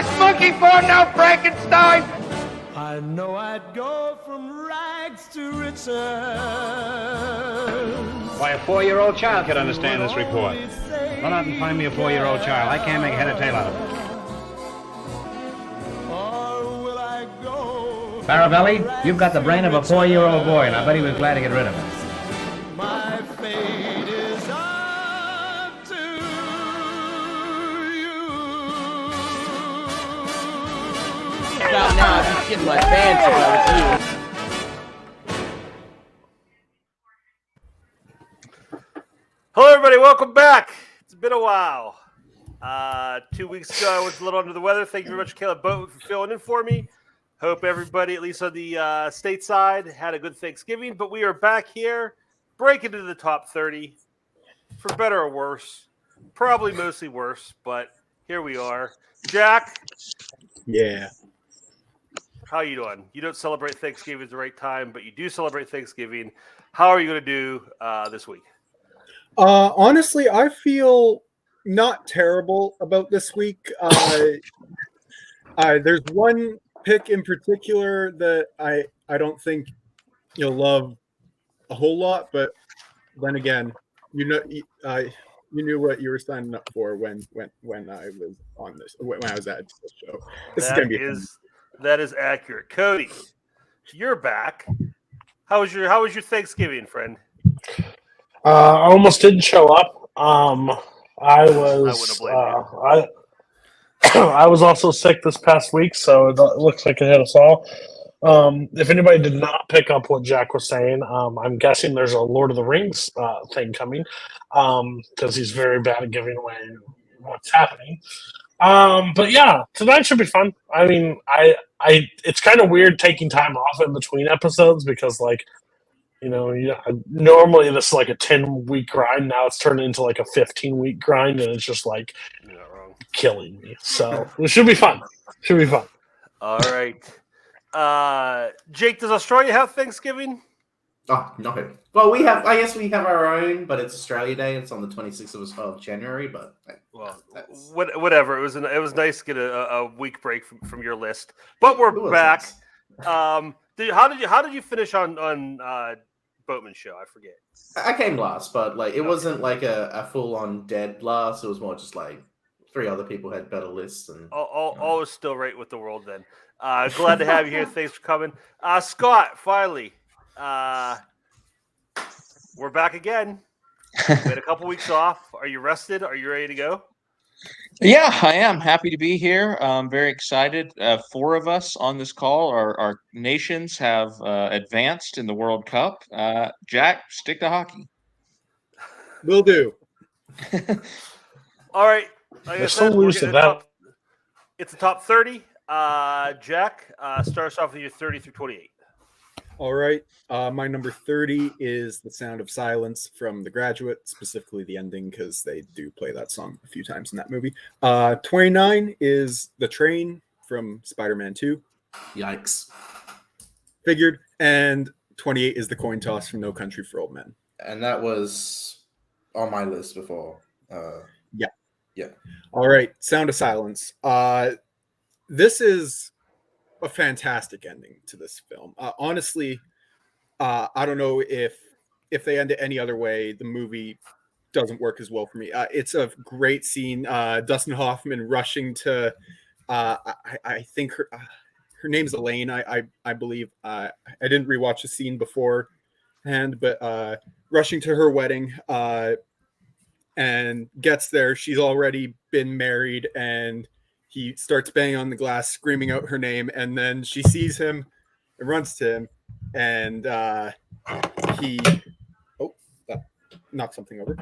this monkey for no Frankenstein? I know I'd go from rags to riches. Why, a 4-year-old child could understand this report. Run out and find me a 4-year-old child. I can't make head or tail out of it. Faravelli, you've got the brain of a 4-year-old boy, and I bet he was glad to get rid of it. My fate is up to you. Now, I'd be getting my pants if I was you. Hello, everybody. Welcome back. It's been a while. 2 weeks ago, I was a little under the weather. Thank you very much, Kaleb Koho, for filling in for me. Hope everybody, at least on the stateside, had a good Thanksgiving. But we are back here, breaking into the top 30, for better or worse. Probably mostly worse, but here we are. Jack. Yeah. How you doing? You don't celebrate Thanksgiving at the right time, but you do celebrate Thanksgiving. How are you going to do this week? Honestly, I feel not terrible about this week. There's one pick in particular that I don't think you'll love a whole lot, but then again, you knew what you were signing up for when I was on this, when I was at this show. That is accurate. Cody, you're back. How was your Thanksgiving, friend? I almost didn't show up. I was also sick this past week, so it looks like it hit us all. If anybody did not pick up what Jack was saying, I'm guessing there's a Lord of the Rings thing coming because he's very bad at giving away what's happening. But yeah, tonight should be fun. I mean, it's kind of weird taking time off in between episodes because, like, normally this is like a 10-week grind. Now it's turned into like a 15-week grind, and it's just like killing me. So it should be fun. All right. Jake, does Australia have Thanksgiving? Oh, no. Well, I guess we have our own, but it's Australia Day. It's on the 26th of January, but whatever. It was nice to get a week break from your list. But we're back. Nice. How did you finish on Boatman's show? I forget. I came last, but it wasn't like a full-on dead last. It was more just like 3 other people had better lists, and all is still right with the world. Then glad to have you here. Thanks for coming, Scott. Finally, we're back again. We had a couple weeks off. Are you rested? Are you ready to go? Yeah, I am happy to be here. I'm very excited. 4 of us on this call. Our nations have advanced in the World Cup. Jack, stick to hockey. Will do. All right. Like I said, it's the top 30. Jack, start us off with your 30 through 28. All right. My number 30 is The Sound of Silence from The Graduate, specifically the ending, because they do play that song a few times in that movie. 29 is The Train from Spider-Man 2. Yikes. Figured. And 28 is The Coin Toss from No Country for Old Men. And that was on my list before. Yeah. All right. Sound of Silence. This is a fantastic ending to this film. Honestly, I don't know if they end it any other way, the movie doesn't work as well for me. It's a great scene. Dustin Hoffman rushing to, I think her name's Elaine. I believe. I didn't rewatch the scene beforehand, but rushing to her wedding and gets there. She's already been married, and he starts banging on the glass, screaming out her name, and then she sees him and runs to him, and he knocked something over.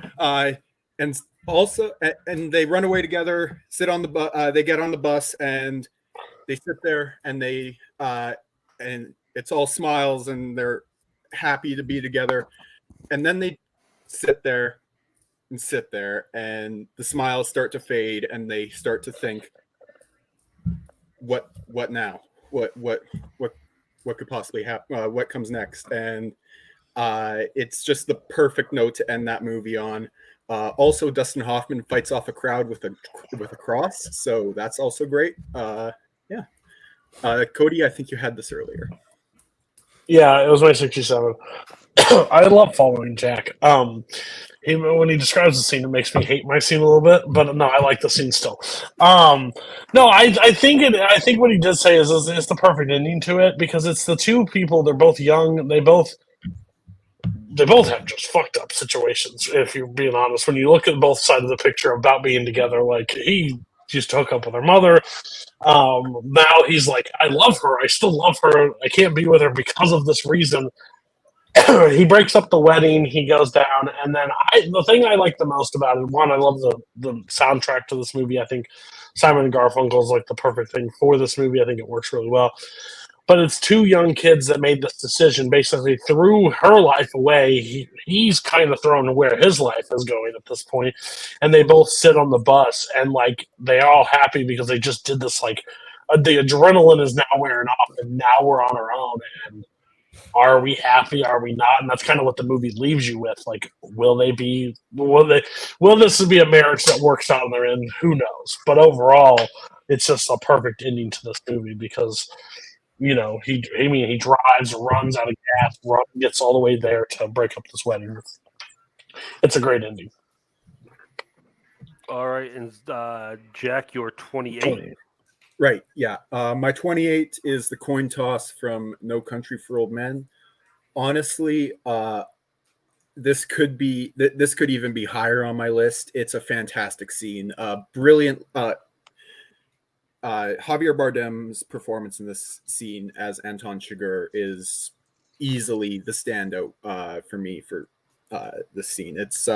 And also, and they run away together, sit on the bus. They get on the bus, and they sit there, and and it's all smiles, and they're happy to be together. And then they sit there, and the smiles start to fade, and they start to think, what now? What could possibly happen? What comes next? And it's just the perfect note to end that movie on. Also, Dustin Hoffman fights off a crowd with a cross, so that's also great. Yeah, Cody, I think you had this earlier. Yeah, it was my 67. I love following Jack. When he describes the scene, it makes me hate my scene a little bit, but no, I like the scene still. No, I think what he did say is the perfect ending to it, because it's the two people. They're both young. They both have just fucked up situations. If you're being honest, when you look at both sides of the picture about being together, like he used to hook up with her mother. Now he's like, I love her. I still love her. I can't be with her because of this reason. He breaks up the wedding. He goes down, and then the thing I like the most about it, one, I love the soundtrack to this movie. I think Simon and Garfunkel is like the perfect thing for this movie. I think it works really well. But it's two young kids that made this decision, basically threw her life away. He's kind of thrown where his life is going at this point, and they both sit on the bus, and like they're all happy because they just did this. Like the adrenaline is now wearing off, and now we're on our own. And are we happy? Are we not? And that's kind of what the movie leaves you with. Like, will this be a marriage that works out in their end? Who knows? But overall, it's just a perfect ending to this movie because, you know, he drives, runs out of gas, gets all the way there to break up this wedding. It's a great ending. All right, and Jack, you're 28. 28. Right, yeah. My 28 is the coin toss from No Country for Old Men. Honestly, this could even be higher on my list. It's a fantastic scene. Brilliant. Javier Bardem's performance in this scene as Anton Chigurh is easily the standout for me for this scene. It's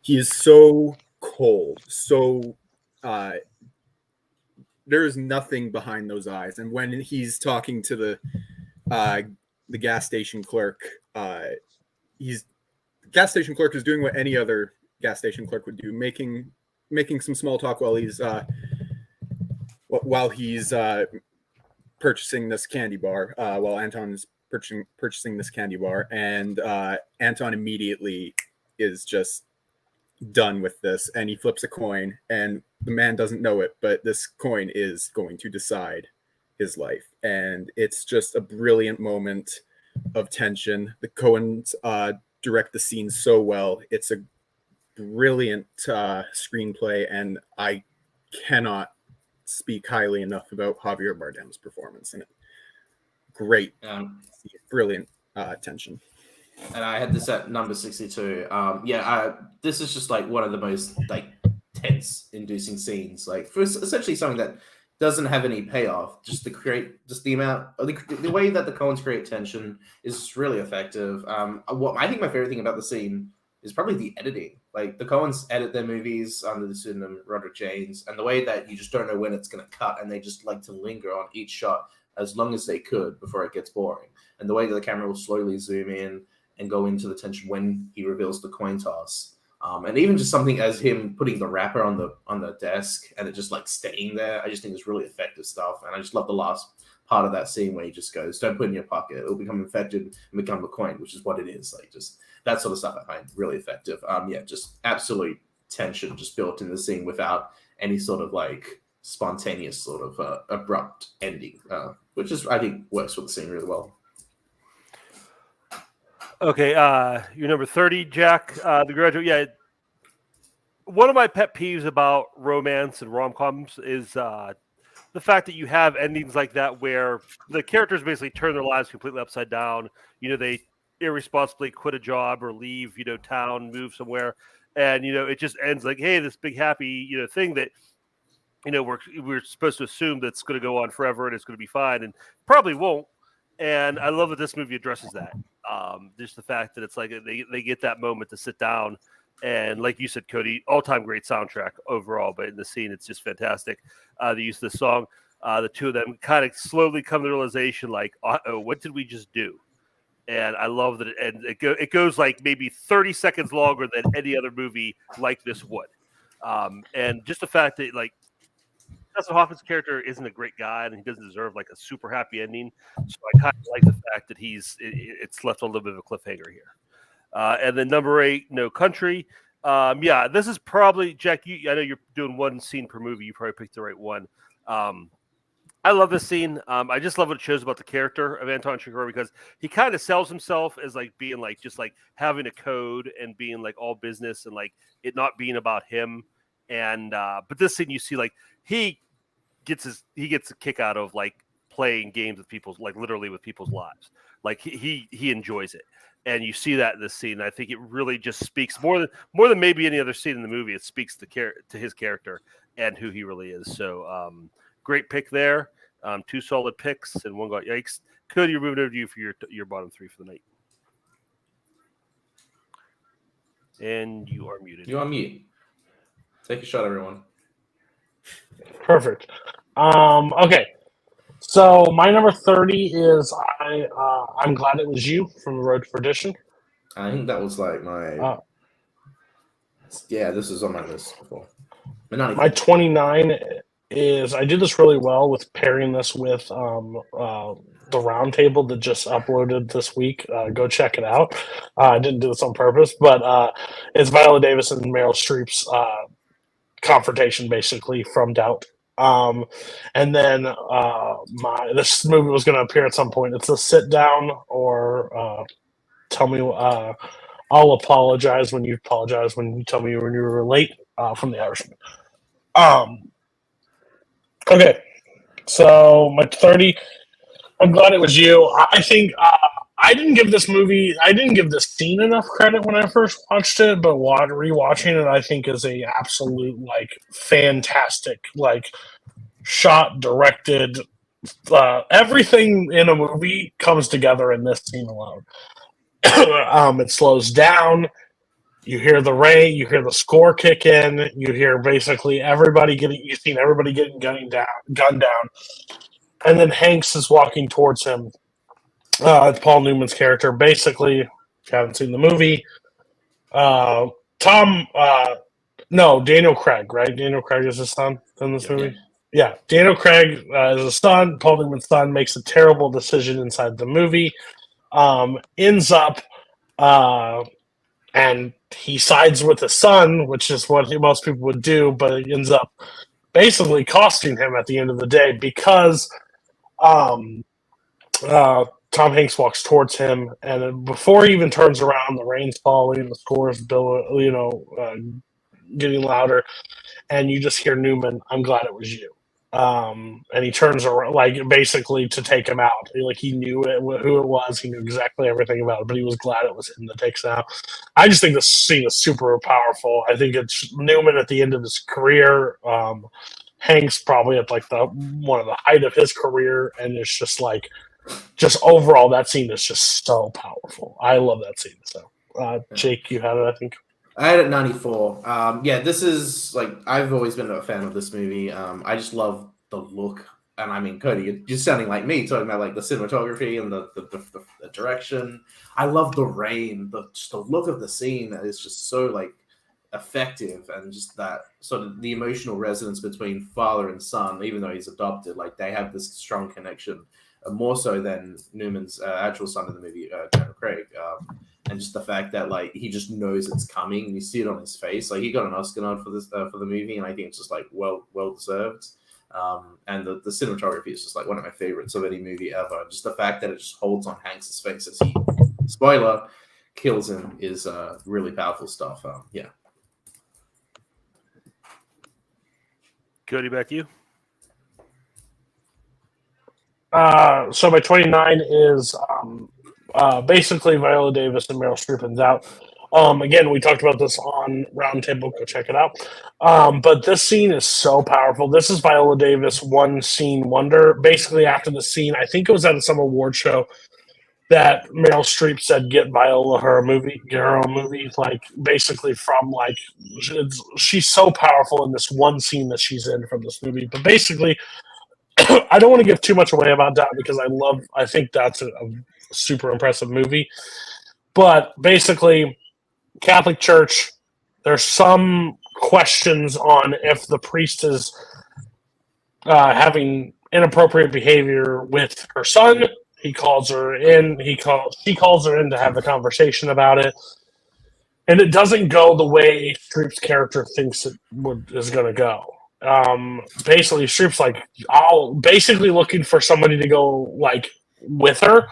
he is so cold, so there is nothing behind those eyes. And when he's talking to the gas station clerk, the gas station clerk is doing what any other gas station clerk would do, making some small talk while he's purchasing this candy bar, while Anton is purchasing this candy bar, and Anton immediately is just done with this, and he flips a coin, and the man doesn't know it, but this coin is going to decide his life. And it's just a brilliant moment of tension. The Coens direct the scene so well. It's a brilliant screenplay, and I cannot speak highly enough about Javier Bardem's performance in it. Great, brilliant tension. And I had this at number 62. This is just like one of the most like tense inducing scenes, like for essentially something that doesn't have any payoff. Just to create, just the amount of the way that the Coens create tension is really effective. What I think my favorite thing about the scene is probably the editing. Like the Coens edit their movies under the pseudonym Roderick James, and the way that you just don't know when it's going to cut, and they just like to linger on each shot as long as they could before it gets boring. And the way that the camera will slowly zoom in and go into the tension when he reveals the coin toss. And even just something as him putting the wrapper on the desk and it just like staying there, I just think it's really effective stuff. And I just love the last part of that scene where he just goes, don't put it in your pocket. It'll become infected and become a coin, which is what it is. Like just that sort of stuff I find really effective. Just absolute tension just built in the scene without any sort of like spontaneous sort of abrupt ending, which is, I think, works with the scene really well. Okay, you're number 30, Jack, The Graduate. Yeah, one of my pet peeves about romance and rom-coms is the fact that you have endings like that where the characters basically turn their lives completely upside down. You know, they irresponsibly quit a job or leave, town, move somewhere, and it just ends like, hey, this big happy, thing that we're supposed to assume that's going to go on forever and it's going to be fine, and probably won't. And I love that this movie addresses that. Just the fact that it's like they get that moment to sit down, and like you said, Cody, all-time great soundtrack overall, but in the scene, it's just fantastic. The use of the song, the two of them kind of slowly come to the realization, like, uh-oh, what did we just do? And I love that it goes like maybe 30 seconds longer than any other movie like this would. And just the fact that, like, Dustin Hoffman's character isn't a great guy, and he doesn't deserve like a super happy ending. So I kind of like the fact that it's left a little bit of a cliffhanger here. And then number 8, No Country. Yeah, this is probably Jack. I know you're doing one scene per movie. You probably picked the right one. I love this scene. I just love what it shows about the character of Anton Chigurh because he kind of sells himself as like being like just like having a code and being like all business and like it not being about him. And but this scene you see like he gets a kick out of like playing games with people's like literally with people's lives. Like he enjoys it. And you see that in this scene. I think it really just speaks more than maybe any other scene in the movie. It speaks to his character and who he really is. So great pick there. 2 solid picks and 1 got yikes. Cody, you're moving over to you for your bottom 3 for the night. And you are muted. You are mute. Take a shot, everyone. Perfect. Okay. So my number 30 is I'm Glad It Was You from The Road to Perdition. I think that was like my. Yeah, this was on my list before. My 29 is I did this really well with pairing this with the roundtable that just uploaded this week. Go check it out. I didn't do this on purpose, but it's Viola Davis and Meryl Streep's confrontation, basically, from Doubt. And then this movie was going to appear at some point. It's a sit down or tell me I'll apologize when you apologize when you tell me when you were late from The Irishman. Okay, so my 30. I'm Glad It Was You. I think I didn't give this scene enough credit when I first watched it, but rewatching it, I think is a absolute like fantastic like shot, directed. Everything in a movie comes together in this scene alone. It slows down. You hear the rain. You hear the score kick in. You hear basically everybody getting gunned down. And then Hanks is walking towards him. It's Paul Newman's character. Basically, if you haven't seen the movie, Daniel Craig, right? Daniel Craig is his son in this movie. Yeah, Daniel Craig is his son. Paul Newman's son makes a terrible decision inside the movie. Ends up, and he sides with his son, which is what most people would do, but it ends up basically costing him at the end of the day because Tom Hanks walks towards him, and before he even turns around, the rain's falling, the score is getting louder, and you just hear Newman, "I'm glad it was you." And he turns around, like basically to take him out. He knew who it was. He knew exactly everything about it, but he was glad it was him that takes him out. I just think this scene is super powerful. I think it's Newman at the end of his career. Hanks probably at like one of the height of his career, and it's just overall that scene is just so powerful. I love that scene. So, Jake, you had it, I think. I had it 94. Yeah, this is like I've always been a fan of this movie. I just love the look, and I mean, Cody, you're sounding like me talking about like the cinematography and the direction. I love the rain. The look of the scene is just so like effective, and just that sort of the emotional resonance between father and son, even though he's adopted. Like they have this strong connection, more so than Newman's actual son in the movie, Daniel Craig. And just the fact that like he just knows it's coming, and you see it on his face. Like he got an Oscar nod for this for the movie, and I think it's just like well deserved. And the cinematography is just like one of my favorites of any movie ever. Just the fact that it just holds on Hanks' face as he, spoiler, kills him is really powerful stuff. Yeah. Cody, back to you. So my 29 is basically Viola Davis and Meryl Streep in Doubt. Again, we talked about this on Roundtable. Go check it out. But this scene is so powerful. This is Viola Davis one scene wonder. Basically, after the scene, I think it was at some award show that Meryl Streep said, "Get Viola her own movie." Like basically from like she's so powerful in this one scene that she's in from this movie. But basically, I don't want to give too much away about that because I think that's a super impressive movie. But basically, Catholic Church, there's some questions on if the priest is having inappropriate behavior with her son. He calls her in. She calls her in to have the conversation about it. and it doesn't go the way Streep's character thinks is going to go. Basically, Streep's like, basically looking for somebody to go like with her,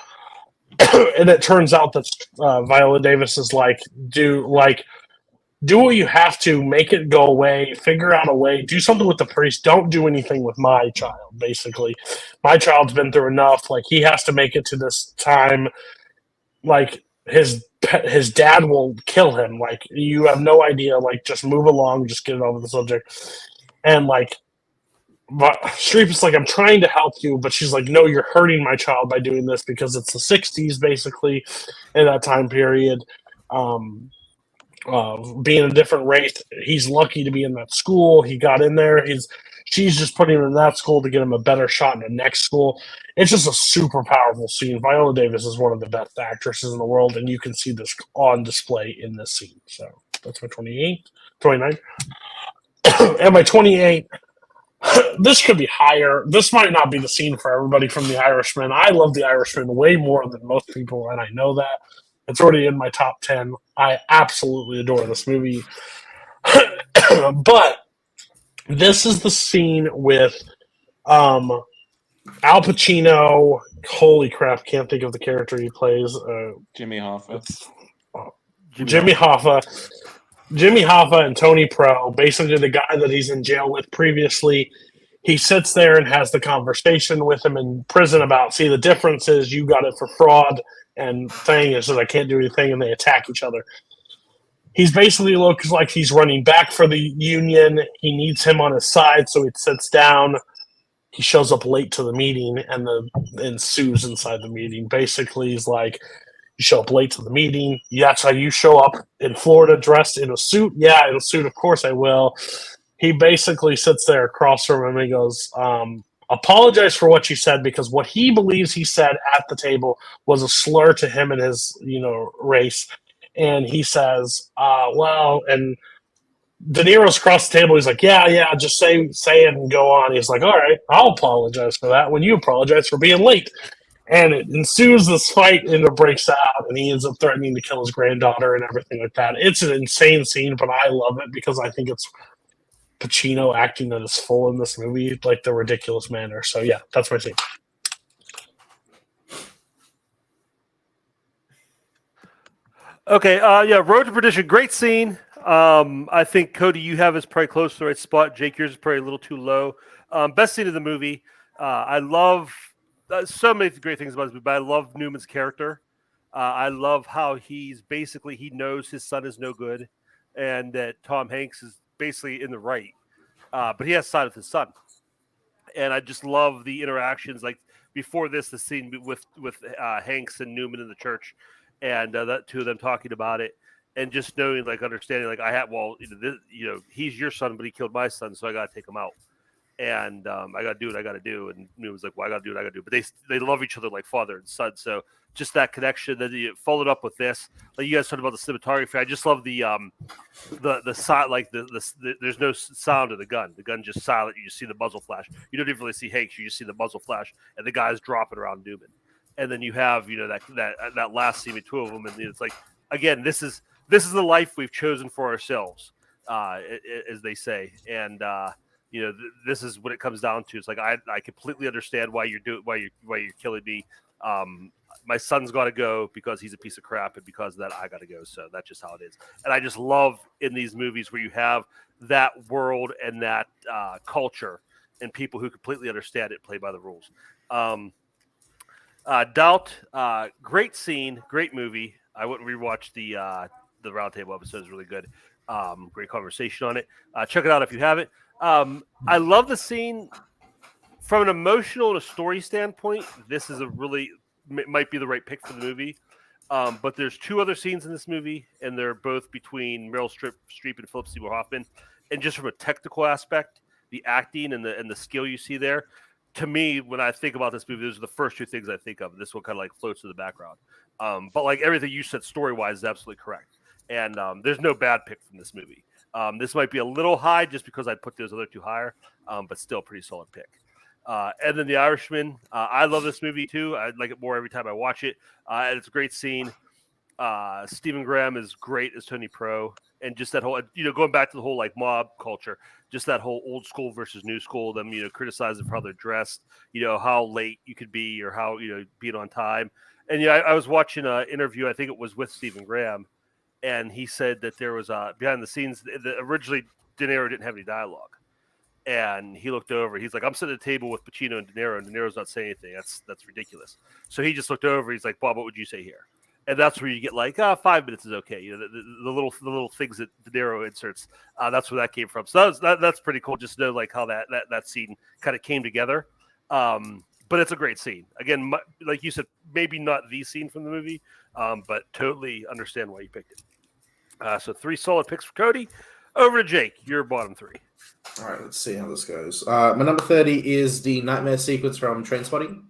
and it turns out that Viola Davis is like, do what you have to, make it go away, figure out a way, do something with the priest, don't do anything with my child. Basically, my child's been through enough. Like, he has to make it to this time. Like, his dad will kill him. Like, you have no idea. Like, just move along, just get it over the subject. And like, but Streep is like, I'm trying to help you, but she's like, no, you're hurting my child by doing this, because it's the 60s basically in that time period. Being a different race, he's lucky to be in that school. He got in there. She's just putting him in that school to get him a better shot in the next school. It's just a super powerful scene. Viola Davis is one of the best actresses in the world, and you can see this on display in this scene. So that's my 29. And my 28, this could be higher. This might not be the scene for everybody from The Irishman. I love The Irishman way more than most people, and I know that. It's already in my top 10. I absolutely adore this movie. But this is the scene with Al Pacino. Holy crap, can't think of the character he plays. Jimmy Hoffa. Jimmy Hoffa and Tony Pro, basically the guy that he's in jail with previously. He sits there and has the conversation with him in prison about, see, the difference is you got it for fraud, and thing is that I can't do anything, and they attack each other. He's basically looks like he's running back for the Union. He needs him on his side, so he sits down. He shows up late to the meeting, and ensues inside the meeting. Basically, he's like, you show up late to the meeting. That's how you show up in Florida dressed in a suit? Yeah, in a suit, of course I will. He basically sits there across from him and he goes, apologize for what you said, because what he believes he said at the table was a slur to him and his, race. And he says, well, and De Niro's across the table. He's like, yeah, just say it and go on. He's like, all right, I'll apologize for that when you apologize for being late. And it ensues this fight, and it breaks out, and he ends up threatening to kill his granddaughter and everything like that. It's an insane scene, but I love it because I think it's Pacino acting at his full in this movie, like the ridiculous manner. So yeah, that's my scene. Okay, Road to Perdition, great scene. I think, Cody, you have us probably close to the right spot. Jake, yours is probably a little too low. Best scene of the movie. I love so many great things about this movie, but I love Newman's character. I love how he knows his son is no good, and that Tom Hanks is basically in the right, but he has to side with his son. And I just love the interactions. Like before this, the scene with Hanks and Newman in the church, and that two of them talking about it, and just knowing, like, understanding, like, he's your son, but he killed my son, so I got to take him out. And I got to do what I got to do. And Newman was like, well, I got to do what I got to do. But they love each other like father and son. So just that connection that you followed up with this. Like you guys talked about the cinematography. I just love the sound, like there's no sound of the gun. The gun just silent. You just see the muzzle flash. You don't even really see Hanks. You just see the muzzle flash, and the guy's dropping around Newman. And then you have that last scene with two of them, and it's like, again, this is the life we've chosen for ourselves, as they say. And this is what it comes down to. It's like I completely understand why you're killing me. My son's got to go because he's a piece of crap, and because of that, I got to go. So that's just how it is. And I just love in these movies where you have that world and that culture and people who completely understand it, play by the rules. Doubt, great scene, great movie. I wouldn't rewatch the Roundtable episode. It's really good. Great conversation on it. Check it out if you haven't. I love the scene from an emotional and a story standpoint. This is might be the right pick for the movie. But there's two other scenes in this movie, and they're both between Meryl Streep and Philip Seymour Hoffman. And just from a technical aspect, the acting and the skill you see there, to me, when I think about this movie, those are the first two things I think of. This one kind of like floats to the background. But like everything you said story-wise is absolutely correct. And there's no bad pick from this movie. This might be a little high just because I put those other two higher, but still pretty solid pick. And then The Irishman. I love this movie too. I like it more every time I watch it. And it's a great scene. Stephen Graham is great as Tony Pro, and just that whole, going back to the whole like mob culture, just that whole old school versus new school, them, criticizing for how they're dressed, how late you could be or how, being on time. And I was watching an interview, I think it was with Stephen Graham, and he said that there was behind the scenes, originally De Niro didn't have any dialogue. And he looked over. He's like, I'm sitting at the table with Pacino and De Niro, and De Niro's not saying anything. That's ridiculous. So he just looked over. He's like, Bob, what would you say here? And that's where you get like, 5 minutes is okay. The little things that De Niro inserts. That's where that came from. So that's pretty cool. Just to know like how that scene kind of came together. But it's a great scene. Again, like you said, maybe not the scene from the movie, but totally understand why you picked it. So 3 solid picks for Cody. Over to Jake. Your bottom 3. All right, let's see how this goes. My number 30 is the nightmare sequence from Trainspotting.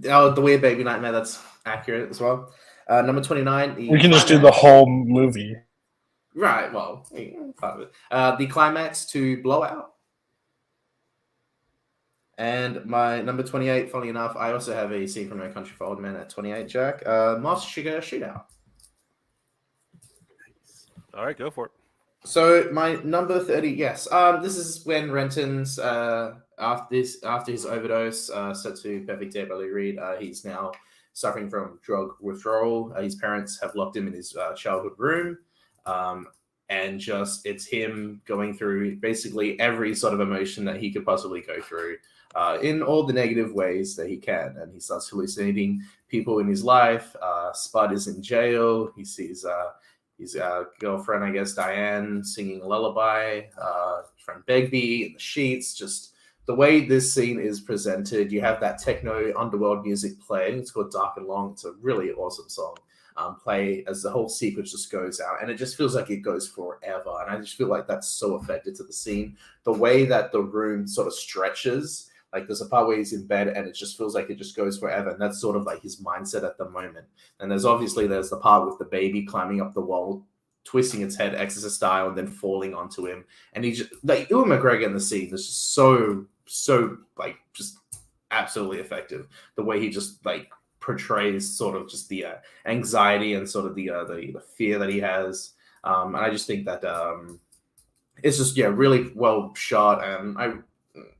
Oh, the weird baby nightmare, that's accurate as well. Number 29. We can just do the whole movie. Right, well, part of it. The climax to Blowout. And my number 28, funnily enough, I also have a scene from No Country for Old Men at 28, Jack. Master Sugar Shootout. All right, go for it. So my number 30, yes. This is when Renton's after his overdose set to perfect day by Lou Reed. He's now suffering from drug withdrawal. His parents have locked him in his childhood room, and just it's him going through basically every sort of emotion that he could possibly go through in all the negative ways that he can. And he starts hallucinating people in his life. Spud is in jail. He sees his girlfriend, I guess, Diane, singing a lullaby, friend Begbie in the sheets. Just the way this scene is presented, you have that techno underworld music playing. It's called Dark and Long. It's a really awesome song. Play as the whole sequence just goes out, and it just feels like it goes forever. And I just feel like that's so effective to the scene. The way that the room sort of stretches, like there's a part where he's in bed and it just feels like it just goes forever. And that's sort of like his mindset at the moment. And there's the part with the baby climbing up the wall, twisting its head Exorcist style, and then falling onto him. And he just, like, Ewan McGregor in the scene is just so like just absolutely effective. The way he just like portrays sort of just the anxiety and sort of the fear that he has. And I just think that it's just, really well shot. And I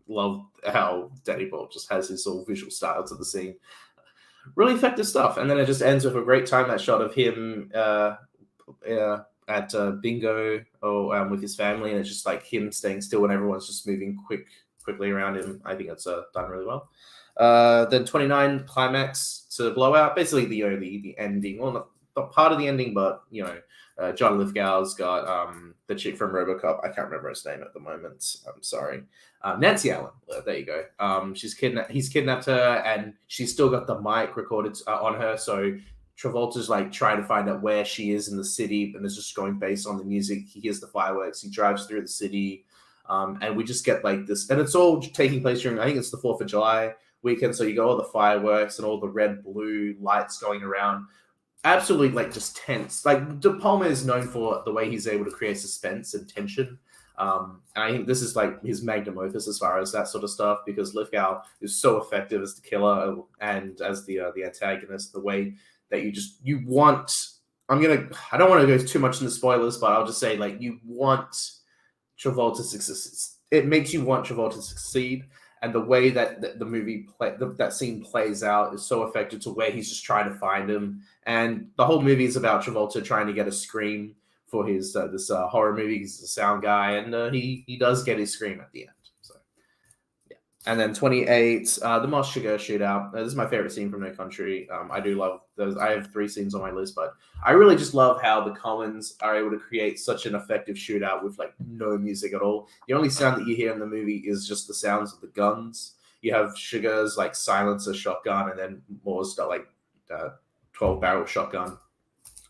love how Danny Boyle just has his sort of visual style to the scene. Really effective stuff. And then it just ends with a great time shot of him at bingo or with his family. And it's just like him staying still and everyone's just moving quickly around him. I think it's done really well. Then 29, climax to Blowout. Basically the ending. Well, not part of the ending, but, John Lithgow's got the chick from RoboCop. I can't remember his name at the moment. I'm sorry. Nancy Allen. There you go. He's kidnapped her, and she's still got the mic recorded on her. So Travolta's like trying to find out where she is in the city, and it's just going based on the music. He hears the fireworks. He drives through the city, and we just get like this. And it's all taking place during, I think it's the 4th of July weekend. So you got all the fireworks and all the red, blue lights going around. Absolutely, like, just tense. Like, De Palma is known for the way he's able to create suspense and tension. And I think this is, like, his magnum opus as far as that sort of stuff, because Lithgow is so effective as the killer and as the antagonist, the way that you want... I don't want to go too much into spoilers, but I'll just say, like, you want Travolta to succeed. It makes you want Travolta to succeed. And the way that the movie that scene plays out is so effective to where he's just trying to find him. And the whole movie is about Travolta trying to get a scream for his this horror movie. He's a sound guy, and he does get his scream at the end. So yeah. And then 28, the Moss Sugar Shootout. This is my favorite scene from No Country. I do love those. I have 3 scenes on my list, but I really just love how the Coens are able to create such an effective shootout with like no music at all. The only sound that you hear in the movie is just the sounds of the guns. You have Sugar's like silencer shotgun, and then Moore's got like 12-barrel shotgun.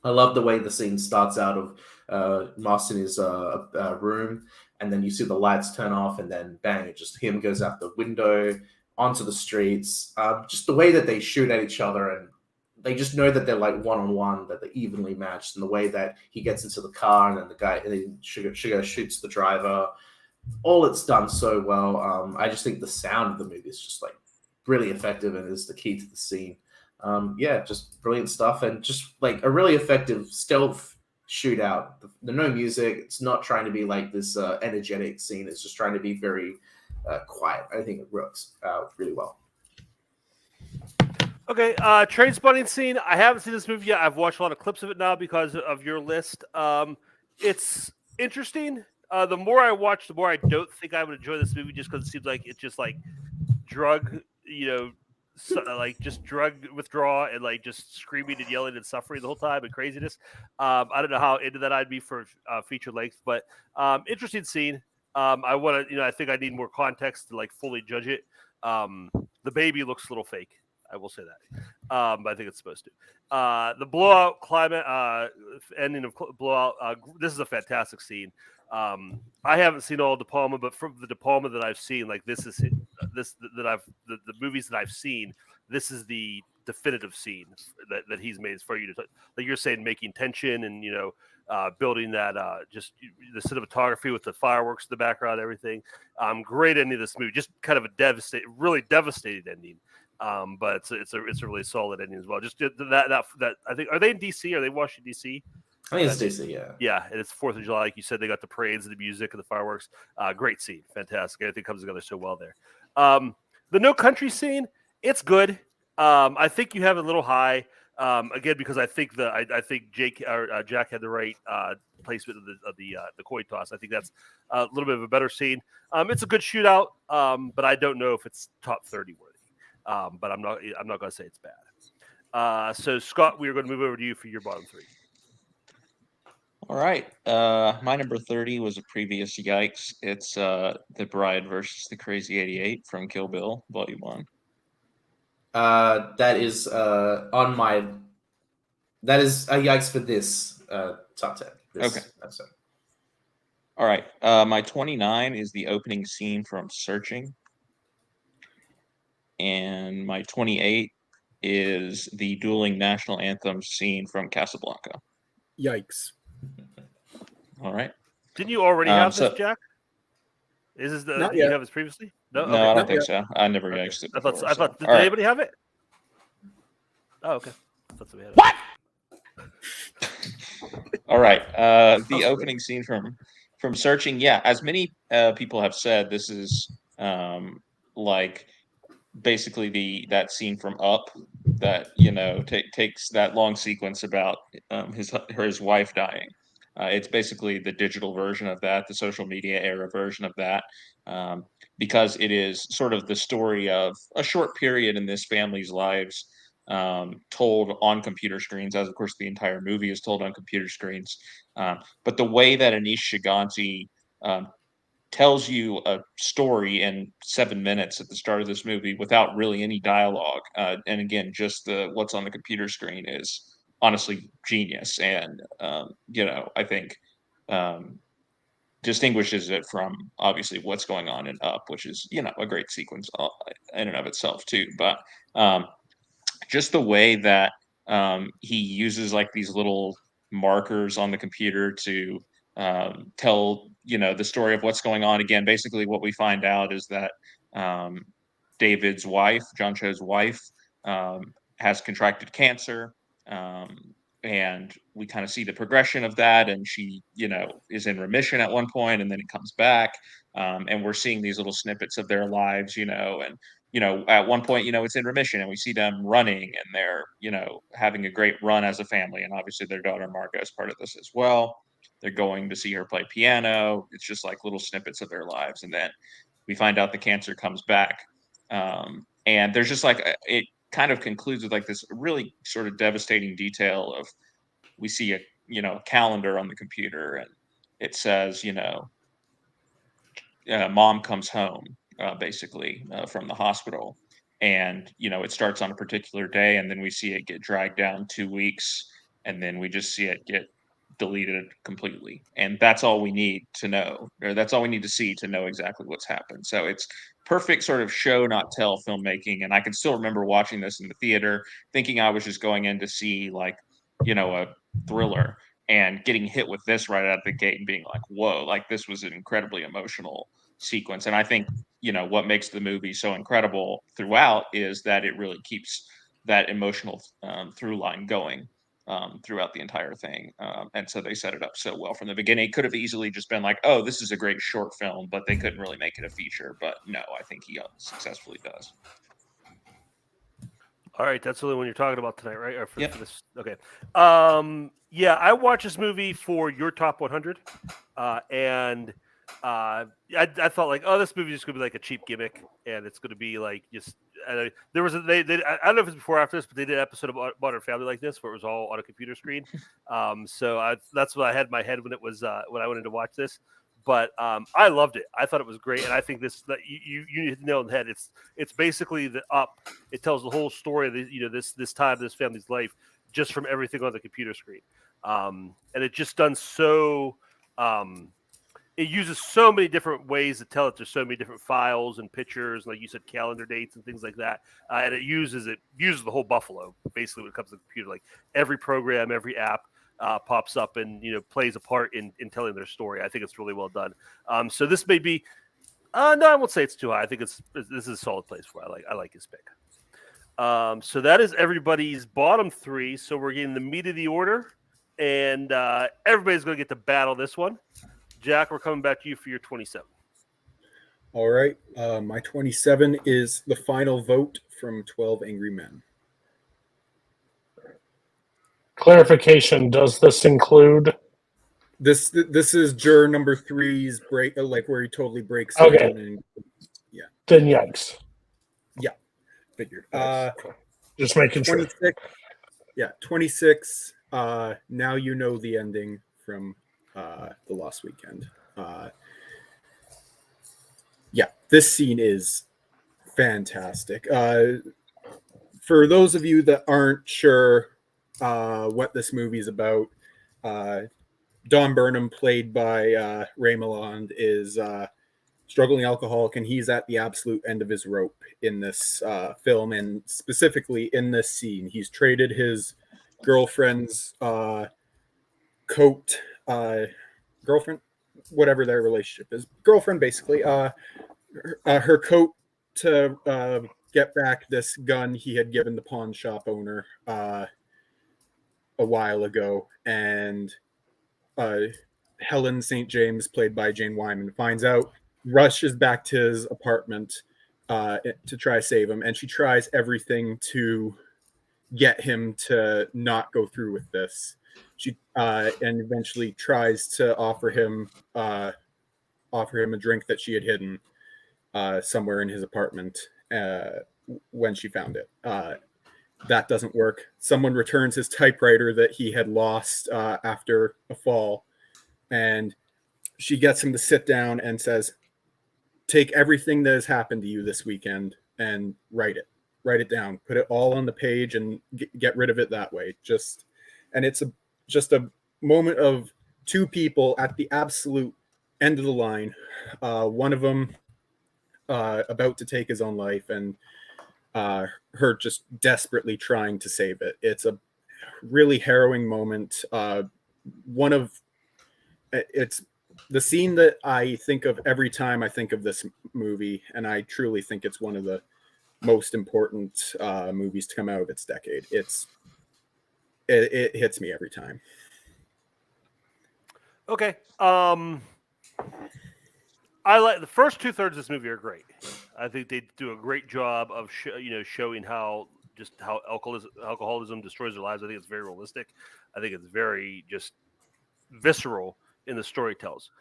I love the way the scene starts out of Moss in his room, and then you see the lights turn off, and then bang, it just him goes out the window onto the streets. Just the way that they shoot at each other, and they just know that they're like one-on-one, that they're evenly matched. And the way that he gets into the car, and then the guy, and then Sugar shoots the driver. All it's done so well. I just think the sound of the movie is just like really effective and is the key to the scene. Yeah, just brilliant stuff, and just like a really effective stealth shootout. The no music. It's not trying to be like this energetic scene. It's just trying to be very quiet. I think it works really well. Okay, train spotting scene. I haven't seen this movie yet. I've watched a lot of clips of it now because of your list. It's interesting. The more I watch, the more I don't think I would enjoy this movie, just because it seems like it's just like drug, like just drug withdrawal and like just screaming and yelling and suffering the whole time and craziness. I don't know how into that I'd be for feature length, but interesting scene. I want to, I think I need more context to like fully judge it. The baby looks a little fake. I will say that. But I think it's supposed to. The blowout climate, ending of blowout. This is a fantastic scene. I haven't seen all De Palma, but from the De Palma that I've seen, like this is the movies that I've seen. This is the definitive scene that he's made for you to, like you're saying, making tension and building that just the cinematography with the fireworks in the background, everything. Great ending of this movie. Just kind of a really devastating ending. But it's a really solid ending as well. Just that I think, are they in DC? Are they Washington DC? I think it's DC, yeah. Yeah, and it's 4th of July, like you said. They got the parades and the music and the fireworks. Great scene, fantastic. Everything comes together so well there. The No Country scene, it's good. I think you have a little high. Again, because I think I think Jack had the right placement of the coin toss. I think that's a little bit of a better scene. It's a good shootout, but I don't know if it's top 30 worthy. But I'm not going to say it's bad. So Scott, we are going to move over to you for your bottom 3. All right. My number 30 was a previous yikes. It's The Bride versus the Crazy 88 from Kill Bill Volume 1. That is on my. That is a yikes for this top 10. Okay. Episode. All right. My 29 is the opening scene from Searching. And my 28 is the dueling national anthem scene from Casablanca. Yikes. All right. Didn't you already have this, Jack? Is this the? Did you have this previously? No, okay. I don't think so. I never yiked it before. I thought. Did All anybody have it? Oh, okay. I thought somebody had it. What? All right. The opening scene from Searching. Yeah, as many people have said, this is like basically that scene from Up that takes that long sequence about his wife dying. It's basically the digital version of that, the social media era version of that, because it is sort of the story of a short period in this family's lives, told on computer screens, as of course the entire movie is told on computer screens. But the way that Anish Shiganti tells you a story in 7 minutes at the start of this movie without really any dialogue, and again, just what's on the computer screen is honestly genius, and I think distinguishes it from obviously what's going on in Up, which is a great sequence in and of itself too. But just the way that he uses like these little markers on the computer to tell the story of what's going on. Again, basically what we find out is that David's wife, John Cho's wife, has contracted cancer, and we kind of see the progression of that, and she is in remission at one point, and then it comes back, and we're seeing these little snippets of their lives, and at one point it's in remission, and we see them running, and they're having a great run as a family, and obviously their daughter Margot is part of this as well. They're going to see her play piano. It's just like little snippets of their lives, and then we find out the cancer comes back, and there's just like it kind of concludes with like this really sort of devastating detail of, we see a calendar on the computer, and it says mom comes home basically from the hospital, and it starts on a particular day, and then we see it get dragged down 2 weeks, and then we just see it get deleted completely, and that's all we need to know, or that's all we need to see to know exactly what's happened. So it's perfect sort of show not tell filmmaking, and I can still remember watching this in the theater thinking I was just going in to see like a thriller, and getting hit with this right out of the gate and being like, whoa, like this was an incredibly emotional sequence. And I think what makes the movie so incredible throughout is that it really keeps that emotional through line going throughout the entire thing. And so they set it up so well from the beginning. It could have easily just been like, oh, this is a great short film, but they couldn't really make it a feature. But no, I think he successfully does. All right, that's the only one you're talking about tonight, right? Or Yep. for this, okay. Yeah, I watched this movie for your top 100, and I thought like, oh, this movie is just gonna be like a cheap gimmick, and it's gonna be like just. There was I don't know if it's before or after this, but they did an episode of Modern Family like this, where it was all on a computer screen. So that's what I had in my head when it was when I went in to watch this. But I loved it. I thought it was great, and I think this you hit the nail on the head. It's basically the Up. It tells the whole story of this time, this family's life, just from everything on the computer screen, and it just done so. It uses so many different ways to tell it. There's so many different files and pictures, like you said, calendar dates and things like that. And it uses the whole buffalo basically when it comes to the computer. Like every program, every app pops up and plays a part in telling their story. I think it's really well done. So this may be no, I won't say it's too high. I think this is a solid place for I like his pick. So that is everybody's bottom three. So we're getting the meat of the order, and everybody's going to get to battle this one. Jack, we're coming back to you for your 27. All right. My 27 is The Final Vote from 12 Angry Men. Clarification: does this include? This is juror number 3's break, like where he totally breaks. Okay. And, yeah. Then yikes. Yeah. Figured. Just making 26, sure. Yeah, 26. Now you know the ending from The Lost Weekend. Yeah, this scene is fantastic. For those of you that aren't sure what this movie is about, Don Burnham, played by Ray Milland, is struggling alcoholic, and he's at the absolute end of his rope in this film, and specifically in this scene. He's traded his girlfriend's coat, girlfriend, whatever their relationship is, girlfriend basically, her coat to get back this gun he had given the pawn shop owner a while ago. And Helen St. James, played by Jane Wyman, finds out, rushes back to his apartment to try to save him, and she tries everything to get him to not go through with this. She and eventually tries to offer him a drink that she had hidden somewhere in his apartment when she found it. That doesn't work. Someone returns his typewriter that he had lost after a fall, and she gets him to sit down and says, take everything that has happened to you this weekend and write it down, put it all on the page and get rid of it that way. And it's just a moment of two people at the absolute end of the line. One of them about to take his own life, and her just desperately trying to save it. It's a really harrowing moment. It's the scene that I think of every time I think of this movie, and I truly think it's one of the most important movies to come out of its decade. It hits me every time. Okay. I like the first 2/3 of this movie are great. I think they do a great job of showing how alcoholism destroys their lives. I think it's very realistic. I think it's very just visceral in the story tells.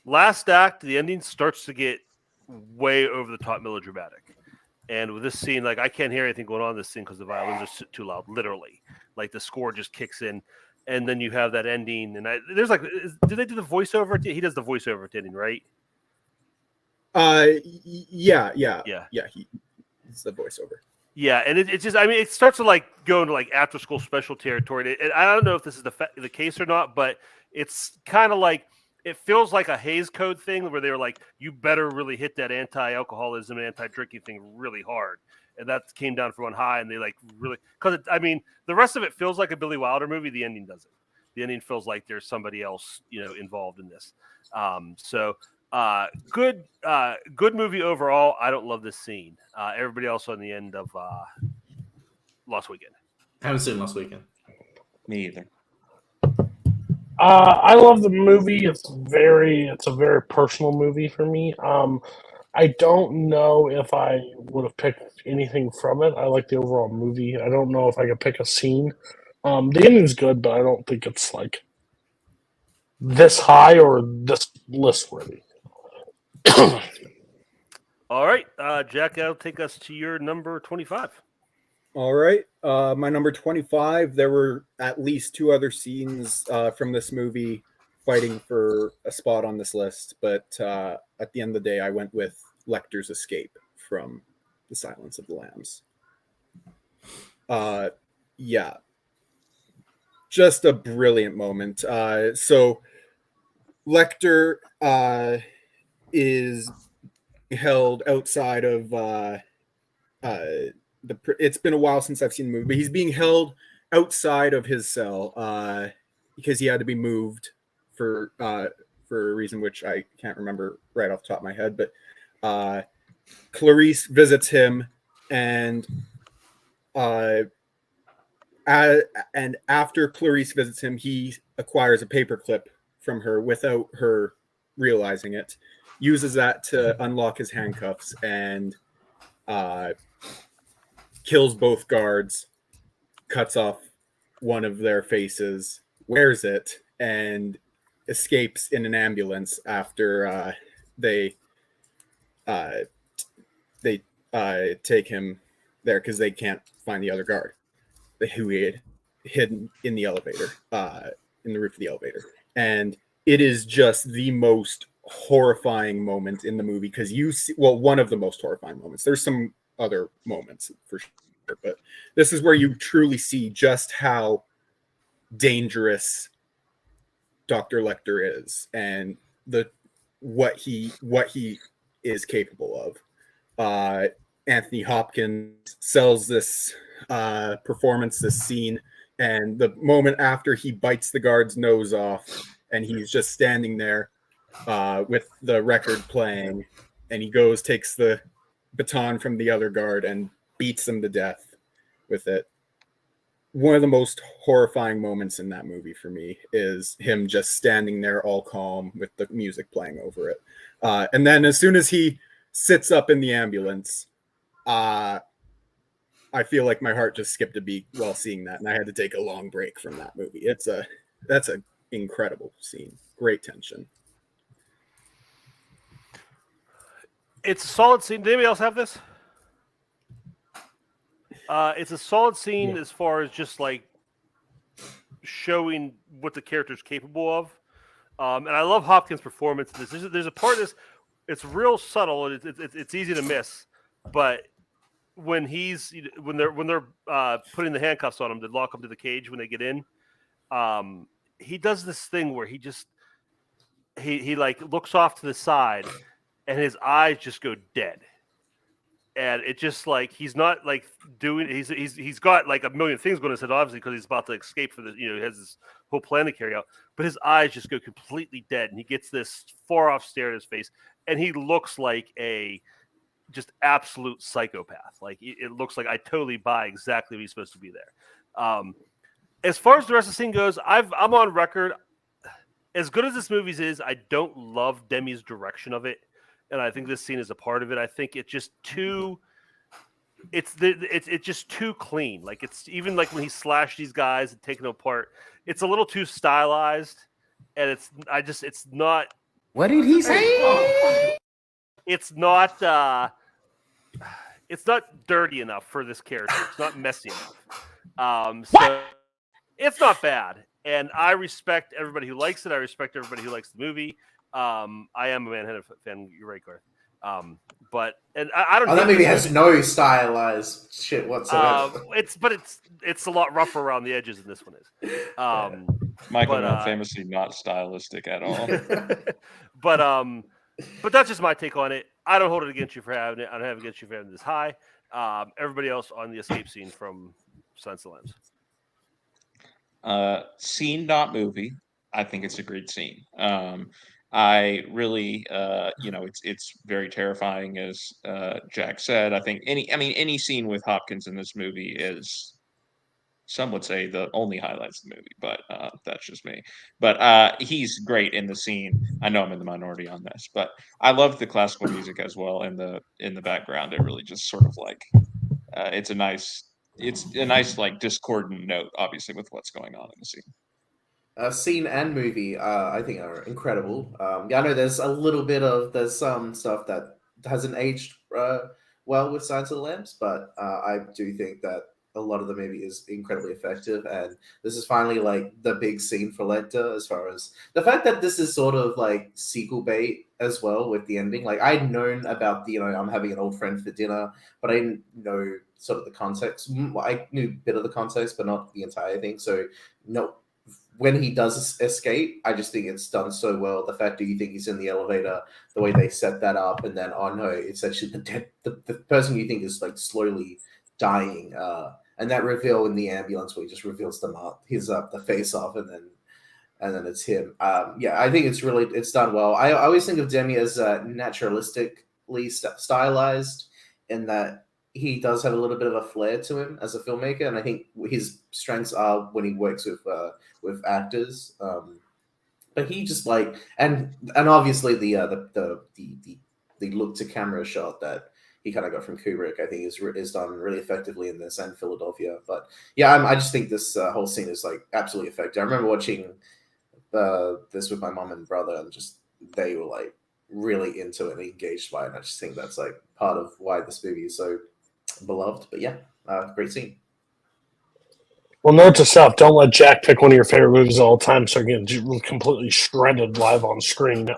Last act, the ending starts to get way over the top melodramatic. And with this scene, like I can't hear anything going on in this scene because the violins are too loud, literally. Like the score just kicks in. And then you have that ending. And there's like, do they do the voiceover? He does the voiceover at the ending, right? Yeah. It's the voiceover. Yeah, and it's just, I mean, it starts to like go into like after school special territory. And I don't know if this is the case or not, but it's kind of like, it feels like a Hays Code thing where they were like, you better really hit that anti-alcoholism and anti-drinking thing really hard. And that came down from on high, and they like really, because I mean, the rest of it feels like a Billy Wilder movie. The ending doesn't. The ending feels like there's somebody else, involved in this. Good movie overall. I don't love this scene. Everybody else on the end of Lost Weekend? Haven't seen Last Weekend. Me either. I love the movie. It's a very personal movie for me. I don't know if I would have picked anything from it. I like the overall movie. I don't know if I could pick a scene. The ending's good, but I don't think it's like this high or this list worthy. All right, Jack, that'll take us to your number 25. All right. My number 25, there were at least 2 other scenes from this movie fighting for a spot on this list. But at the end of the day, I went with Lecter's escape from The Silence of the Lambs. Yeah. Just a brilliant moment. So Lecter is held outside of it's been a while since I've seen the movie, but he's being held outside of his cell because he had to be moved for a reason which I can't remember right off the top of my head. But Clarice visits him, and after Clarice visits him, he acquires a paperclip from her without her realizing it, uses that to unlock his handcuffs, and kills both guards, cuts off one of their faces, wears it, and escapes in an ambulance after they take him there because they can't find the other guard who he had hidden in the elevator, in the roof of the elevator. And it is just the most horrifying moment in the movie because you see, well, one of the most horrifying moments. There's some other moments for sure, but this is where you truly see just how dangerous Dr. Lecter is and what he is capable of. Anthony Hopkins sells this performance, this scene, and the moment after he bites the guard's nose off and he's just standing there with the record playing, and he takes the baton from the other guard and beats him to death with it. One of the most horrifying moments in that movie for me is him just standing there all calm with the music playing over it. And then as soon as he sits up in the ambulance, I feel like my heart just skipped a beat while seeing that, and I had to take a long break from that movie. That's an incredible scene. Great tension. It's a solid scene. Did anybody else have this? It's a solid scene as far as just like showing what the character's capable of. And I love Hopkins' performance in this. There's a part of this, it's real subtle and it's easy to miss, but when they're putting the handcuffs on him to lock him to the cage when they get in, he does this thing where he like looks off to the side and his eyes just go dead. And it just like he's not like doing. He's got like a million things going on his head, obviously, because he's about to escape for the. He has this whole plan to carry out. But his eyes just go completely dead, and he gets this far off stare at his face, and he looks like a just absolute psychopath. Like it looks like I totally buy exactly what he's supposed to be there. As far as the rest of the scene goes, I'm on record. As good as this movie is, I don't love Demi's direction of it. And I think this scene is a part of it. I think it's just too, it's just too clean. Like it's even like when he slashed these guys and taken them apart, it's a little too stylized, and it's not. What did he say? It's not dirty enough for this character. It's not messy enough. So it's not bad, and I respect everybody who likes it. I respect everybody who likes the movie. I am a Manhattan fan. You're right, Garth. But I don't. That movie has no stylized shit whatsoever. It's a lot rougher around the edges than this one is. Michael Mann famously not stylistic at all. But that's just my take on it. I don't hold it against you for having it. I don't have it against you for having this high. Everybody else on the escape scene from Silence of the Lambs. Scene, not movie. I think it's a great scene. I really, it's very terrifying, as Jack said. I think any scene with Hopkins in this movie is some would say the only highlights of the movie, but that's just me. But he's great in the scene. I know I'm in the minority on this, but I love the classical music as well in the background. It really just sort of like it's a nice like discordant note, obviously, with what's going on in the scene. Scene and movie, I think, are incredible. Yeah, I know there's some stuff that hasn't aged well with Silence of the Lambs, but I do think that a lot of the movie is incredibly effective, and this is finally like the big scene for Lecter, as far as the fact that this is sort of like sequel bait as well with the ending. Like, I'd known about the, I'm having an old friend for dinner, but I didn't know sort of the context. I knew a bit of the context, but not the entire thing. So no. When he does escape, I just think it's done so well. The fact that you think he's in the elevator, the way they set that up, and then no, it's actually the person you think is like slowly dying, and that reveal in the ambulance where he just reveals the face off, and then it's him. Yeah, I think it's done well. I always think of Demi as naturalistically stylized, in that he does have a little bit of a flair to him as a filmmaker, and I think his strengths are when he works with actors. But he just like and obviously the look to camera shot that he kind of got from Kubrick, I think is done really effectively in this, and Philadelphia. But yeah, I just think this whole scene is like absolutely effective. I remember watching this with my mom and brother, and just they were like really into it and engaged by it. And I just think that's like part of why this movie is so beloved. But yeah, great scene. Well, note to self: don't let Jack pick one of your favorite movies all the time, so you get completely shredded live on screen.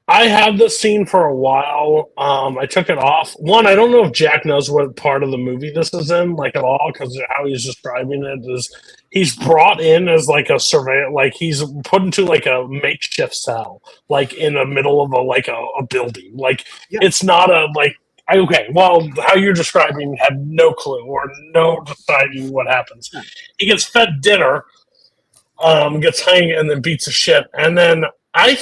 I had this scene for a while. I took it off. One, I don't know if Jack knows what part of the movie this is in, like at all, because how he's describing it is he's brought in as like a surveyor, like he's put into like a makeshift cell, like in the middle of a building. Like It's not a like. Okay, well, how you're describing had no clue or no deciding what happens. He gets fed dinner, gets hung, and then beats a shit. And then I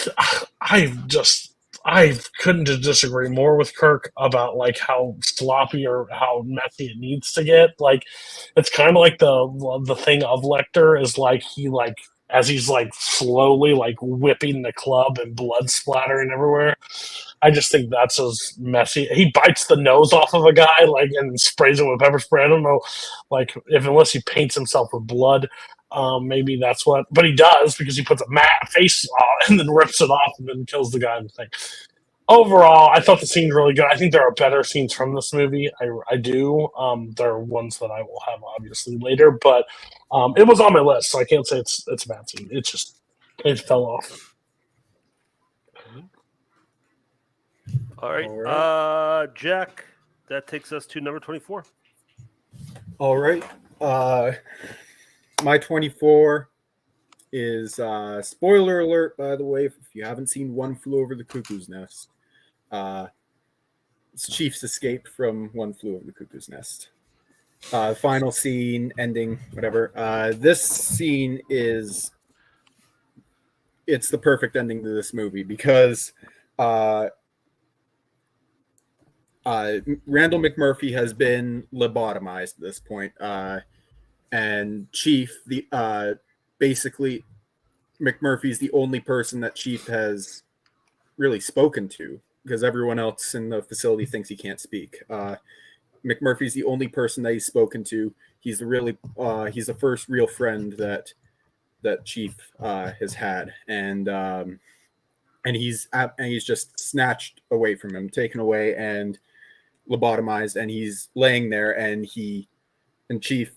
couldn't disagree more with Kirk about like how sloppy or how messy it needs to get. Like, it's kind of like the thing of Lecter is like he like as he's like slowly like whipping the club and blood splattering everywhere. I just think that's as messy. He bites the nose off of a guy like and sprays it with pepper spray. I don't know, like unless he paints himself with blood, maybe that's what. But he does because he puts a face on and then rips it off and then kills the guy in the thing. Overall, I thought the scene's really good. I think there are better scenes from this movie. I do. There are ones that I will have obviously later, but it was on my list, so I can't say it's a bad scene. It fell off. All right. Jack, that takes us to number 24. All right. My 24 is spoiler alert, by the way, if you haven't seen One Flew Over the Cuckoo's Nest. It's Chief's escape from One Flew Over the Cuckoo's Nest. Final scene, ending, whatever. This scene it's the perfect ending to this movie because Randall McMurphy has been lobotomized at this point, and Chief, basically, McMurphy's the only person that Chief has really spoken to because everyone else in the facility thinks he can't speak. McMurphy's the only person that he's spoken to. He's the first real friend that Chief has had, and he's just snatched away from him, taken away, and lobotomized, and he's laying there, and Chief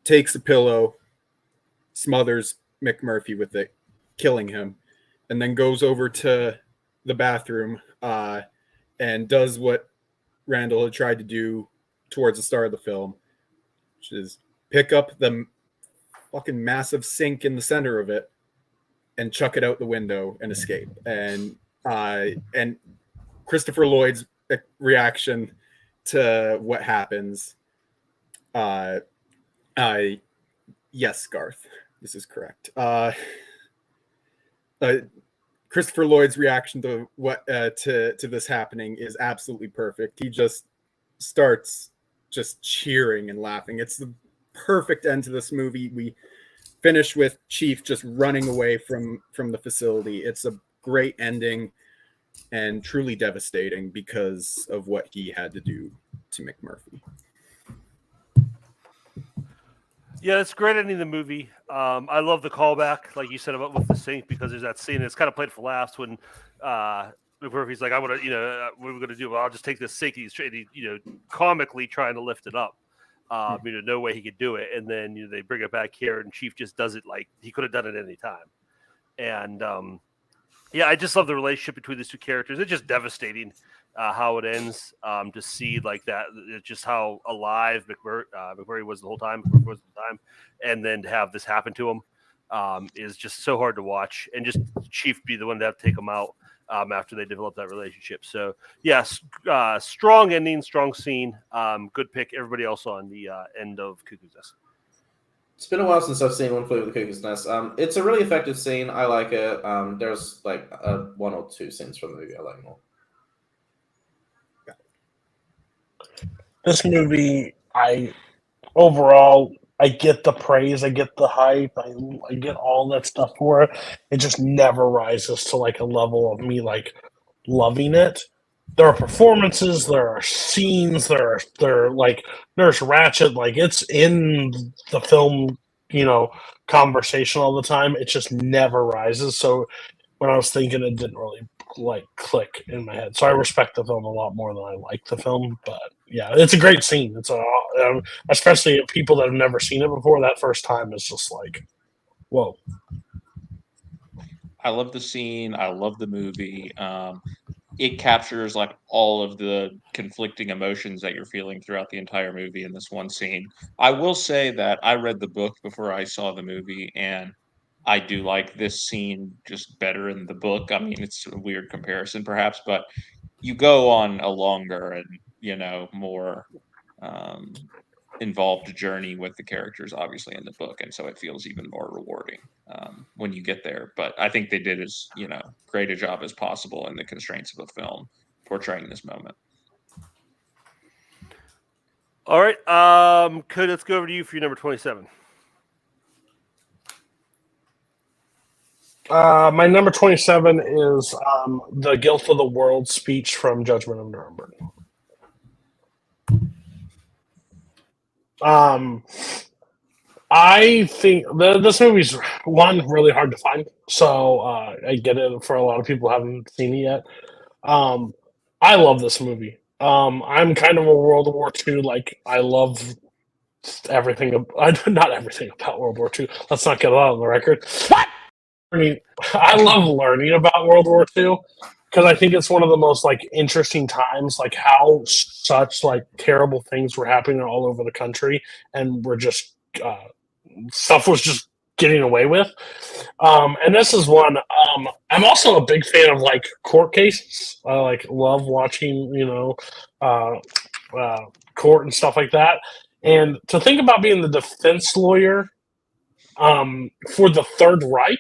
takes a pillow, smothers McMurphy with it, killing him, and then goes over to the bathroom and does what Randall had tried to do towards the start of the film, which is pick up the fucking massive sink in the center of it and chuck it out the window and escape. And Christopher Lloyd's reaction to what happens. Yes, Garth, this is correct. Christopher Lloyd's reaction to what to this happening is absolutely perfect. He just starts just cheering and laughing. It's the perfect end to this movie. We finish with Chief just running away from the facility. It's a great ending and truly devastating because of what he had to do to McMurphy. Yeah, it's a great ending of the movie. I love the callback, like you said, about with the sink, because there's that scene. It's kind of played for laughs when McMurphy's like, "I want to, what are we going to do? Well, I'll just take this sink." He's comically trying to lift it up. No way he could do it, and then they bring it back here, and Chief just does it like he could have done it any time. And I just love the relationship between these two characters. It's just devastating how it ends. To see like that, just how alive McMurray was the whole time, and then to have this happen to him is just so hard to watch. And just Chief be the one to have to take him out after they develop that relationship. So yes, strong ending, strong scene. Good pick. Everybody else on the end of Cuckoo's Nest. It's been a while since I've seen One Flew Over the Cuckoo's Nest. It's a really effective scene. I like it. There's like one or two scenes from the movie I like more. This movie, I get the praise, I get the hype, I get all that stuff for it. It just never rises to like a level of me like loving it. There are performances, there are scenes, there are like Nurse Ratched, like it's in the film, conversation all the time. It just never rises. So when I was thinking, it didn't really like click in my head. So I respect the film a lot more than I like the film. But yeah, it's a great scene. It's especially people that have never seen it before. That first time is just like, whoa. I love the scene. I love the movie. It captures like all of the conflicting emotions that you're feeling throughout the entire movie in this one scene. I will say that I read the book before I saw the movie, and I do like this scene just better in the book. I mean, it's a weird comparison perhaps, but you go on a longer and, more involved journey with the characters, obviously, in the book. And so it feels even more rewarding when you get there. But I think they did as, great a job as possible in the constraints of a film portraying this moment. All right. Cody, let's go over to you for your number 27. My number 27 is the Guilt of the World speech from Judgment of Nuremberg. I think this movie's really hard to find, so I get it for a lot of people who haven't seen it yet. I love this movie. I'm kind of a World War II, like I love everything. Not everything about World War II. Let's not get it out on the record. What? I love learning about World War II because I think it's one of the most like interesting times, like how such like terrible things were happening all over the country, and we're just stuff was just getting away with. And this is one. I'm also a big fan of like court cases. I like love watching, court and stuff like that. And to think about being the defense lawyer for the Third Reich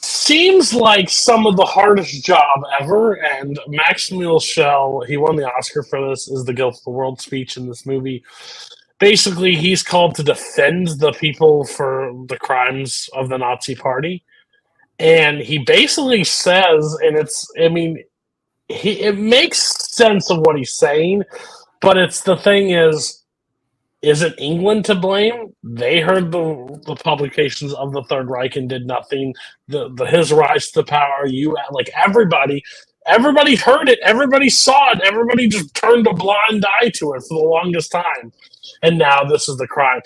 seems like some of the hardest job ever. And Max Michel, he won the Oscar for this, is the Guilt of the World speech in this movie. Basically, he's called to defend the people for the crimes of the Nazi Party. And he basically says, and it makes sense of what he's saying, but the thing isn't England to blame? They heard the publications of the Third Reich and did nothing. His rise to power, everybody heard it, everybody saw it, everybody just turned a blind eye to it for the longest time. And now this is the crime.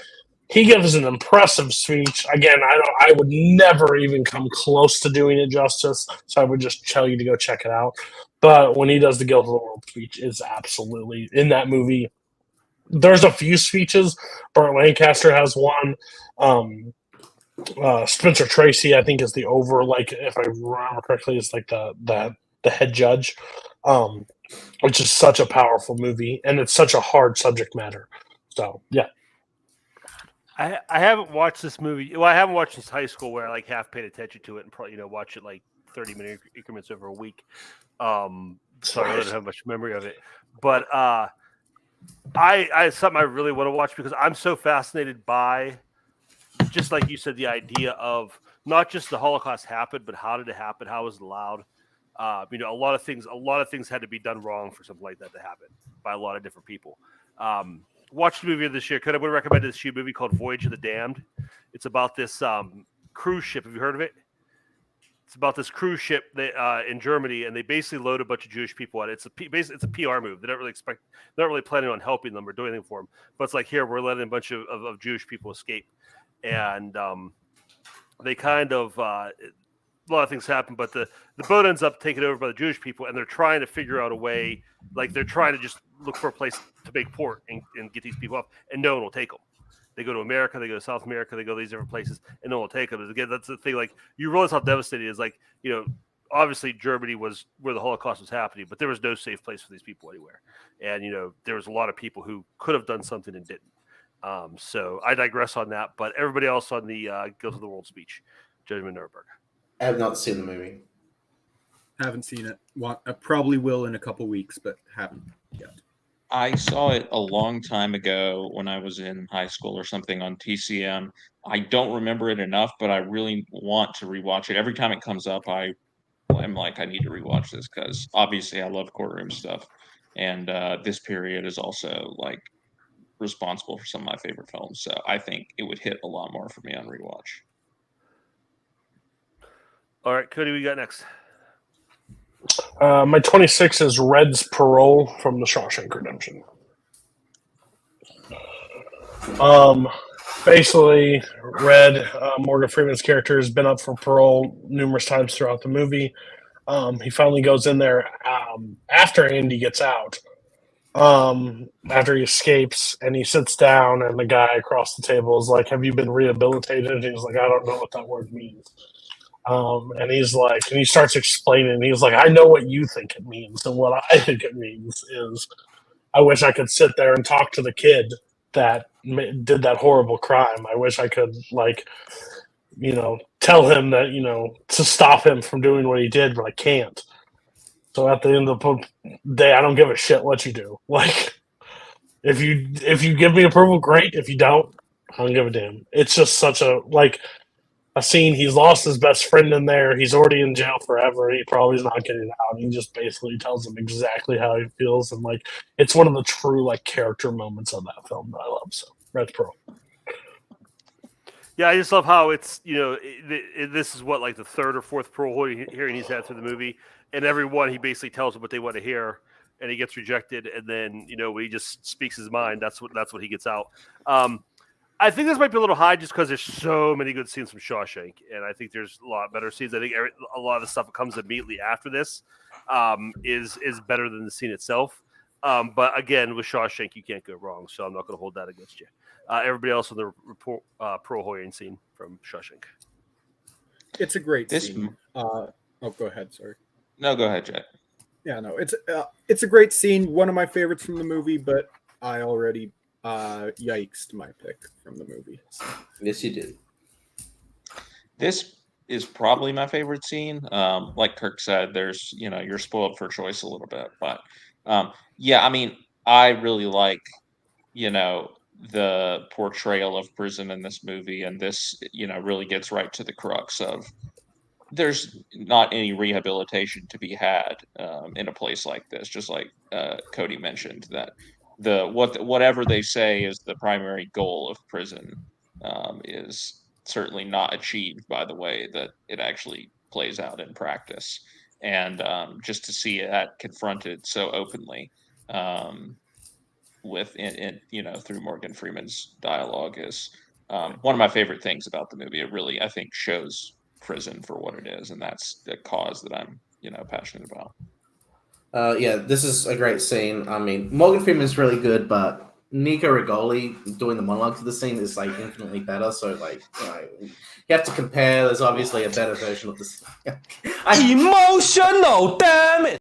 He gives an impressive speech. Again, I would never even come close to doing it justice, so I would just tell you to go check it out. But when he does the Guilt of the World speech, it's absolutely in that movie. There's a few speeches. Burt Lancaster has one. Spencer Tracy, I think, is the if I remember correctly, is like the head judge, which is such a powerful movie, and it's such a hard subject matter. So, yeah. I haven't watched this movie. Well, I haven't watched since high school, where I like half paid attention to it and probably watch it like 30-minute increments over a week. So I don't have much memory of it. But It's something I really want to watch because I'm so fascinated by, just like you said, the idea of not just the Holocaust happened, but how did it happen? How was it allowed? A lot of things had to be done wrong for something like that to happen by a lot of different people. Watched the movie this year. I would recommend this movie called Voyage of the Damned. It's about this cruise ship. Have you heard of it? It's about this cruise ship in Germany, and they basically load a bunch of Jewish people on it. It's a PR move. They're not really planning on helping them or doing anything for them. But it's like, here, we're letting a bunch of Jewish people escape. And they kind of a lot of things happen, but the boat ends up taken over by the Jewish people, and they're trying to figure out a way, like they're trying to just look for a place to make port and get these people up, and no one will take them. They go to America, they go to South America, they go to these different places, and no one will take them. Again, that's the thing. Like, you realize how devastating it is. Like, obviously Germany was where the Holocaust was happening, but there was no safe place for these people anywhere. And, there was a lot of people who could have done something and didn't. So I digress on that, but everybody else on the Guilt of the World speech, Judgment Nuremberg. I have not seen the movie. Haven't seen it. I probably will in a couple weeks, but haven't yet. I saw it a long time ago when I was in high school or something on TCM. I don't remember it enough, but I really want to rewatch it. Every time it comes up, I'm like, I need to rewatch this because obviously I love courtroom stuff. And this period is also like responsible for some of my favorite films. So I think it would hit a lot more for me on rewatch. All right, Cody, we got next. My 26 is Red's Parole from The Shawshank Redemption. Basically, Red, Morgan Freeman's character, has been up for parole numerous times throughout the movie. He finally goes in there after Andy gets out, after he escapes, and he sits down, and the guy across the table is like, "Have you been rehabilitated?" And he's like, "I don't know what that word means." And he's like, and he starts explaining. He's like, "I know what you think it means, and what I think it means is, I wish I could sit there and talk to the kid that did that horrible crime. I wish I could, tell him that, to stop him from doing what he did, but I can't. So at the end of the day, I don't give a shit what you do. Like, if you give me approval, great. If you don't, I don't give a damn." It's just such a scene. He's lost his best friend in there. He's already in jail forever. He probably is not getting out. He just basically tells him exactly how he feels, and it's one of the true character moments of that film that I love. So Red's Parole. Yeah, I just love how it's this is what the third or fourth parole hearing he's had through the movie, and every one he basically tells them what they want to hear, and he gets rejected, and then when he just speaks his mind, that's what he gets out. I think this might be a little high just because there's so many good scenes from Shawshank, and I think there's a lot better scenes. I think a lot of the stuff that comes immediately after this is better than the scene itself. But again, with Shawshank, you can't go wrong, so I'm not going to hold that against you. Everybody else on the parole hearing scene from Shawshank. It's a great scene. Go ahead. Sorry. No, go ahead, Jack. Yeah, no, it's a great scene. One of my favorites from the movie, but I already yikes my pick from the movie. So. Yes, you did. This is probably my favorite scene. Like Kirk said, there's you're spoiled for choice a little bit, but I mean, I really like the portrayal of prison in this movie, and this really gets right to the crux of there's not any rehabilitation to be had in a place like this. Just like Cody mentioned, that whatever they say is the primary goal of prison is certainly not achieved by the way that it actually plays out in practice. And just to see that confronted so openly through Morgan Freeman's dialogue is one of my favorite things about the movie. It really, I think, shows prison for what it is, and that's the cause that I'm passionate about. This is a great scene. I mean, Morgan Freeman's really good, but Nico Rigoli doing the monologue to the scene is infinitely better. So you have to compare. There's obviously a better version of this. Emotional, damn it!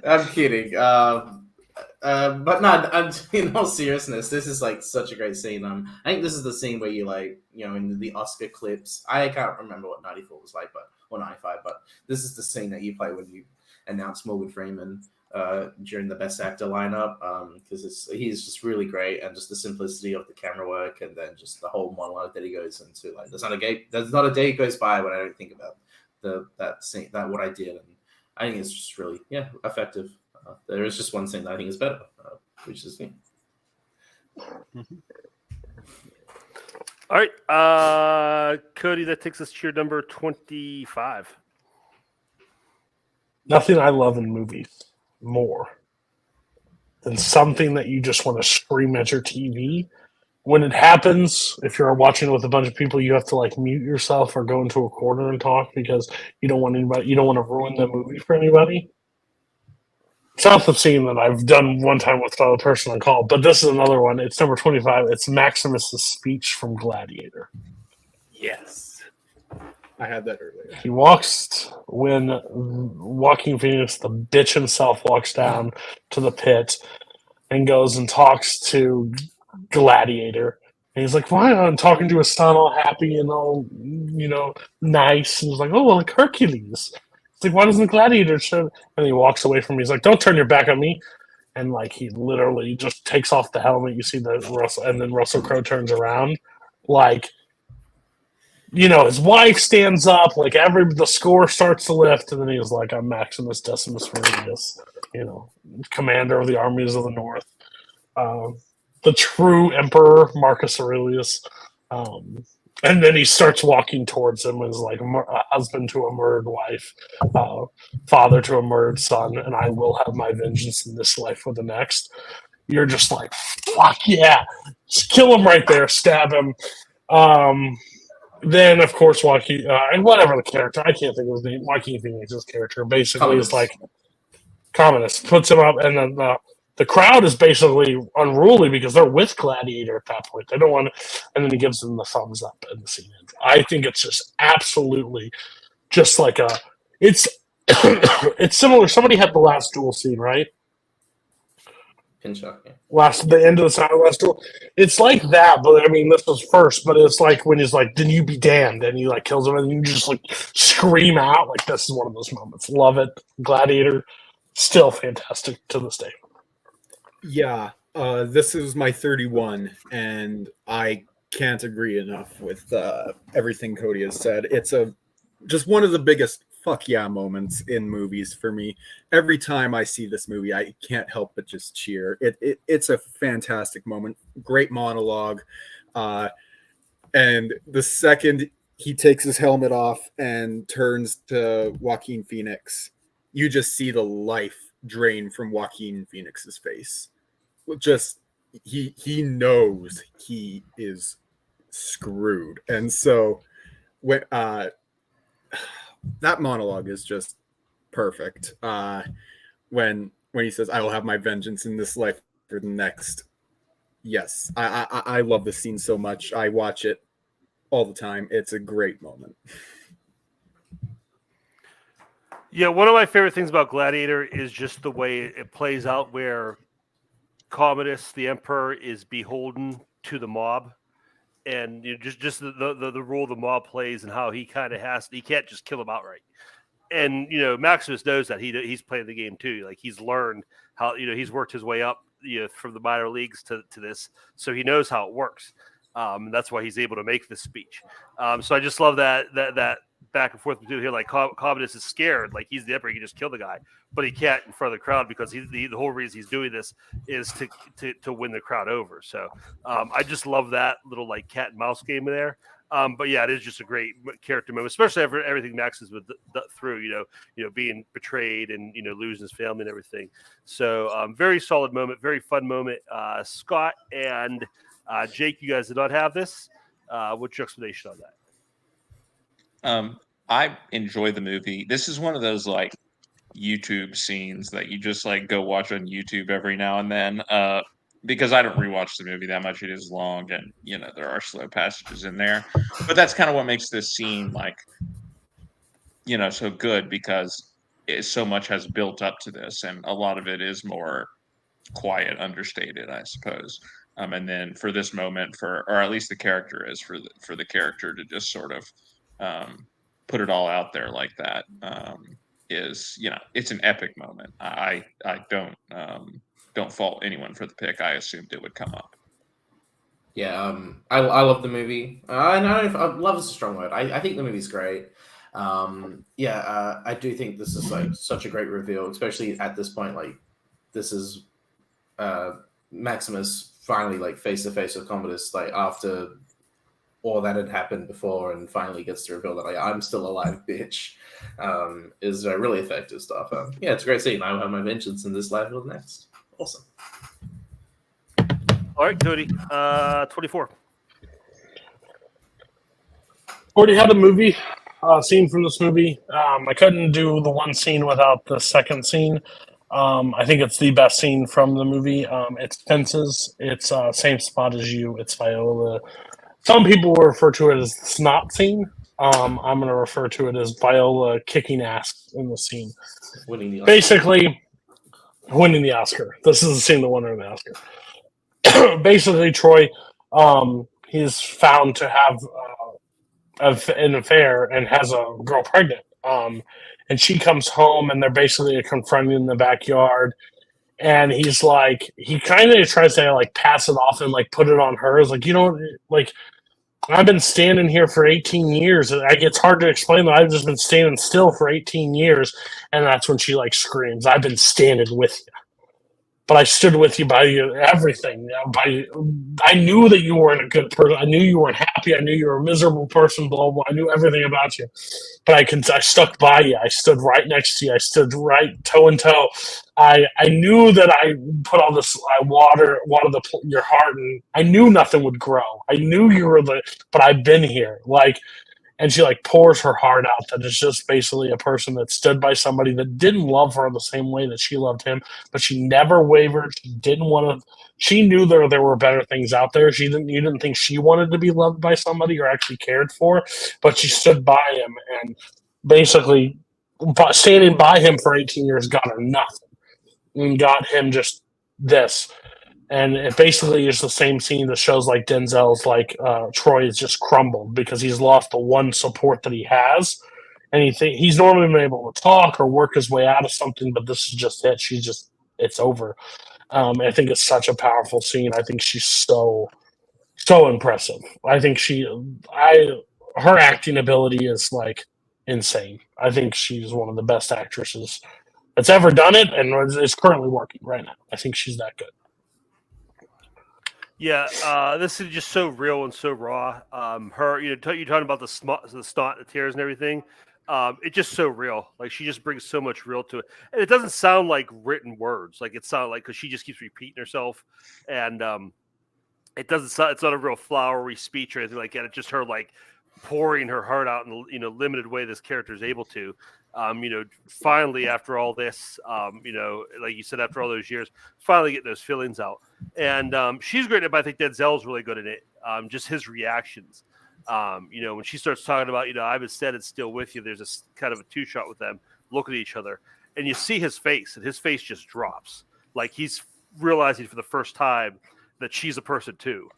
I'm kidding. But no, in all seriousness, this is such a great scene. I think this is the scene where you in the Oscar clips. I can't remember what 94 was like, or 95. But this is the scene that you play when you announce Morgan Freeman. during the Best Actor lineup because he's just really great, and just the simplicity of the camera work, and then just the whole monologue that he goes into. Like, there's not a day goes by when I don't think about that scene, that what I did, and I think it's just really effective. There is just one scene that I think is better, which is me. All right, Cody, that takes us to your number 25. Nothing I love in movies more than something that you just want to scream at your TV. When it happens, if you're watching it with a bunch of people, you have to like mute yourself or go into a corner and talk because you don't want to ruin the movie for anybody. South of scene that I've done one time with a person on call, but this is another one. It's number 25. It's Maximus's speech from Gladiator. Yes. I had that earlier. He walks when Joaquin Phoenix, the bitch himself, walks down to the pit and goes and talks to Gladiator. And he's like, why am I talking to his son all happy and all, nice? And he's like, oh, well, like Hercules. It's like, why doesn't Gladiator show? And he walks away from me. He's like, don't turn your back on me. And like, he literally just takes off the helmet. You see and then Russell Crowe turns around. Like, his wife stands up. Like, the score starts to lift. And then he's like, I'm Maximus Decimus Meridius, commander of the armies of the North. The true emperor, Marcus Aurelius. And then he starts walking towards him as like a husband to a murdered wife, father to a murdered son, and I will have my vengeance in this life or the next. You're just like, fuck yeah. Just kill him right there, stab him. Then, of course, Joaquin, and whatever the character, I can't think of his name, Joaquin Phoenix's character, basically is like, communist, puts him up, and then the crowd is basically unruly because they're with Gladiator at that point. They don't want to, and then he gives them the thumbs up in the scene. I think it's just absolutely just like it's it's similar. Somebody had the last duel scene, right? Pinchot, yeah. The end of the last duel. It's like that, but I mean, this was first, but it's like when he's like, then you be damned, and he like kills him, and you just like scream out. Like, this is one of those moments. Love it. Gladiator, still fantastic to this day. Yeah, this is my 31, and I can't agree enough with everything Cody has said. It's just one of the biggest fuck yeah moments in movies for me. Every time I see this movie, I can't help but just cheer. It's a fantastic moment, great monologue, and the second he takes his helmet off and turns to Joaquin Phoenix, you just see the life drain from Joaquin Phoenix's face. Just he knows he is screwed, and so when that monologue is just perfect. When he says, "I will have my vengeance in this life for the next." Yes, I love this scene so much. I watch it all the time. It's a great moment. Yeah, one of my favorite things about Gladiator is just the way it plays out, where Commodus, the emperor, is beholden to the mob, and just the role the mob plays and how he kind of he can't just kill them outright. And Maximus knows that he's playing the game too. Like, he's learned how he's worked his way up from the minor leagues to this, so he knows how it works. And that's why he's able to make this speech. So I just love that back and forth between here. Like, Commodus is scared, like he's the emperor, he can just kill the guy, but he can't in front of the crowd because the whole reason he's doing this is to win the crowd over. So I just love that little like cat and mouse game in there. But yeah, it is just a great character moment, especially everything Max is through, being betrayed and losing his family and everything. So very solid moment, very fun moment. Scott and Jake, you guys did not have this. What's your explanation on that? I enjoy the movie. This is one of those like YouTube scenes that you just like go watch on YouTube every now and then. Because I don't rewatch the movie that much. It is long, and there are slow passages in there. But that's kind of what makes this scene like, so good, because so much has built up to this, and a lot of it is more quiet, understated, I suppose. And then for this moment, or at least the character is for the character to just sort of put it all out there like that. is, it's an epic moment. I don't fault anyone for the pick. I assumed it would come up. Yeah, I love the movie. I know if love is a strong word. I think the movie's great. I do think this is like such a great reveal, especially at this point. Like, this is Maximus finally like face to face with Commodus, like after all that had happened before, and finally gets to reveal that like I'm still alive, bitch. Is really effective stuff. It's a great scene. I will have my vengeance in this life next. Awesome. All right, Cody. 24. Already had a movie scene from this movie. I couldn't do the one scene without the second scene. I think it's the best scene from the movie. It's Fences. It's same spot as you. It's Viola. Some people will refer to it as the snot scene. I'm going to refer to it as Viola kicking ass in the scene. Winning the Oscar. Basically, winning the Oscar. This is the scene that won her the Oscar. Basically, Troy, he's found to have an affair and has a girl pregnant. And she comes home and they're basically confronting in the backyard. And he's like, he kind of tries to like pass it off and like put it on her. It's like, like, I've been standing here for 18 years. It's hard to explain that I've just been standing still for 18 years. And that's when she like screams, I've been standing with you. But I stood with you by everything. I knew that you weren't a good person. I knew you weren't happy. I knew you were a miserable person. Blah, blah. I knew everything about you. But I stuck by you. I stood right next to you. I stood right toe and toe. I knew that I put all this water your heart, and I knew nothing would grow. I knew you were but I've been here. And she like pours her heart out that it's just basically a person that stood by somebody that didn't love her the same way that she loved him, but she never wavered. She didn't want to. She knew there were better things out there. You didn't think she wanted to be loved by somebody or actually cared for, but she stood by him and basically standing by him for 18 years got her nothing and got him just this. And it basically is the same scene that shows like Denzel's like Troy is just crumbled because he's lost the one support that he has, and he's normally been able to talk or work his way out of something, but this is just it. It's over. I think it's such a powerful scene. I think she's so impressive. I think her acting ability is like insane. I think she's one of the best actresses that's ever done it, and is currently working right now. I think she's that good. Yeah, this is just so real and so raw. Her, you're talking about the snot, the tears, and everything. It's just so real. Like she just brings so much real to it, and it doesn't sound like written words. Like it sounds like because she just keeps repeating herself, and it doesn't sound. It's not a real flowery speech or anything like that. It's just her like pouring her heart out in the limited way this character is able to. Finally after all this, like you said, after all those years, finally getting those feelings out. And she's great at it, but I think Denzel's really good at it. Just his reactions. When she starts talking about, I've been stead and still with you, there's this kind of a two-shot with them looking at each other. And you see his face, and his face just drops. Like he's realizing for the first time that she's a person too.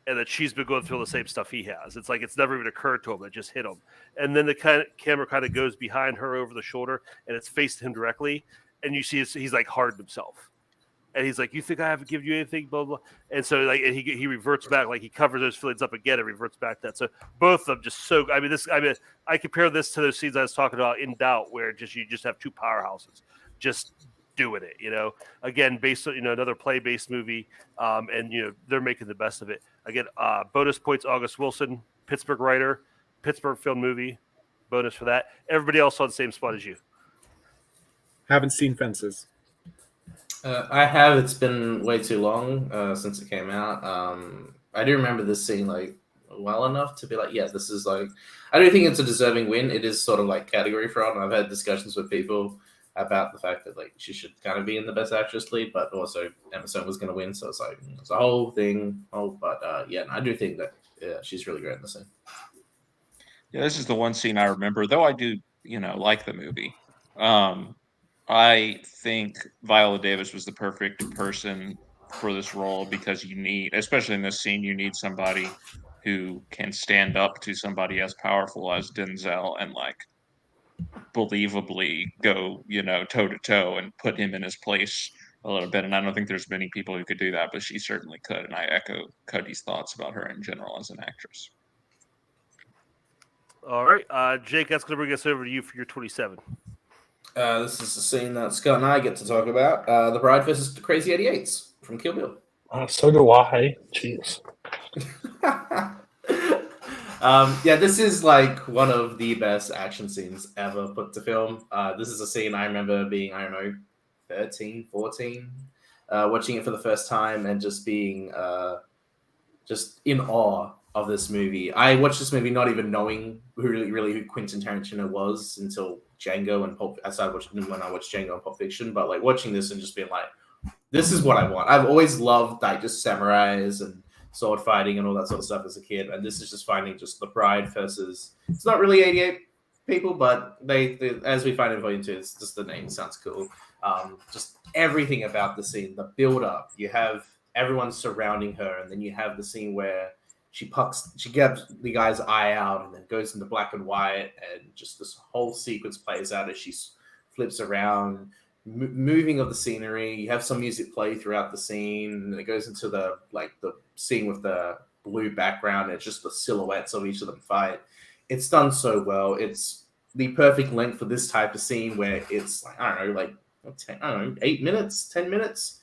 And that she's been going through the same stuff he has. It's like it's never even occurred to him. It just hit him. And then the camera kind of goes behind her over the shoulder, and it's faced him directly. And you see he's like hardened himself. And he's like, "You think I haven't given you anything?" Blah blah. And so like he reverts back, like he covers those feelings up again and reverts back to that. So both of them just so. I compare this to those scenes I was talking about in Doubt, where you just have two powerhouses just doing it. Again, based on another play-based movie, and they're making the best of it. Again, bonus points, August Wilson, Pittsburgh writer, Pittsburgh film movie, bonus for that. Everybody else on the same spot as you. Haven't seen Fences. I have. It's been way too long since it came out. I do remember this scene like well enough to be like, yeah, this is like. I don't think it's a deserving win. It is sort of like category fraud, and I've had discussions with people about the fact that like she should kind of be in the best actress lead, but also Emma Stone was going to win, so it's like it's a whole thing. But I do think that she's really great in the scene. Yeah, this is the one scene I remember, though I do like the movie. I think Viola Davis was the perfect person for this role because you need, especially in this scene, you need somebody who can stand up to somebody as powerful as Denzel and like believably go, toe to toe and put him in his place a little bit. And I don't think there's many people who could do that, but she certainly could. And I echo Cody's thoughts about her in general as an actress. All right, Jake, that's going to bring us over to you for your 27. This is the scene that Scott and I get to talk about. The Bride versus the Crazy 88s from Kill Bill. So do I. Jeez. This is like one of the best action scenes ever put to film. This is a scene I remember being, 13, 14, watching it for the first time and just being just in awe of this movie. I watched this movie not even knowing who Quentin Tarantino was until Django and I started watching when I watched Django and Pulp Fiction. But like watching this and just being like, this is what I want. I've always loved like just samurais and sword fighting and all that sort of stuff as a kid, and this is just finding just the Bride versus. It's not really 88 people, but they as we find in Volume 2, it's just the name sounds cool. Just everything about the scene, the build up. You have everyone surrounding her, and then you have the scene where she gets the guy's eye out and then goes into black and white, and just this whole sequence plays out as she flips around, moving of the scenery. You have some music play throughout the scene, and it goes into the scene with the blue background. It's just the silhouettes of each of them fight. It's done so well. It's the perfect length for this type of scene where it's 8 minutes, 10 minutes.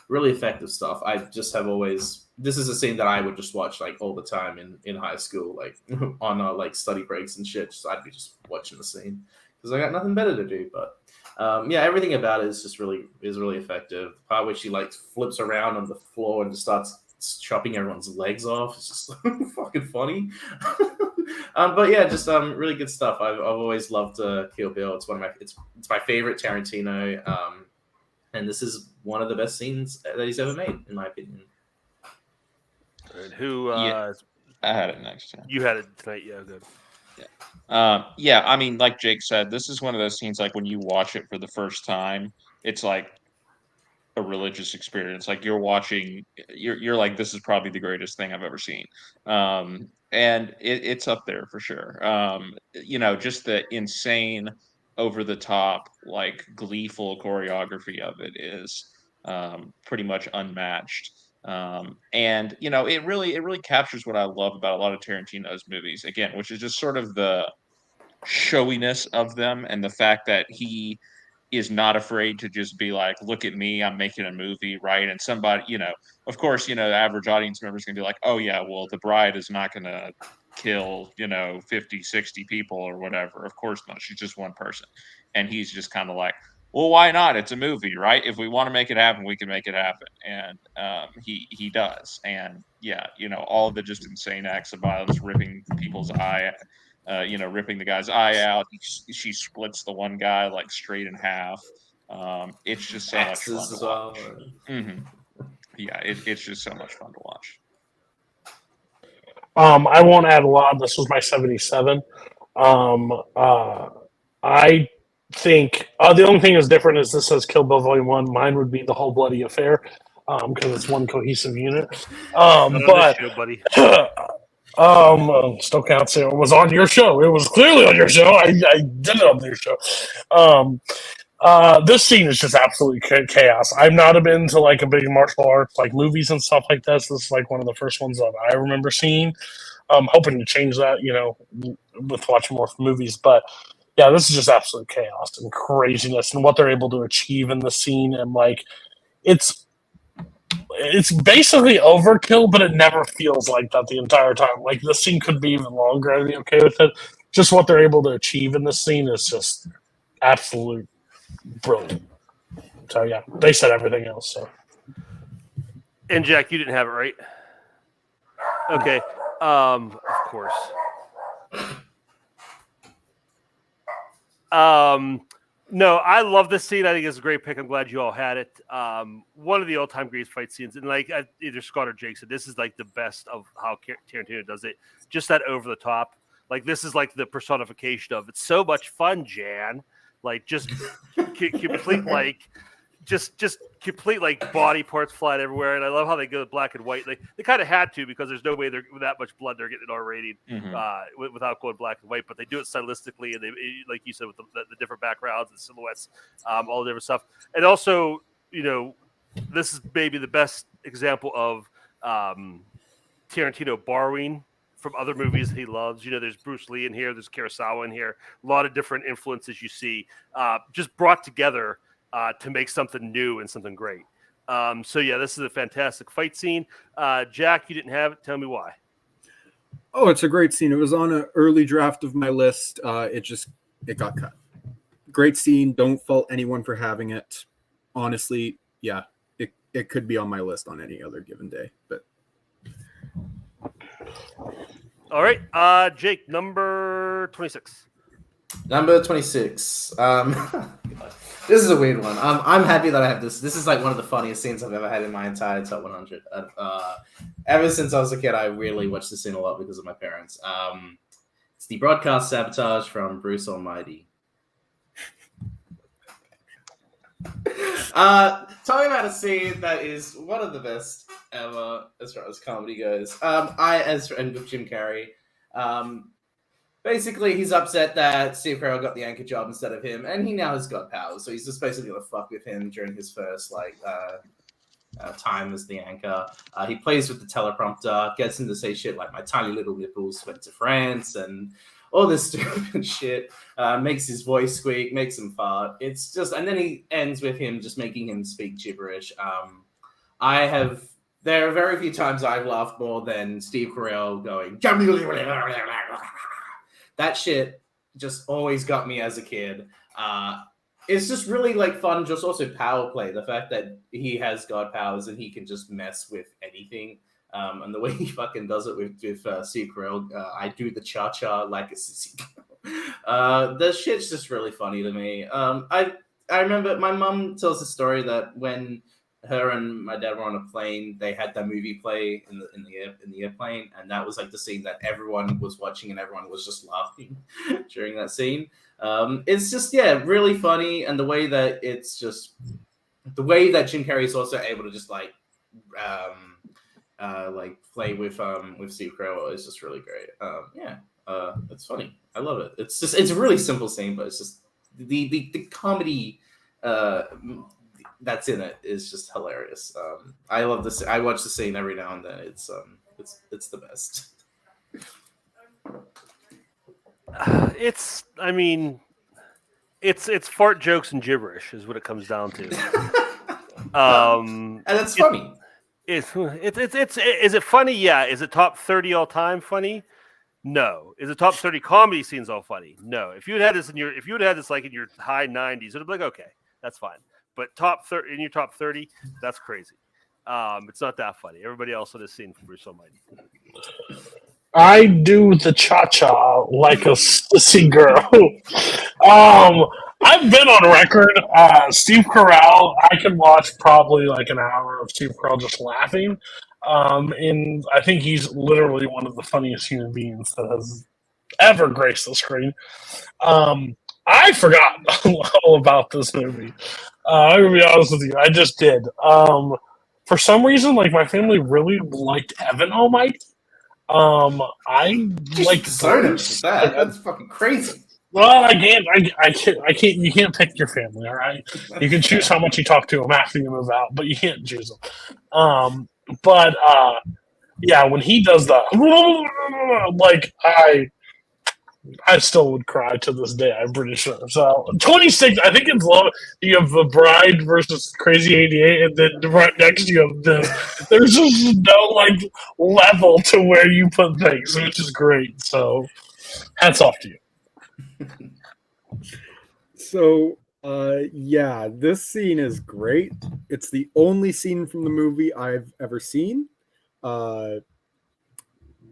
Really effective stuff. I just have always. This is a scene that I would just watch like all the time in high school, like on like study breaks and shit. So I'd be just watching the scene because I got nothing better to do. But everything about it is just really effective. The part where she like flips around on the floor and just starts chopping everyone's legs off. It's just fucking funny. Just really good stuff. I've always loved Kill Bill. It's it's my favorite Tarantino. And this is one of the best scenes that he's ever made, in my opinion. And who? I had it next time. You had it tonight, yeah, good. Yeah. I mean, like Jake said, this is one of those scenes. Like when you watch it for the first time, it's like a religious experience. Like you're watching, you're like, this is probably the greatest thing I've ever seen. And it's up there for sure. Just the insane, over the top, like gleeful choreography of it is pretty much unmatched. And it really captures what I love about a lot of Tarantino's movies, again, which is just sort of the showiness of them and the fact that he is not afraid to just be like, look at me, I'm making a movie, right? And somebody, of course, the average audience member is going to be like, oh yeah, well, the Bride is not going to kill 50, 60 people or whatever. Of course not. She's just one person. And he's just kind of like, well, why not? It's a movie, right? If we want to make it happen, we can make it happen. And he does. And yeah, all the just insane acts of violence, ripping people's eye, ripping the guy's eye out. She splits the one guy like straight in half. It's just so much fun to watch. Mm-hmm. Yeah, it's just so much fun to watch. I won't add a lot. This was my 77. I think the only thing that's different is this says Kill Bill Volume 1. Mine would be The Whole Bloody Affair because it's one cohesive unit. But show, buddy. Still counts. It was on your show. It was clearly on your show. I did it on your show. This scene is just absolutely chaos. I'm not into like a big martial arts like movies and stuff like this. This is like one of the first ones that I remember seeing. I'm hoping to change that, with watching more movies. But yeah, this is just absolute chaos and craziness and what they're able to achieve in the scene. And like, it's basically overkill, but it never feels like that the entire time. Like the scene could be even longer. I'd be okay with it. Just what they're able to achieve in this scene is just absolute brilliant. So yeah, they said everything else. So. And Jack, you didn't have it right. Okay, of course. No, I love this scene. I think it's a great pick. I'm glad you all had it. One of the all-time great fight scenes, and like either Scott or Jake said, this is like the best of how Tarantino does it. Just that over the top. Like this is like the personification of it's so much fun, Jan. Like just complete like just complete like body parts flying everywhere, and I love how they go black and white. They kind of had to because there's no way they're with that much blood they're getting an R rating without going black and white. But they do it stylistically, and they, like you said, with the different backgrounds and silhouettes, all the different stuff. And also, this is maybe the best example of Tarantino borrowing from other movies he loves. There's Bruce Lee in here, there's Kurosawa in here, a lot of different influences you see, just brought together to make something new and something great. So yeah, this is a fantastic fight scene. Jack, you didn't have it. Tell me why. Oh, it's a great scene. It was on an early draft of my list. It got cut. Great scene. Don't fault anyone for having it. Honestly, yeah, it could be on my list on any other given day. But all right, Jake, number 26. Number 26. This is a weird one. I'm happy that I have this. This is like one of the funniest scenes I've ever had in my entire top 100. Ever since I was a kid, I really watched this scene a lot because of my parents. It's the broadcast sabotage from Bruce Almighty. Talking about a scene that is one of the best ever as far as comedy goes. And with Jim Carrey. Basically, he's upset that Steve Carell got the anchor job instead of him, and he now has got powers. So he's just basically gonna fuck with him during his first time as the anchor. He plays with the teleprompter, gets him to say shit like "my tiny little nipples went to France" and all this stupid shit. Makes his voice squeak, makes him fart. It's just, and then he ends with him just making him speak gibberish. There are very few times I've laughed more than Steve Carell going. That shit just always got me as a kid. It's just really fun, just also power play. The fact that he has god powers and he can just mess with anything. And the way he fucking does it with Steve Carell, I do the cha-cha like a sissy. The shit's just really funny to me. I remember my mom tells the story that when her and my dad were on a plane, they had that movie play in the airplane, and that was like the scene that everyone was watching and everyone was just laughing during that scene. It's just really funny, and the way that Jim Carrey is also able to just play with Steve Carell is just really great. It's funny. I love it. It's a really simple scene, but it's just the comedy that's in it is just hilarious. I love this. I watch the scene every now and then. It's the best. It's fart jokes and gibberish is what it comes down to. And it's funny. Is it funny? Yeah. Is it top 30 all time funny? No. Is it top 30 comedy scenes all funny? No. If you had this in your high 90s, it'd be like, okay, that's fine. But top 30 in your top 30, that's crazy. It's not that funny. Everybody else on this scene from Bruce Almighty. I do the cha-cha like a sissy girl. I've been on record. Steve Carell, I can watch probably like an hour of Steve Carell just laughing. And I think he's literally one of the funniest human beings that has ever graced the screen. I forgot all about this movie. I'm going to be honest with you. I just did. For some reason, my family really liked Evan Almighty. I like that. That's fucking crazy. Well, I can't. You can't pick your family, all right? You can choose how much you talk to them after you move out, but you can't choose them. When he does that, I still would cry to this day. I'm pretty sure. So 26, I think it's low. You have The Bride versus Crazy 88, and then right next you have this. There's just no level to where you put things, which is great. So hats off to you. So this scene is great. It's the only scene from the movie I've ever seen.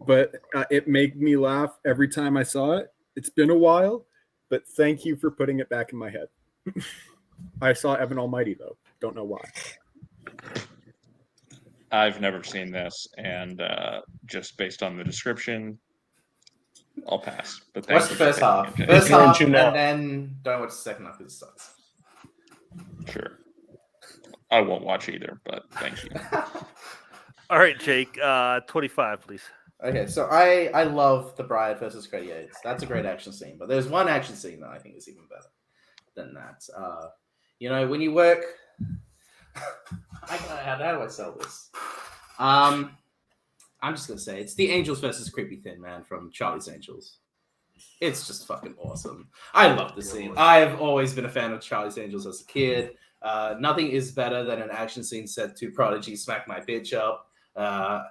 But it made me laugh every time I saw it. It's been a while, but thank you for putting it back in my head. I saw Evan Almighty, though. Don't know why. I've never seen this, and just based on the description, I'll pass. But watch the first half. And then don't watch the second half because it sucks. Sure. I won't watch either, but thank you. All right, Jake, 25, please. Okay, so I love the Bride versus Cody Yates. That's a great action scene, but there's one action scene that I think is even better than that. When you work, how do I sell this? I'm just gonna say it's the Angels versus Creepy Thin Man from Charlie's Angels. It's just fucking awesome. I love this scene. I've always been a fan of Charlie's Angels as a kid. Nothing is better than an action scene set to Prodigy Smack My Bitch Up.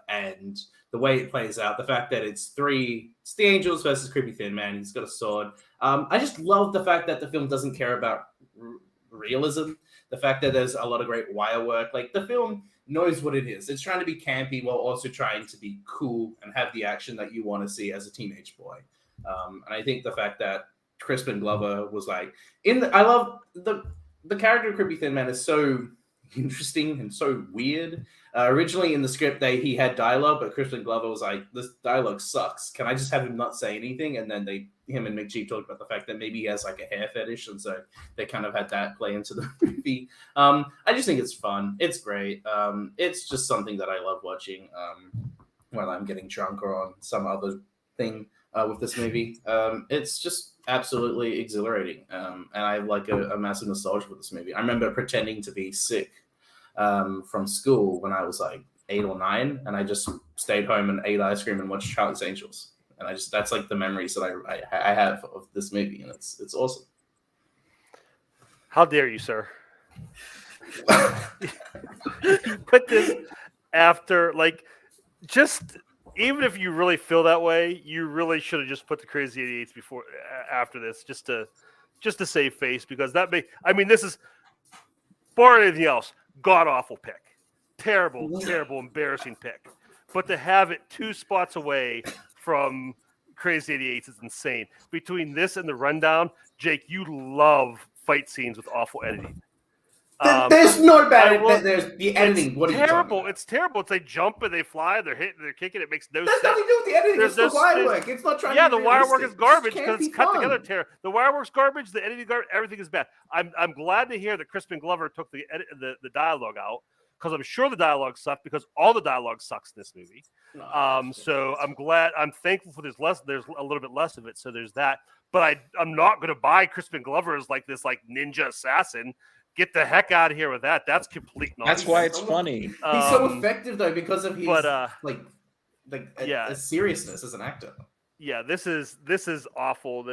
And the way it plays out, the fact that it's the Angels versus Creepy Thin Man. He's got a sword. I just love the fact that the film doesn't care about realism. The fact that there's a lot of great wire work. Like, the film knows what it is. It's trying to be campy while also trying to be cool and have the action that you want to see as a teenage boy. And I think the fact that Crispin Glover was like I love the character of Creepy Thin Man is so interesting and so weird. Originally in the script, he had dialogue, but Crispin Glover was like, "This dialogue sucks. Can I just have him not say anything?" And then him and McGee talked about the fact that maybe he has like a hair fetish, and so they kind of had that play into the movie. I just think it's fun. It's great. It's just something that I love watching when I'm getting drunk or on some other thing with this movie. It's just absolutely exhilarating, and I have like a massive nostalgia for this movie. I remember pretending to be sick from school when I was like 8 or 9, and I just stayed home and ate ice cream and watched Charlie's Angels. And that's like the memories that I have of this movie, and it's awesome. How dare you, sir? You put this after, like, just even if you really feel that way, you really should have just put the Crazy 88s after this, just to save face, because this is, bar anything else, god awful pick, terrible, embarrassing pick. But to have it 2 spots away from Crazy 88s is insane. Between this and the Rundown, Jake, you love fight scenes with awful editing. There's no bad. There's the editing. What are you talking about? It's terrible. It's they jump and they fly, they're hitting, they're kicking. It makes no That's sense. nothing to do with the editing. It's the wire work. It's not trying to be the wire work is garbage because because it's cut together. The wire work's garbage. The editing garbage. Everything is bad. I'm glad to hear that Crispin Glover took the dialogue out, because I'm sure the dialogue sucked, because all the dialogue sucks in this movie. So I'm glad. I'm thankful for there's a little bit less of it. So there's that. But I'm not going to buy Crispin Glover as like this like ninja assassin. Get the heck out of here with that. That's complete nonsense. That's why it's funny. He's so effective though because of his seriousness as an actor. Yeah, this is awful.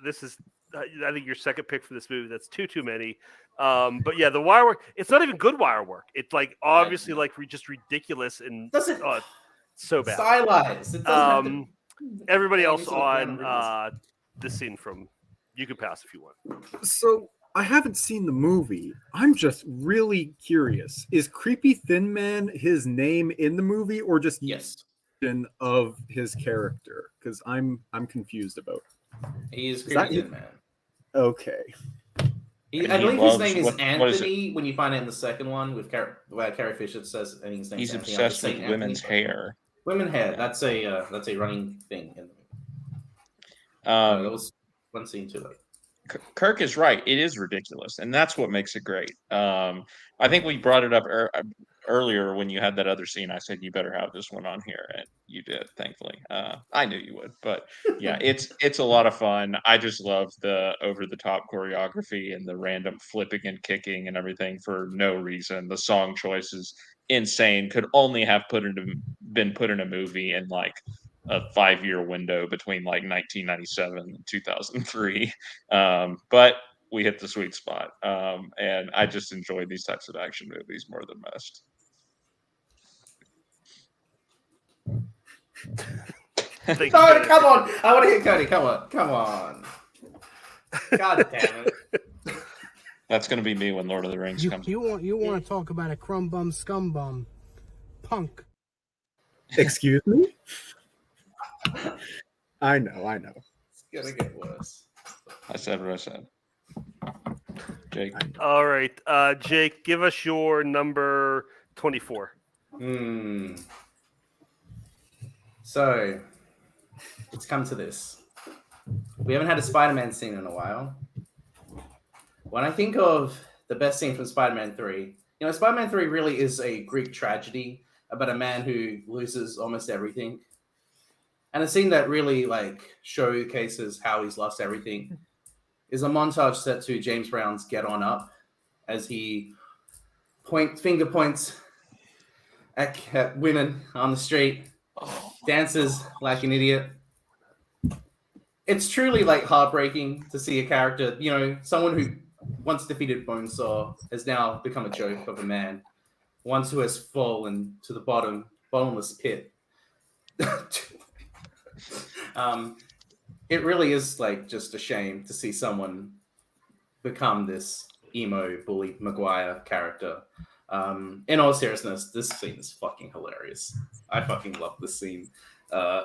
This is I think your second pick for this movie. That's too many. But yeah, the wire work. It's not even good wire work. It's like obviously like just ridiculous and so bad. Stylized. It doesn't everybody else on this scene from you can pass if you want. So I haven't seen the movie. I'm just really curious. Is Creepy Thin Man his name in the movie, or just of his character? Because I'm confused about it. He is Creepy Thin Man. Okay. I believe his name is Anthony. When you find it in the second one with where Carrie Fisher says, I think his name he's is Anthony. obsessed with women's hair. Women's hair. That's a running thing in the movie. That was one scene too late. Kirk is right. It is ridiculous, and that's what makes it great. I think we brought it up earlier when you had that other scene. I said you better have this one on here, and you did. Thankfully, I knew you would. But yeah, it's a lot of fun. I just love the over-the-top choreography and the random flipping and kicking and everything for no reason. The song choice is insane. Could only have been put in a movie in like a 5-year window between like 1997 and 2003. But we hit the sweet spot. And I just enjoy these types of action movies more than most. No, come on. I want to hit Cody. Come on. God damn it. That's going to be me when Lord of the Rings comes. You want to talk about a crumb bum, scum bum, punk. Excuse me? I know. It's gonna get worse. I said what I said. Jake. All right. Jake, give us your number 24. So let's come to this. We haven't had a Spider-Man scene in a while. When I think of the best scene from Spider-Man 3, You know, Spider-Man 3 really is a Greek tragedy about a man who loses almost everything. And a scene that really like showcases how he's lost everything is a montage set to James Brown's Get On Up as he finger points at women on the street, dances like an idiot. It's truly like heartbreaking to see a character, you know, someone who once defeated Bonesaw has now become a joke of a man, once who has fallen to the bottomless pit. It really is like just a shame to see someone become this emo bully Maguire character. In all seriousness, this scene is fucking hilarious. I fucking love this scene.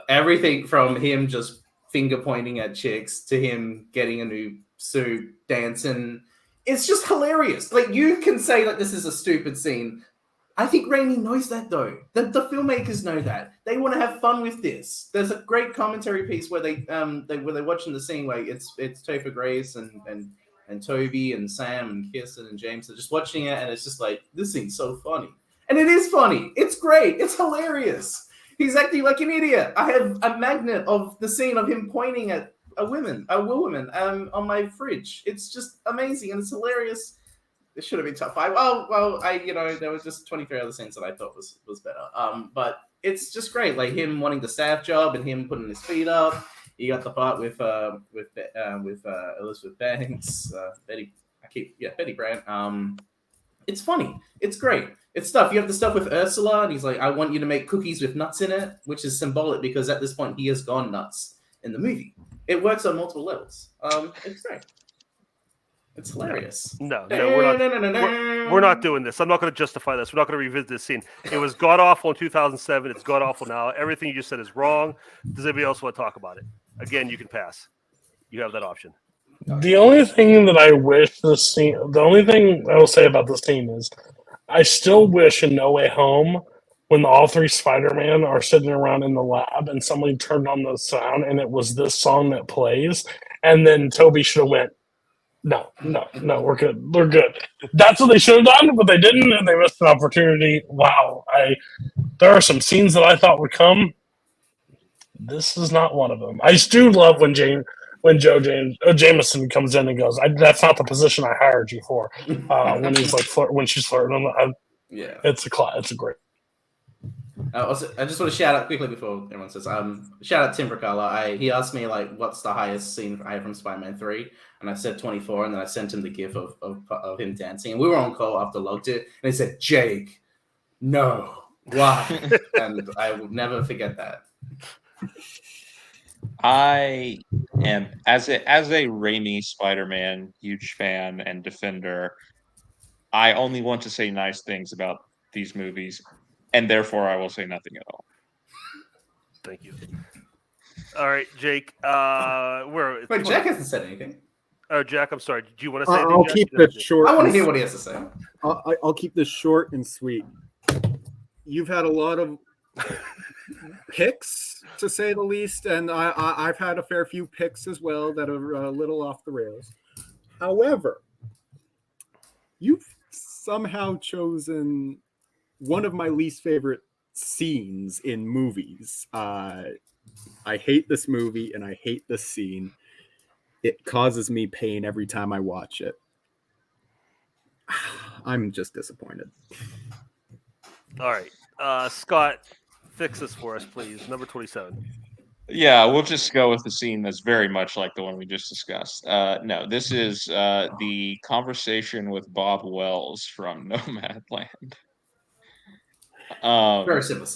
Everything from him just finger pointing at chicks to him getting a new suit, dancing. It's just hilarious. Like, you can say like this is a stupid scene. I think Raimi knows that though. The filmmakers know that. They want to have fun with this. There's a great commentary piece where they're watching the scene where it's Topher Grace and Toby and Sam and Kirsten and James are just watching it, and it's just like, this scene's so funny. And it is funny. It's great. It's hilarious. He's acting like an idiot. I have a magnet of the scene of him pointing at a woman on my fridge. It's just amazing and it's hilarious. It should have been top 5. There was just 23 other scenes that I thought was better. But it's just great. Like him wanting the staff job and him putting his feet up. You got the part with Elizabeth Banks, Betty Brant. It's funny. It's great. It's stuff. You have the stuff with Ursula, and he's like, I want you to make cookies with nuts in it, which is symbolic because at this point he has gone nuts in the movie. It works on multiple levels. It's great. It's hilarious. No, we're not doing this. I'm not going to justify this. We're not going to revisit this scene. It was god awful in 2007. It's god awful now. Everything you just said is wrong. Does anybody else want to talk about it? Again, you can pass. You have that option. The only thing that I wish the only thing I will say about this scene is I still wish in No Way Home when all 3 Spider-Man are sitting around in the lab and somebody turned on the sound and it was this song that plays, and then Toby should have went, No, we're good. We're good. That's what they should have done, but they didn't, and they missed an opportunity. Wow. There are some scenes that I thought would come. This is not one of them. I do love when Jameson comes in and goes, "That's not the position I hired you for." When he's like when she's flirting, yeah, it's a great. Also, I just want to shout out quickly before everyone says, shout out Tim Brzakala. He asked me like, what's the highest scene I have from Spider-Man 3, and I said 24, and then I sent him the gif of him dancing, and we were on call after logged it, and he said, Jake, no, why? And I will never forget that. I am as a Raimi Spider-Man huge fan and defender. I only want to say nice things about these movies, and therefore I will say nothing at all. Thank you. All right, Jake. Wait, Jack hasn't said anything. Oh, Jack, I'm sorry. Do you want to say anything? I'll keep this short. I want to hear what he has to say. I'll keep this short and sweet. You've had a lot of picks, to say the least, and I've had a fair few picks as well that are a little off the rails. However, you've somehow chosen one of my least favorite scenes in movies. I hate this movie and I hate this scene. It causes me pain every time I watch it. I'm just disappointed. All right. Scott, fix this for us, please. Number 27. Yeah, we'll just go with the scene that's very much like the one we just discussed. No, this is the conversation with Bob Wells from Nomadland. Very similar.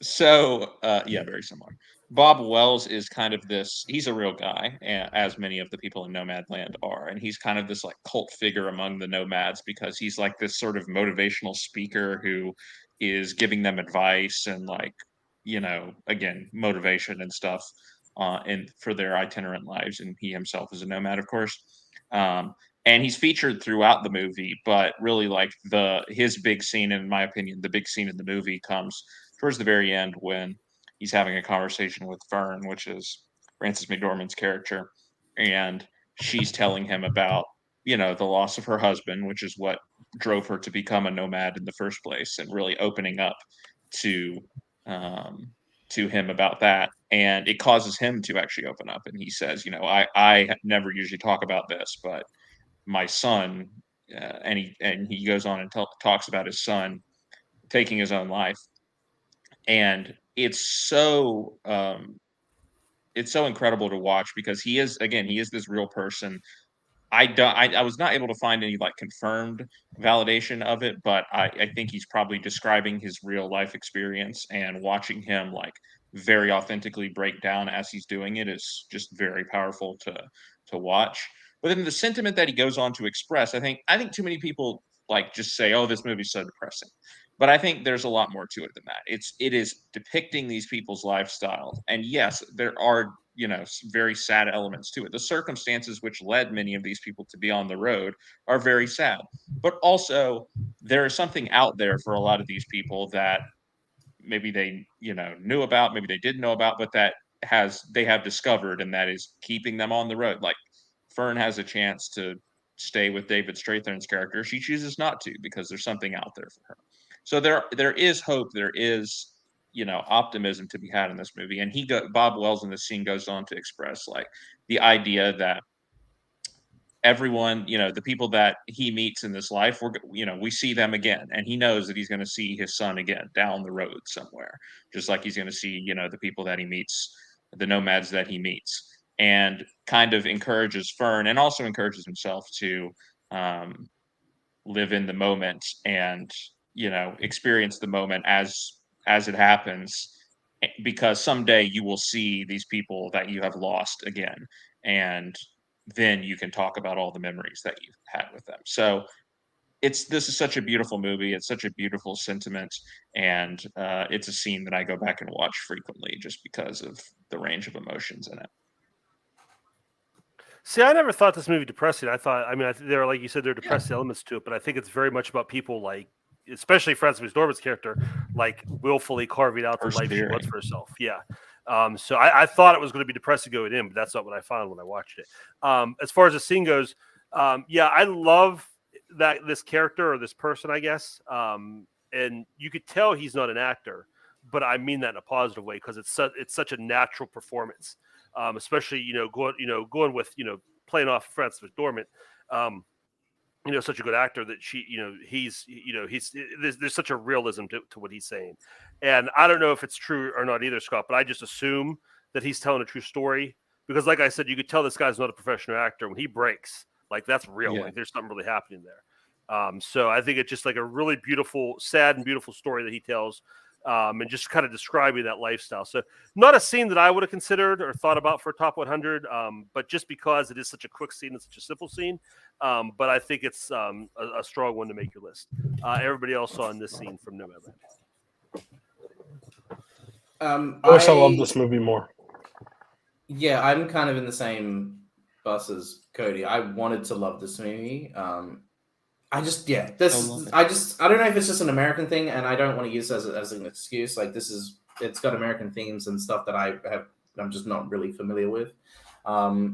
So, very similar. Bob Wells is kind of this, he's a real guy, as many of the people in Nomadland are, and he's kind of this like cult figure among the nomads because he's like this sort of motivational speaker who is giving them advice and like, again, motivation and stuff and for their itinerant lives. And he himself is a nomad, of course. And he's featured throughout the movie, but really like his big scene, in my opinion, the big scene in the movie comes towards the very end when he's having a conversation with Fern, which is Frances McDormand's character. And she's telling him about the loss of her husband, which is what drove her to become a nomad in the first place, and really opening up to him about that. And it causes him to actually open up. And he says, I never usually talk about this, but my son, and he goes on and talks about his son taking his own life. And it's so incredible to watch, because he is this real person. I was not able to find any like confirmed validation of it, but I think he's probably describing his real life experience, and watching him like very authentically break down as he's doing it is just very powerful to watch. But then the sentiment that he goes on to express, I think too many people like just say, "Oh, this movie's so depressing." But I think there's a lot more to it than that. It is depicting these people's lifestyles, and yes, there are very sad elements to it. The circumstances which led many of these people to be on the road are very sad, but also there is something out there for a lot of these people that maybe they knew about, maybe they didn't know about, but that they have discovered, and that is keeping them on the road. Like Fern has a chance to stay with David Strathairn's character. She chooses not to, because there's something out there for her. So there is hope. There is optimism to be had in this movie. And Bob Wells in this scene goes on to express like the idea that everyone, the people that he meets in this life, we see them again, and he knows that he's going to see his son again down the road somewhere, just like he's going to see, the people that he meets, the nomads that he meets, and kind of encourages Fern, and also encourages himself to live in the moment, and experience the moment as it happens, because someday you will see these people that you have lost again, and then you can talk about all the memories that you've had with them. So this is such a beautiful movie. It's such a beautiful sentiment, and it's a scene that I go back and watch frequently just because of the range of emotions in it. See, I never thought this movie depressing. I think there are, like you said, there are depressing elements to it, but I think it's very much about people like, especially Frances McDormand's character, like willfully carving out the life she wants for herself. Yeah. So I thought it was going to be depressing going in, but that's not what I found when I watched it. As far as the scene goes, I love this character, or this person, I guess. And you could tell he's not an actor, but I mean that in a positive way, because it's such a natural performance. Especially going with playing off Frances McDormand. Such a good actor that there's such a realism to what he's saying. And I don't know if it's true or not either, Scott, but I just assume that he's telling a true story, because like I said, you could tell this guy's not a professional actor. When he breaks, like, that's real. Yeah. Like, there's something really happening there. So I think it's just like a really beautiful, sad and beautiful story that he tells, and just kind of describing that lifestyle. So not a scene that I would have considered or thought about for a top 100, but just because it is such a quick scene and such a simple scene. But I think it's a strong one to make your list. Everybody else saw in this scene from Nomadland. I wish I loved this movie more. Yeah, I'm kind of in the same bus as Cody. I wanted to love this movie. I don't know if it's just an American thing, and I don't want to use it as an excuse. Like, it's got American themes and stuff that I'm just not really familiar with.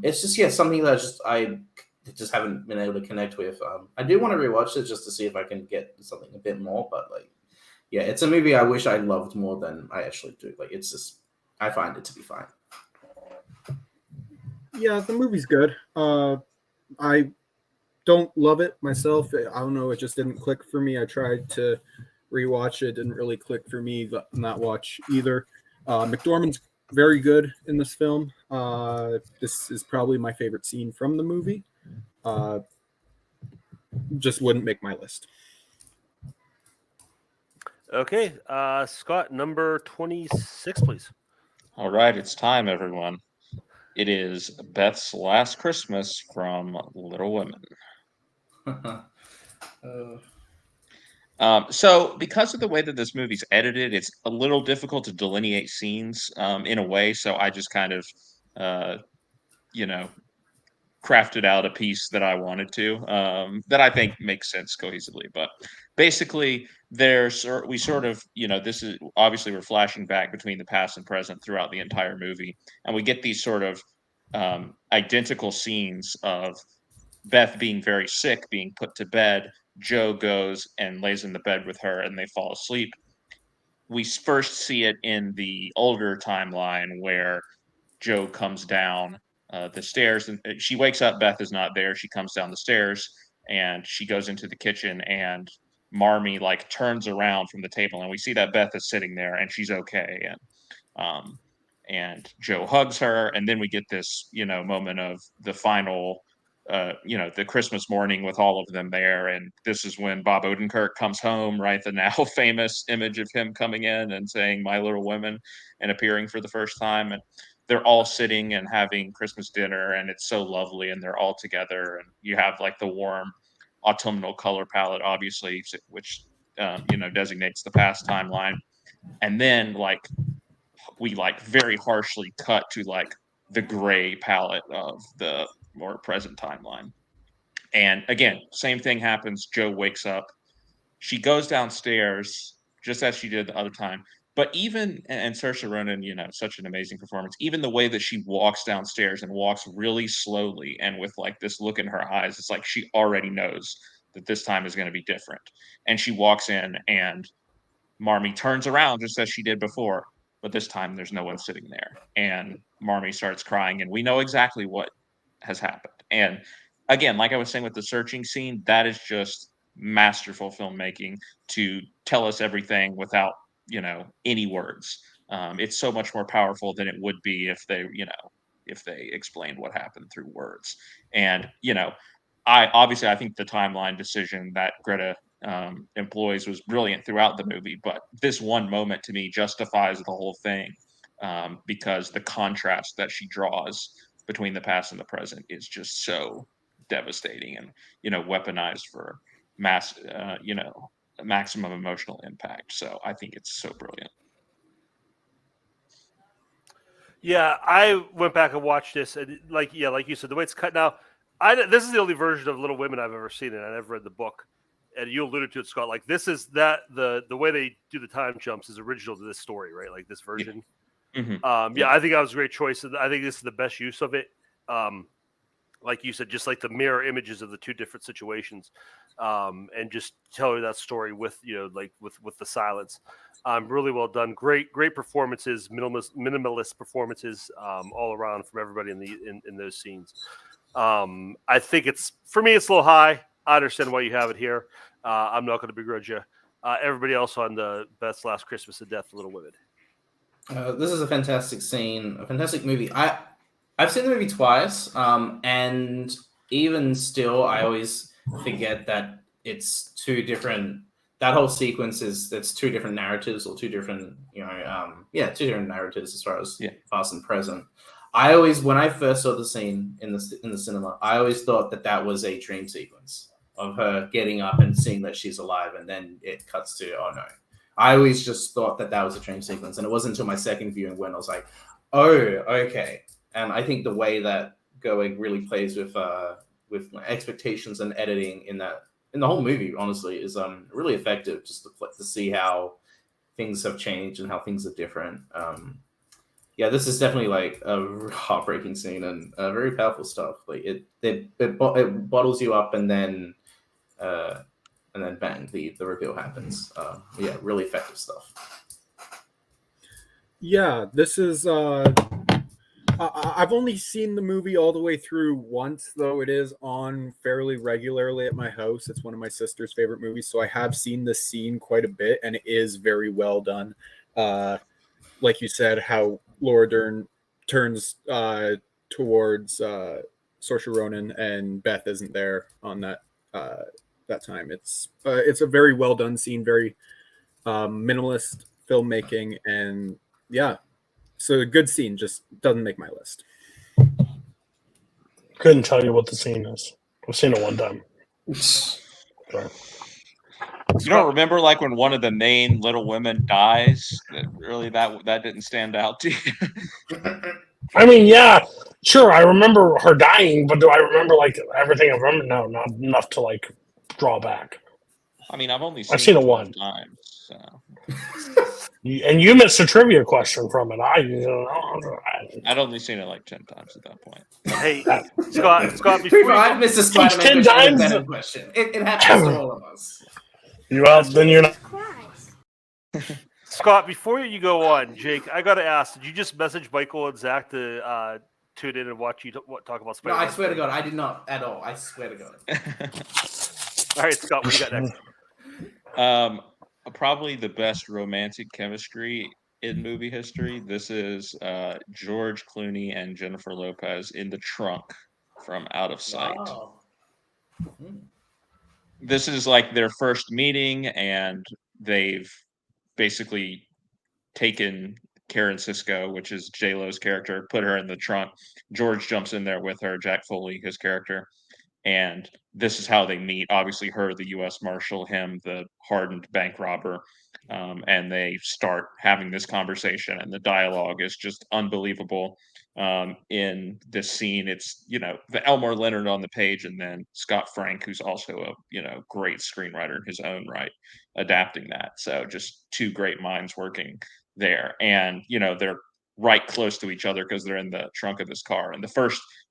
It's just something that I just haven't been able to connect with. I do want to rewatch it just to see if I can get something a bit more, but it's a movie I wish I loved more than I actually do. Like, it's just, I find it to be fine. Yeah, the movie's good. I don't love it myself. I don't know. It just didn't click for me. I tried to rewatch it. Didn't really click for me. Not watch either. McDormand's very good in this film. This is probably my favorite scene from the movie. Just wouldn't make my list. Okay. Scott, number 26, please. All right. It's time, everyone. It is Beth's Last Christmas from Little Women. So because of the way that this movie's edited, it's a little difficult to delineate scenes in a way. So I just kind of, crafted out a piece that I wanted to, that I think makes sense cohesively. But basically, we sort of, this is obviously we're flashing back between the past and present throughout the entire movie, and we get these sort of identical scenes of Beth being very sick, being put to bed, Joe goes and lays in the bed with her, and they fall asleep. We first see it in the older timeline where Joe comes down the stairs, and she wakes up. Beth is not there. She comes down the stairs, and she goes into the kitchen, and Marmee like turns around from the table, and we see that Beth is sitting there, and she's okay, and Joe hugs her, and then we get this moment of the final. The Christmas morning with all of them there. And this is when Bob Odenkirk comes home, right? The now famous image of him coming in and saying, "My Little Women," and appearing for the first time. And they're all sitting and having Christmas dinner, and it's so lovely. And they're all together. And you have like the warm autumnal color palette, obviously, which, designates the past timeline. And then we very harshly cut to the gray palette of the more present timeline. And again, same thing happens. Joe wakes up. She goes downstairs just as she did the other time. But and Saoirse Ronan, such an amazing performance. Even the way that she walks downstairs and walks really slowly and with this look in her eyes, it's like she already knows that this time is going to be different. And she walks in, and Marmee turns around just as she did before. But this time there's no one sitting there. And Marmee starts crying, and we know exactly what has happened. And again, like I was saying with the searching scene, that is just masterful filmmaking to tell us everything without any words. It's so much more powerful than it would be if they explained what happened through words. And I think the timeline decision that Greta employs was brilliant throughout the movie, but this one moment to me justifies the whole thing, because the contrast that she draws between the past and the present is just so devastating and weaponized for maximum emotional impact. So I think it's so brilliant. Yeah, I went back and watched this, and like you said, the way it's cut now, this is the only version of Little Women I've ever seen, and I never read the book. And you alluded to it, Scott. This is the way they do the time jumps is original to this story, right? This version. Mm-hmm. I think that was a great choice. I think this is the best use of it. Like you said, just the mirror images of the two different situations, and just tell you that story with with the silence. Really well done. Great performances, minimalist performances all around from everybody in those scenes. I think for me it's a little high. I understand why you have it here. I'm not going to begrudge you. Everybody else on the Beth's Last Christmas and Death of Little Women. This is a fantastic scene, a fantastic movie. I've seen the movie twice, and even still, I always forget that it's two different. That whole sequence it's two different narratives, or two different, two different narratives as far as past and present. I always, when I first saw the scene in the cinema, I always thought that was a dream sequence of her getting up and seeing that she's alive, and then it cuts to, oh no. I always just thought that was a dream sequence, and it wasn't until my second viewing when I was like, oh, okay. And I think the way that Gerwig really plays with expectations and editing in the whole movie, honestly, is really effective. Just to see how things have changed and how things are different. This is definitely a heartbreaking scene and very powerful stuff. It bottles you up, and then bang, the reveal happens. Really effective stuff. Yeah, this is. I've only seen the movie all the way through once, though it is on fairly regularly at my house. It's one of my sister's favorite movies, so I have seen this scene quite a bit, and it is very well done. Like you said, how Laura Dern turns towards Saoirse Ronan, and Beth isn't there on that time. It's a very well done scene, very minimalist filmmaking, and so a good scene, just doesn't make my list. Couldn't tell you what the scene is. I've seen it one time. You don't remember when one of the main Little Women dies? That didn't stand out to you? I mean, yeah, sure. I remember her dying, but do I remember everything I remember? No, not enough to draw back. I mean, I've seen it one time. So. And you missed a trivia question from it. I'd only seen it like 10 times at that point. Hey, Scott, before I've missed a Spider-Man 10 question, times? a Venom question. It happens to all of us. Then you're not. Scott, before you go on, Jake, I got to ask: did you just message Michael and Zach to tune in and watch you talk about No, Spider-Man? I swear to God, I did not at all. I swear to God. All right, Scott, what do you got next? Probably the best romantic chemistry in movie history. This is George Clooney and Jennifer Lopez in the trunk from Out of Sight. Wow. This is like their first meeting, and they've basically taken Karen Sisko, which is J-Lo's character, put her in the trunk. George jumps in there with her, Jack Foley, his character. And this is how they meet. Obviously, her, the U.S. Marshal, him, the hardened bank robber. And they start having this conversation, and the dialogue is just unbelievable. In this scene, it's, the Elmore Leonard on the page, and then Scott Frank, who's also a, great screenwriter in his own right, adapting that. So just two great minds working there. And, they're right close to each other because they're in the trunk of this car. And the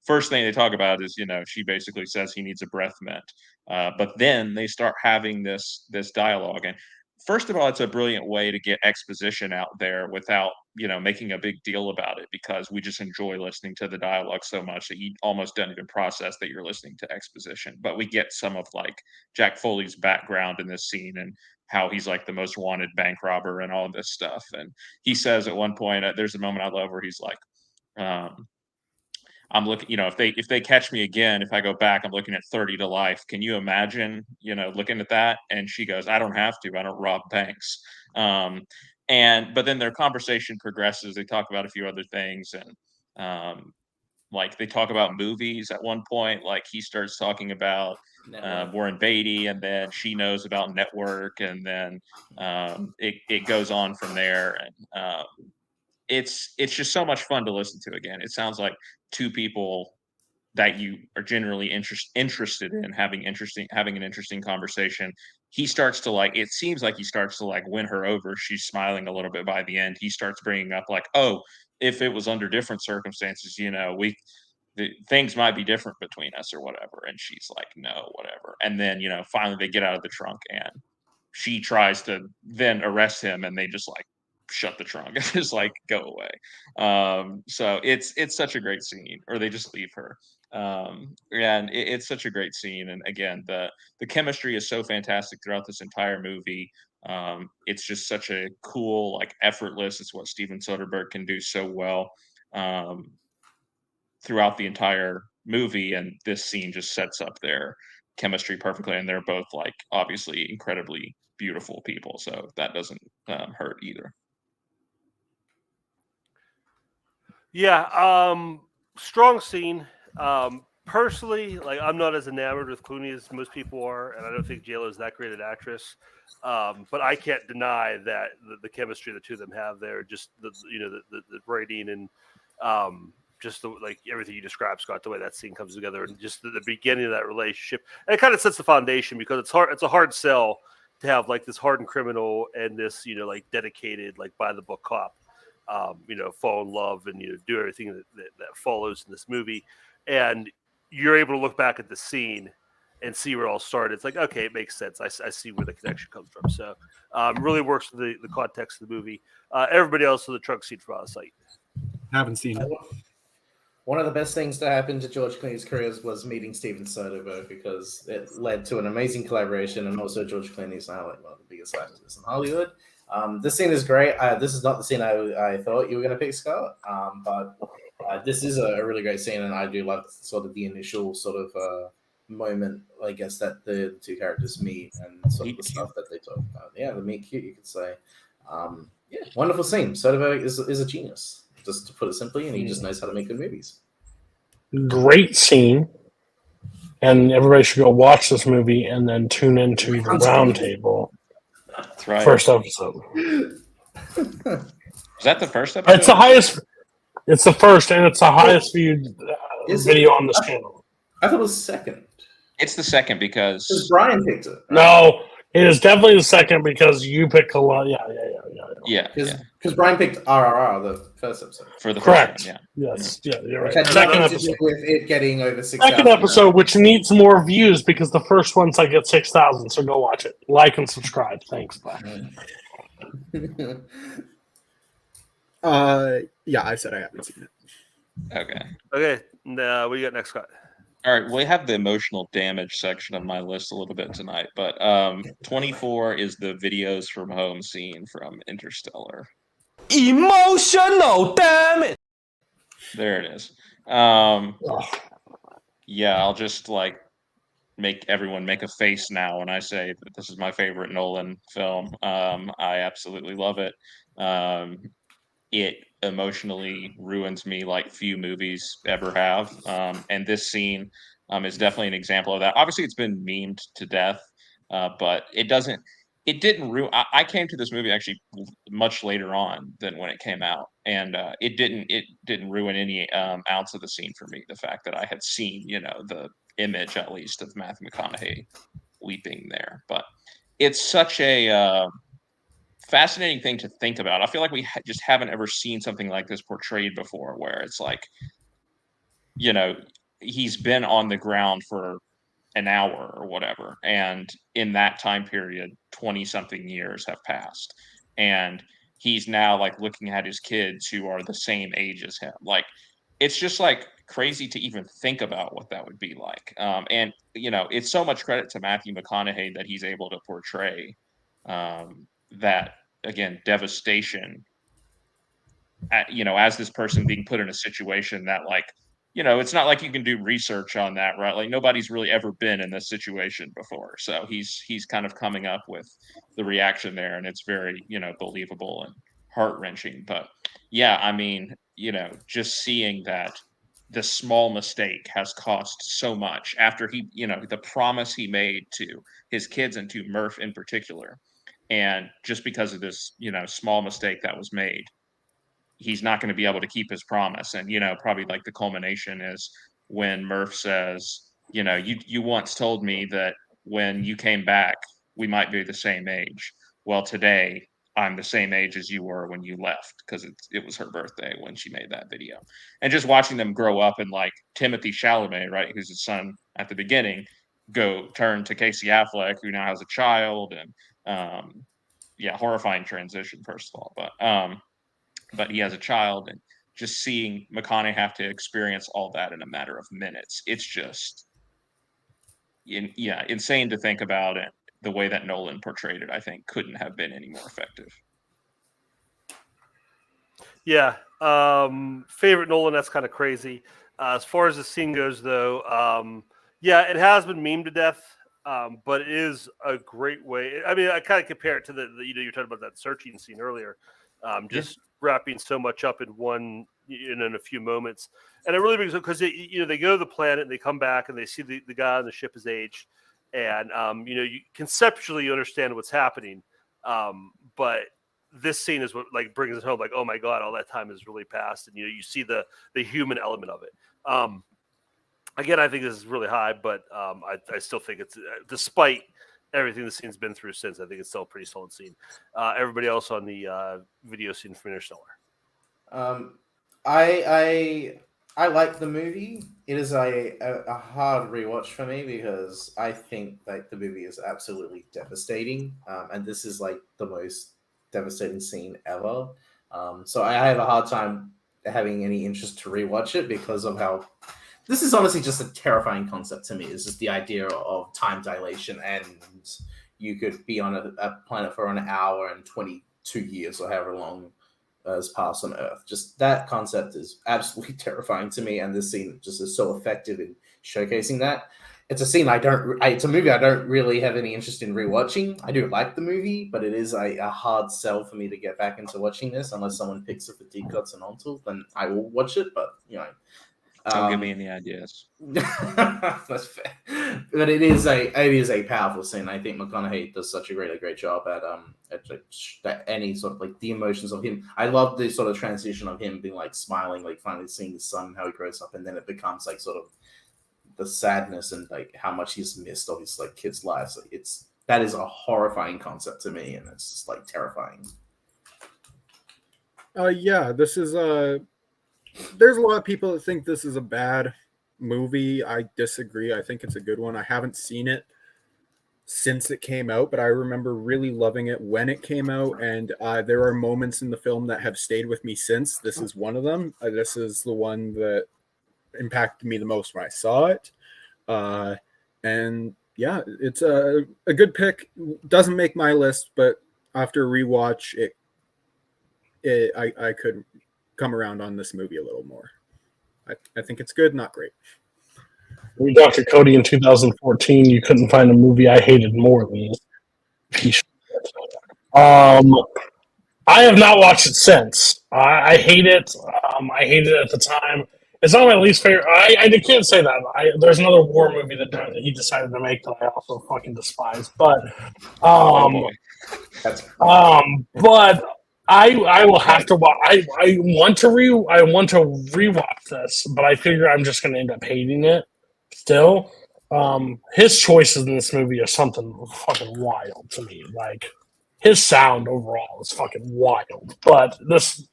first thing they talk about is, she basically says he needs a breath mint. But then they start having this dialogue. And first of all, it's a brilliant way to get exposition out there without, making a big deal about it, because we just enjoy listening to the dialogue so much that you almost don't even process that you're listening to exposition. But we get some of like Jack Foley's background in this scene and how he's like the most wanted bank robber and all of this stuff. And he says at one point, there's a moment I love where he's like, I'm looking, if they catch me again, if I go back, I'm looking at 30 to life. Can you imagine, looking at that? And she goes, I don't have to. I don't rob banks. But then their conversation progresses. They talk about a few other things, and like they talk about movies at one point. Like he starts talking about Warren Beatty, and then she knows about Network, and then it goes on from there. And it's just so much fun to listen to again. It sounds like two people that you are generally interested in having an interesting conversation. He starts to it seems like he starts to win her over. She's smiling a little bit by the end. He starts bringing up like, oh, if it was under different circumstances, things might be different between us or whatever. And she's like, no, whatever. And then, finally they get out of the trunk, and she tries to then arrest him, and they just shut the trunk and just go away. So it's such a great scene, or they just leave her. And it's such a great scene. And again, the chemistry is so fantastic throughout this entire movie. It's just such a cool, effortless. It's what Steven Soderbergh can do so well throughout the entire movie. And this scene just sets up their chemistry perfectly. And they're both obviously incredibly beautiful people. So that doesn't hurt either. Yeah, strong scene. Personally, I'm not as enamored with Clooney as most people are, and I don't think J-Lo is that great an actress. But I can't deny that the chemistry the two of them have there, just the writing and just everything you described, Scott, the way that scene comes together, and just the beginning of that relationship, and it kind of sets the foundation, because it's a hard sell to have this hardened criminal and this dedicated by the book cop. Fall in love and do everything that follows in this movie, and you're able to look back at the scene and see where it all started. It's okay, it makes sense. I see where the connection comes from. So really works for the context of the movie. Everybody else in the trunk scene from Out of Sight. Haven't seen it. One of the best things to happen to George Clooney's career was meeting Steven Soderbergh, because it led to an amazing collaboration, and also George Clooney's now one of the biggest actors in Hollywood. This scene is great. This is not the scene I thought you were going to pick, Scott, but this is a really great scene, and I do love sort of the initial sort of moment, I guess, that the two characters meet and sort of the stuff that they talk about. Yeah, the meet cute, you could say. Yeah, wonderful scene. Soderbergh is a genius, just to put it simply, and he just knows how to make good movies. Great scene. And everybody should go watch this movie and then tune into the round table. That's right. First episode. Is that the first episode? It's the highest. It's the first, and it's the highest viewed video on this channel. I thought it was second. It's the second because Brian picked it. No, It is definitely the second because you pick a lot. Yeah, Because Brian picked RRR the first episode. for the Correct. first one, Yes. Yeah, you're Which right. had Second nothing to do episode. with it getting over 6,000. Second episode, which needs more views because the first one's like at 6,000. So go watch it. Like and subscribe. Thanks. Bye. Yeah, I said I haven't seen it. Okay. Okay. Now, what do you got next, Scott? All right, we have the emotional damage section of my list a little bit tonight, but 24 is the videos from home scene from Interstellar. Emotional damage. There it is. Yeah, I'll just like make everyone make a face now when I say that this is my favorite Nolan film. I absolutely love it. It emotionally ruins me like few movies ever have. And this scene is definitely an example of that. Obviously, it's been memed to death, but it didn't ruin. I came to this movie actually much later on than when it came out, and it didn't ruin any ounce of the scene for me. The fact that I had seen, the image at least of Matthew McConaughey weeping there, but it's such a fascinating thing to think about. I feel like we just haven't ever seen something like this portrayed before, where it's like, he's been on the ground for an hour or whatever, and in that time period 20 something years have passed, and he's now like looking at his kids who are the same age as him. Like, it's just like crazy to even think about what that would be like. And it's so much credit to Matthew McConaughey that he's able to portray that, again, devastation as this person being put in a situation that, like, it's not like you can do research on that, right? Like, nobody's really ever been in this situation before, so he's kind of coming up with the reaction there, and it's very believable and heart-wrenching. But yeah, I mean, just seeing that the small mistake has cost so much after he, the promise he made to his kids and to Murph in particular, and just because of this small mistake that was made, he's not going to be able to keep his promise. And probably like the culmination is when Murph says, you once told me that when you came back we might be the same age. Well, today I'm the same age as you were when you left, because it was her birthday when she made that video. And just watching them grow up, and like Timothy Chalamet, right, who's his son at the beginning, turn to Casey Affleck, who now has a child. And horrifying transition, first of all, but he has a child, and just seeing McConaughey have to experience all that in a matter of minutes, it's just insane to think about. It the way that Nolan portrayed it, I think, couldn't have been any more effective. Yeah. Favorite Nolan, that's kind of crazy. As far as the scene goes, though, it has been memed to death, but it is a great way. I mean, I kind of compare it to the you're talking about that searching scene earlier, just wrapping so much up in one in a few moments. And it really brings up, because they go to the planet and they come back and they see the guy on the ship is aged, and you conceptually understand what's happening, but this scene is what like brings it home, like, oh my god, all that time has really passed, and you see the human element of it. Again, I think this is really high, but I still think it's, despite everything the scene's been through since, I think it's still a pretty solid scene. Everybody else on the video scene from Interstellar? I like the movie. It is a hard rewatch for me, because I think like the movie is absolutely devastating, and this is like the most devastating scene ever. So I have a hard time having any interest to rewatch it, because of how this is honestly just a terrifying concept to me. It's just the idea of time dilation, and you could be on a planet for an hour and 22 years or however long has passed on Earth. Just that concept is absolutely terrifying to me, and this scene just is so effective in showcasing that. It's a scene it's a movie I don't really have any interest in rewatching. I do like the movie, but it is a hard sell for me to get back into watching this, unless someone picks it for deep cuts and onto, then I will watch it. But Don't give me any ideas. That's fair, but it is a powerful scene. I think McConaughey does such a really great job at any sort of like the emotions of him. I love the sort of transition of him being like smiling, like finally seeing his son, how he grows up, and then it becomes like sort of the sadness and like how much he's missed of his like kids' lives. Like, it's that is a horrifying concept to me, and it's just like terrifying. Yeah, this is there's a lot of people that think this is a bad movie. I disagree. I think it's a good one. I haven't seen it since it came out, but I remember really loving it when it came out, and there are moments in the film that have stayed with me since. This is one of them. This is the one that impacted me the most when I saw it. And yeah, it's a good pick. Doesn't make my list, but after a rewatch, I could come around on this movie a little more. I think it's good, not great. Dr. Cody in 2014, you couldn't find a movie I hated more than this piece of shit. I have not watched it since. I hate it. I hated it at the time. It's not my least favorite. I can't say that. There's another war movie that he decided to make that I also fucking despise. But, but I will have to watch. I want to rewatch this, but I figure I'm just going to end up hating it. Still, his choices in this movie are something fucking wild to me. Like, his sound overall is fucking wild. But this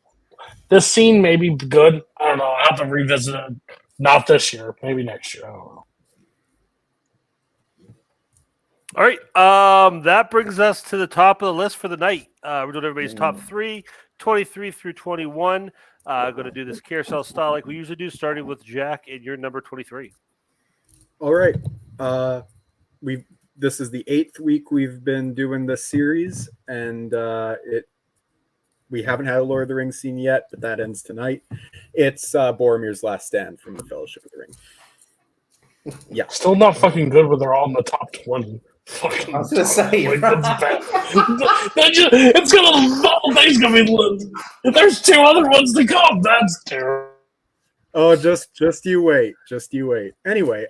scene may be good. I don't know. I'll have to revisit it. Not this year. Maybe next year. I don't know. All right. That brings us to the top of the list for the night. We're doing everybody's top 3, 23 through 21. Going to do this carousel style like we usually do, starting with Jack and your number 23. All right. This is the 8th week we've been doing this series, and we haven't had a Lord of the Rings scene yet, but that ends tonight. It's Boromir's Last Stand from the Fellowship of the Ring. Yeah. Still not fucking good when they're all in the top 20. Fucking I was gonna say, that's bad. It's gonna, the whole thing's gonna be. There's 2 other ones to come. That's terrible. Oh, just you wait. Just you wait. Anyway,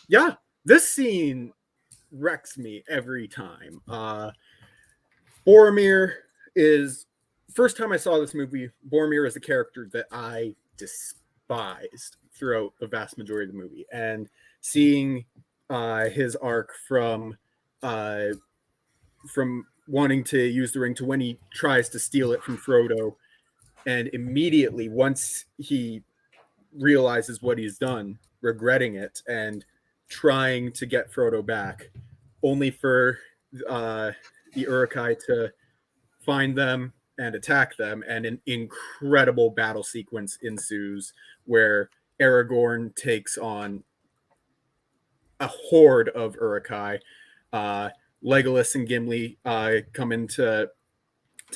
yeah, this scene wrecks me every time. Boromir is, first time I saw this movie, Boromir is a character that I despised throughout the vast majority of the movie, and seeing his arc from wanting to use the ring to when he tries to steal it from Frodo, and immediately once he realizes what he's done, regretting it and trying to get Frodo back, only for the Uruk-hai to find them and attack them, and an incredible battle sequence ensues where Aragorn takes on a horde of Uruk-hai. Legolas and Gimli come in to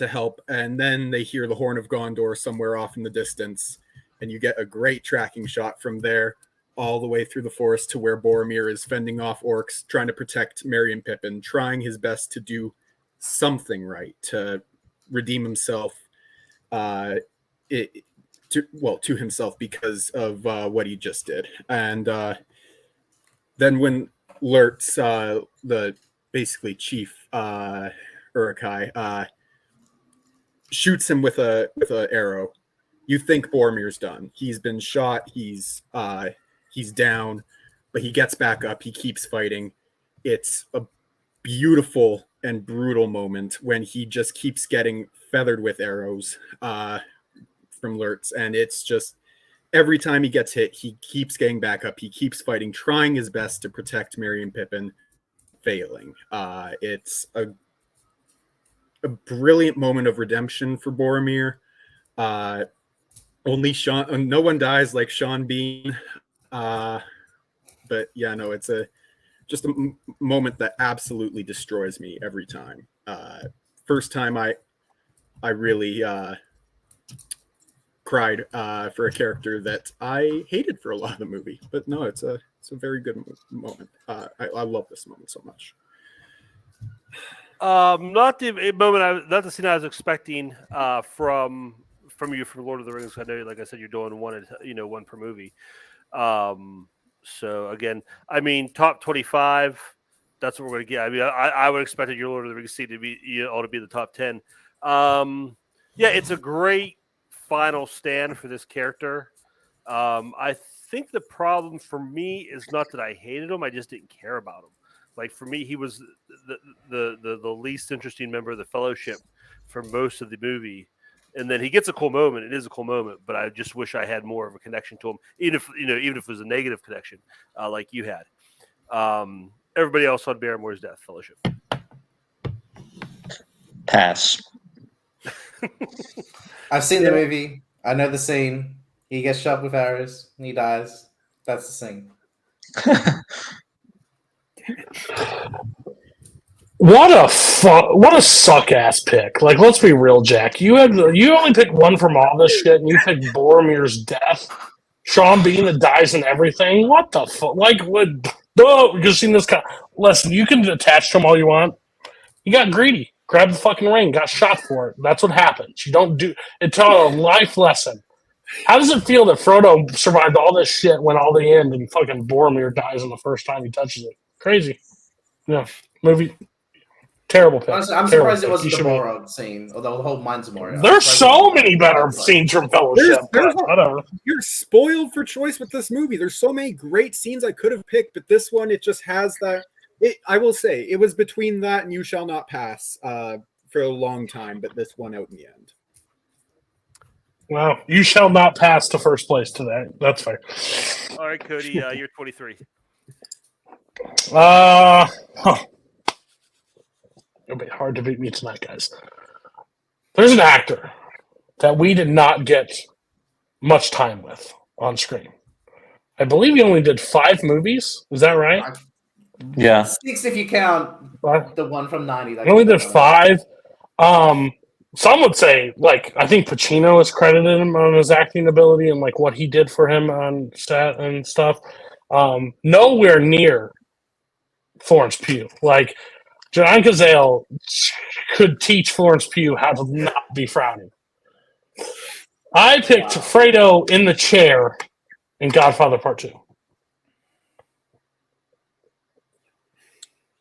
help, and then they hear the Horn of Gondor somewhere off in the distance, and you get a great tracking shot from there all the way through the forest to where Boromir is fending off orcs, trying to protect Merry and Pippin, trying his best to do something right, to redeem himself to himself because of what he just did. And then when Lurtz, the basically chief Uruk-hai, shoots him with a arrow, you think Boromir's done. He's been shot. He's down, but he gets back up. He keeps fighting. It's a beautiful and brutal moment when he just keeps getting feathered with arrows from Lurtz, and it's just every time he gets hit, he keeps getting back up. He keeps fighting, trying his best to protect Merry and Pippin, failing. It's a brilliant moment of redemption for Boromir. Only Sean, no one dies like Sean Bean. But yeah, no, it's just a moment that absolutely destroys me every time. First time I really cried for a character that I hated for a lot of the movie. But no, it's a very good moment. I love this moment so much. Not the moment, not the scene I was expecting from you for Lord of the Rings. I know, like I said, you're doing one per movie. So again, I mean, top 25. That's what we're going to get. I mean, I would expect your Lord of the Rings scene to be the top 10. Yeah, it's a great final stand for this character. I think the problem for me is not that I hated him; I just didn't care about him. Like for me, he was the least interesting member of the Fellowship for most of the movie. And then he gets a cool moment. It is a cool moment, but I just wish I had more of a connection to him, even if it was a negative connection, like you had. Everybody else on Barrymore's death, Fellowship. Pass. I've seen the movie. I know the scene. He gets shot with arrows and he dies. That's the scene. What a suck ass pick. Like, let's be real, Jack. You only picked one from all this shit, and you picked Boromir's death. Sean Bean that dies and everything. What the fuck? Like, what? You've seen this guy. Listen, you can attach to him all you want. You got greedy. Grabbed the fucking ring. Got shot for it. That's what happens. You don't do. It taught a life lesson. How does it feel that Frodo survived all this shit, went all the end, and fucking Boromir dies on the first time he touches it? Crazy. Yeah, movie. Terrible pick. Honestly, I'm surprised it wasn't the Morog scene, or the whole Mines of Moria. There's so many better scenes from Fellowship. Whatever. You're spoiled for choice with this movie. There's so many great scenes I could have picked, but this one, it just has that. I will say, it was between that and You Shall Not Pass for a long time, but this one out in the end. Well, You Shall Not Pass to first place today. That's fair. All right, Cody, you're 23. It'll be hard to beat me tonight, guys. There's an actor that we did not get much time with on screen. I believe he only did 5 movies. Is that right? Yeah. 6 if you count the one from 90. He only did 5. Some would say, like, I think Pacino has credited him on his acting ability and, like, what he did for him on set and stuff. Nowhere near Florence Pugh. Like, John Cazale could teach Florence Pugh how to not be frowning. I picked Fredo in the chair in Godfather Part 2.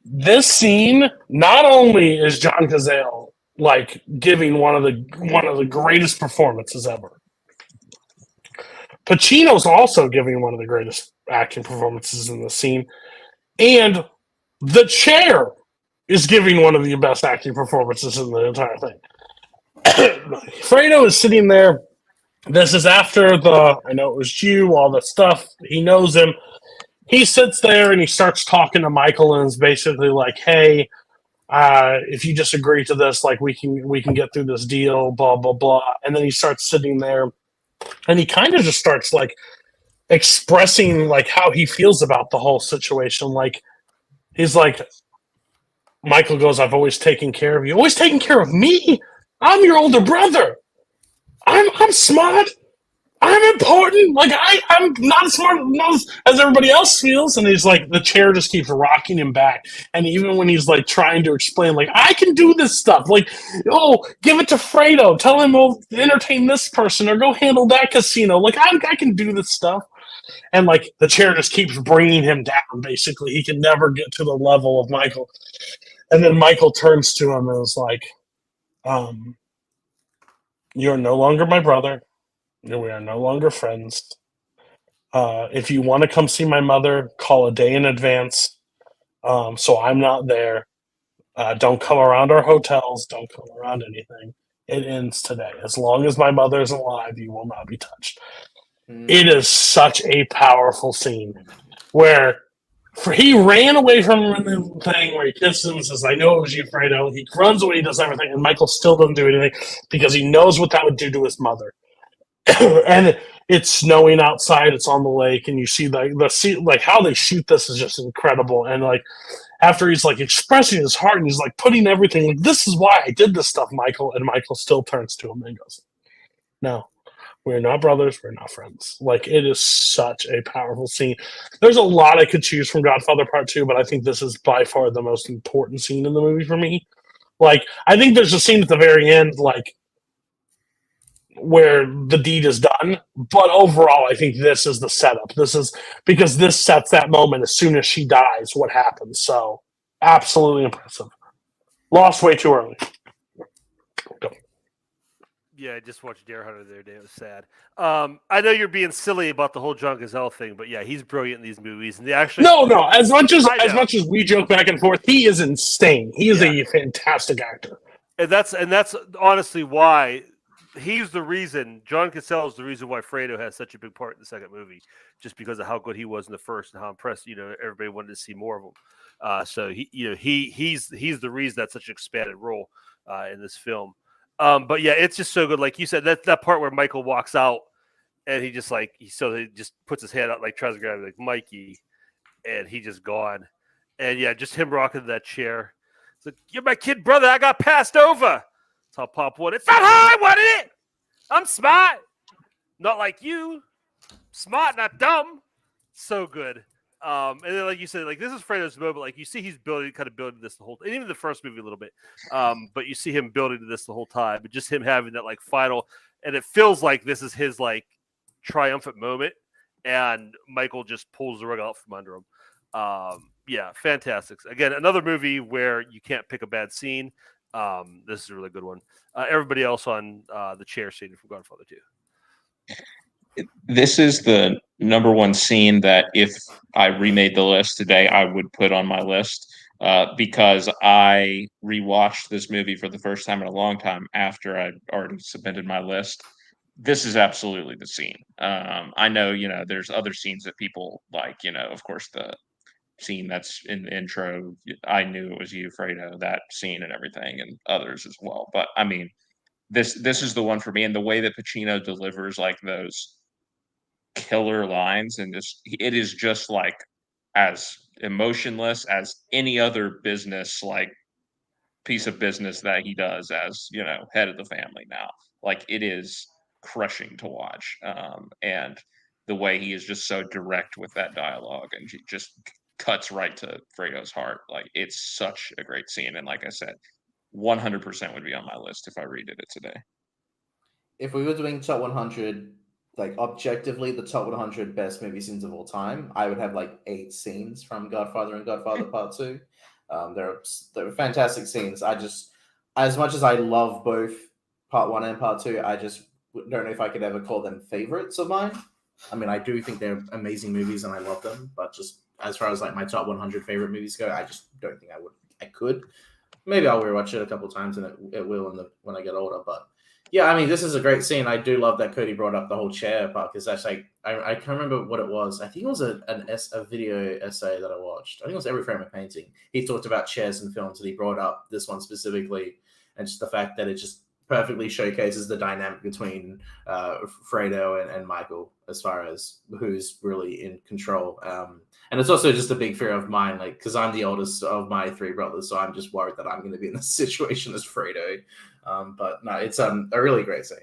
This scene, not only is John Cazale like giving one of the greatest performances ever, Pacino's also giving one of the greatest acting performances in the scene, and the chair is giving one of the best acting performances in the entire thing. Fredo is sitting there. This is after I know it was you, all the stuff. He knows him. He sits there and he starts talking to Michael and is basically like, hey, if you just agree to this, like we can get through this deal, blah, blah, blah. And then he starts sitting there and he kind of just starts like expressing like how he feels about the whole situation. Like, he's like, Michael goes, I've always taken care of you. Always taken care of me? I'm your older brother. I'm smart. I'm important. Like, I'm not as smart as everybody else feels. And he's like, the chair just keeps rocking him back. And even when he's like trying to explain, like, I can do this stuff. Like, oh, give it to Fredo. Tell him we'll entertain this person or go handle that casino. Like, I can do this stuff. And like the chair just keeps bringing him down. Basically, he can never get to the level of Michael. And then Michael turns to him and is like, you're no longer my brother. We are no longer friends. If you want to come see my mother, call a day in advance. So I'm not there. Don't come around our hotels. Don't come around anything. It ends today. As long as my mother is alive, you will not be touched. It is such a powerful scene where he ran away from him in the thing where he kisses him and says, I know it was you, Fredo. He runs away, he does everything, and Michael still doesn't do anything because he knows what that would do to his mother. And it's snowing outside, it's on the lake, and you see like how they shoot this is just incredible. And like after he's like expressing his heart and he's like putting everything, like, this is why I did this stuff, Michael. And Michael still turns to him and goes, no. We're not brothers. We're not friends. Like, it is such a powerful scene. There's a lot I could choose from Godfather Part 2, but I think this is by far the most important scene in the movie for me. Like, I think there's a scene at the very end, like, where the deed is done. But overall, I think this is the setup. This is because this sets that moment as soon as she dies, what happens. So, absolutely impressive. Lost way too early. Go. Yeah, I just watched Dare Hunter the other day. It was sad. I know you're being silly about the whole John Gazelle thing, but yeah, he's brilliant in these movies. And they actually No. As much I know. as we joke back and forth, he is insane. He is a fantastic actor. And that's honestly why he's the reason. John Cassell is the reason why Fredo has such a big part in the second movie, just because of how good he was in the first and how impressed everybody wanted to see more of him. So he's the reason that's such an expanded role in this film. But yeah, it's just so good. Like you said, that part where Michael walks out and he just he just puts his hand out, like tries to grab like Mikey, and he just gone. And yeah, just him rocking that chair. It's like, you're my kid brother. I got passed over. That's how Pop wanted. It's not how I wanted it. I'm smart. Not like you. Smart, not dumb. So good. And then, like you said, like this is Fredo's moment. Like you see, he's building this the whole, and even the first movie a little bit. But you see him building to this the whole time. But just him having that like final, and it feels like this is his like triumphant moment. And Michael just pulls the rug out from under him. Yeah, fantastic. Again, another movie where you can't pick a bad scene. This is a really good one. Everybody else on the chair scene from Godfather 2. This is the number one scene that if I remade the list today, I would put on my list because I rewatched this movie for the first time in a long time after I'd already submitted my list. This is absolutely the scene. I know, there's other scenes that people like, of course, the scene that's in the intro. I knew it was you, Fredo, that scene and everything, and others as well. But I mean, this is the one for me, and the way that Pacino delivers like those killer lines, and it is just like as emotionless as any other business like piece of business that he does as head of the family now. Like it is crushing to watch, and the way he is just so direct with that dialogue and just cuts right to Fredo's heart. Like it's such a great scene, and like I said, 100% would be on my list if I redid it today. If we were doing top 100, like objectively the top 100 best movie scenes of all time, I would have like 8 scenes from Godfather and Godfather Part 2. They're fantastic scenes. I just, as much as I love both Part 1 and Part 2, I just don't know if I could ever call them favorites of mine. I mean, I do think they're amazing movies and I love them, but just as far as like my top 100 favorite movies go, I just don't think I could. Maybe I'll rewatch it a couple times and it will when I get older, but yeah, I mean, this is a great scene. I do love that Cody brought up the whole chair part because that's like I can't remember what it was. I think it was a video essay that I watched. I think it was Every Frame a Painting. He talked about chairs in films and he brought up this one specifically, and just the fact that it just perfectly showcases the dynamic between Fredo and Michael as far as who's really in control. And it's also just a big fear of mine, like because I'm the oldest of my 3 brothers, so I'm just worried that I'm going to be in the situation as Fredo. But no, it's a really great scene.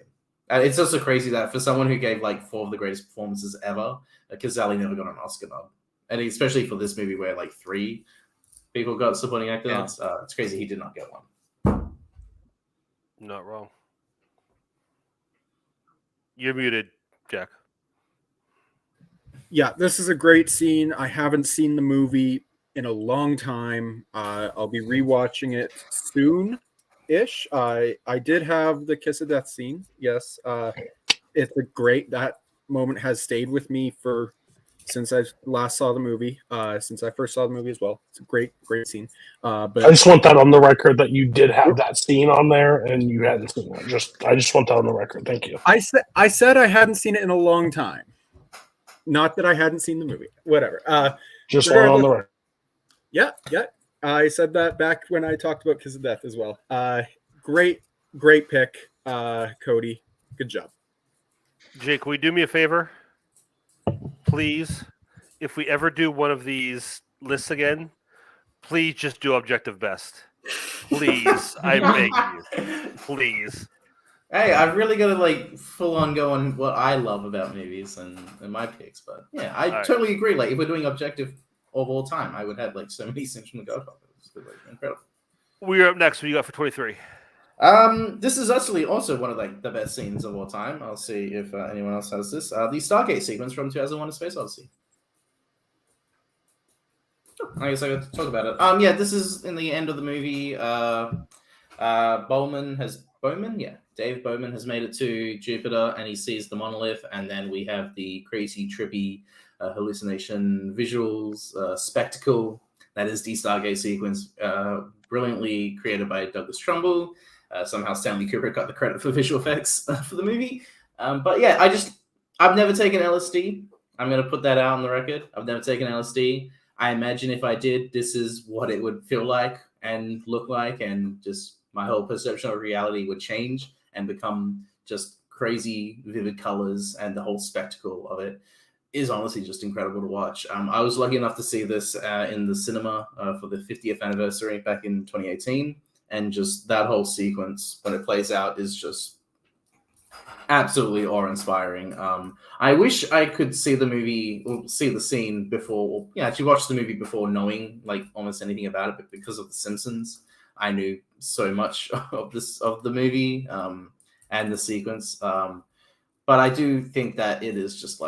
It's also crazy that for someone who gave like 4 of the greatest performances ever, Cazale never got an Oscar nod, and especially for this movie where like 3 people got supporting actor nods. It's crazy he did not get one. Not wrong. You're muted, Jack. Yeah, this is a great scene. I haven't seen the movie in a long time. I'll be rewatching it soon-ish. I did have the kiss of death scene. Yes, it's that moment has stayed with me since I last saw the movie. Since I first saw the movie as well. It's a great scene. But I just want that on the record that you did have that scene on there and you hadn't seen it. I just want that on the record. Thank you. I said I hadn't seen it in a long time. Not that I hadn't seen the movie. Whatever. Just want it on the record. Yeah. I said that back when I talked about Kiss of Death as well. Great pick, Cody. Good job. Jake, will you do me a favor? Please, if we ever do one of these lists again, please just do objective best. Please, I beg you. Please. Hey, I've really got to like full on go on what I love about movies and my picks, but yeah, I totally agree. Like if we're doing objective of all time, I would have like so many scenes from The Godfather. It's like, incredible. We're up next. What you got for 23? This is actually also one of like the best scenes of all time. I'll see if anyone else has this. The Stargate sequence from 2001: A Space Odyssey. I guess I got to talk about it. Yeah, this is in the end of the movie. Bowman Dave Boatman has made it to Jupiter and he sees the monolith, and then we have the crazy, trippy hallucination visuals, spectacle. That is the Stargate sequence, brilliantly created by Douglas Trumbull. Somehow Stanley Kubrick got the credit for visual effects for the movie. But yeah, I've never taken LSD. I'm going to put that out on the record. I've never taken LSD. I imagine if I did, this is what it would feel like and look like, and just my whole perception of reality would change and become just crazy, vivid colors, and the whole spectacle of it is honestly just incredible to watch. I was lucky enough to see this in the cinema for the 50th anniversary back in 2018, and just that whole sequence when it plays out is just absolutely awe-inspiring. I wish I could see the movie or see the scene before, or actually watch the movie before knowing like almost anything about it, but because of The Simpsons, I knew so much of the movie and the sequence. But I do think that it is just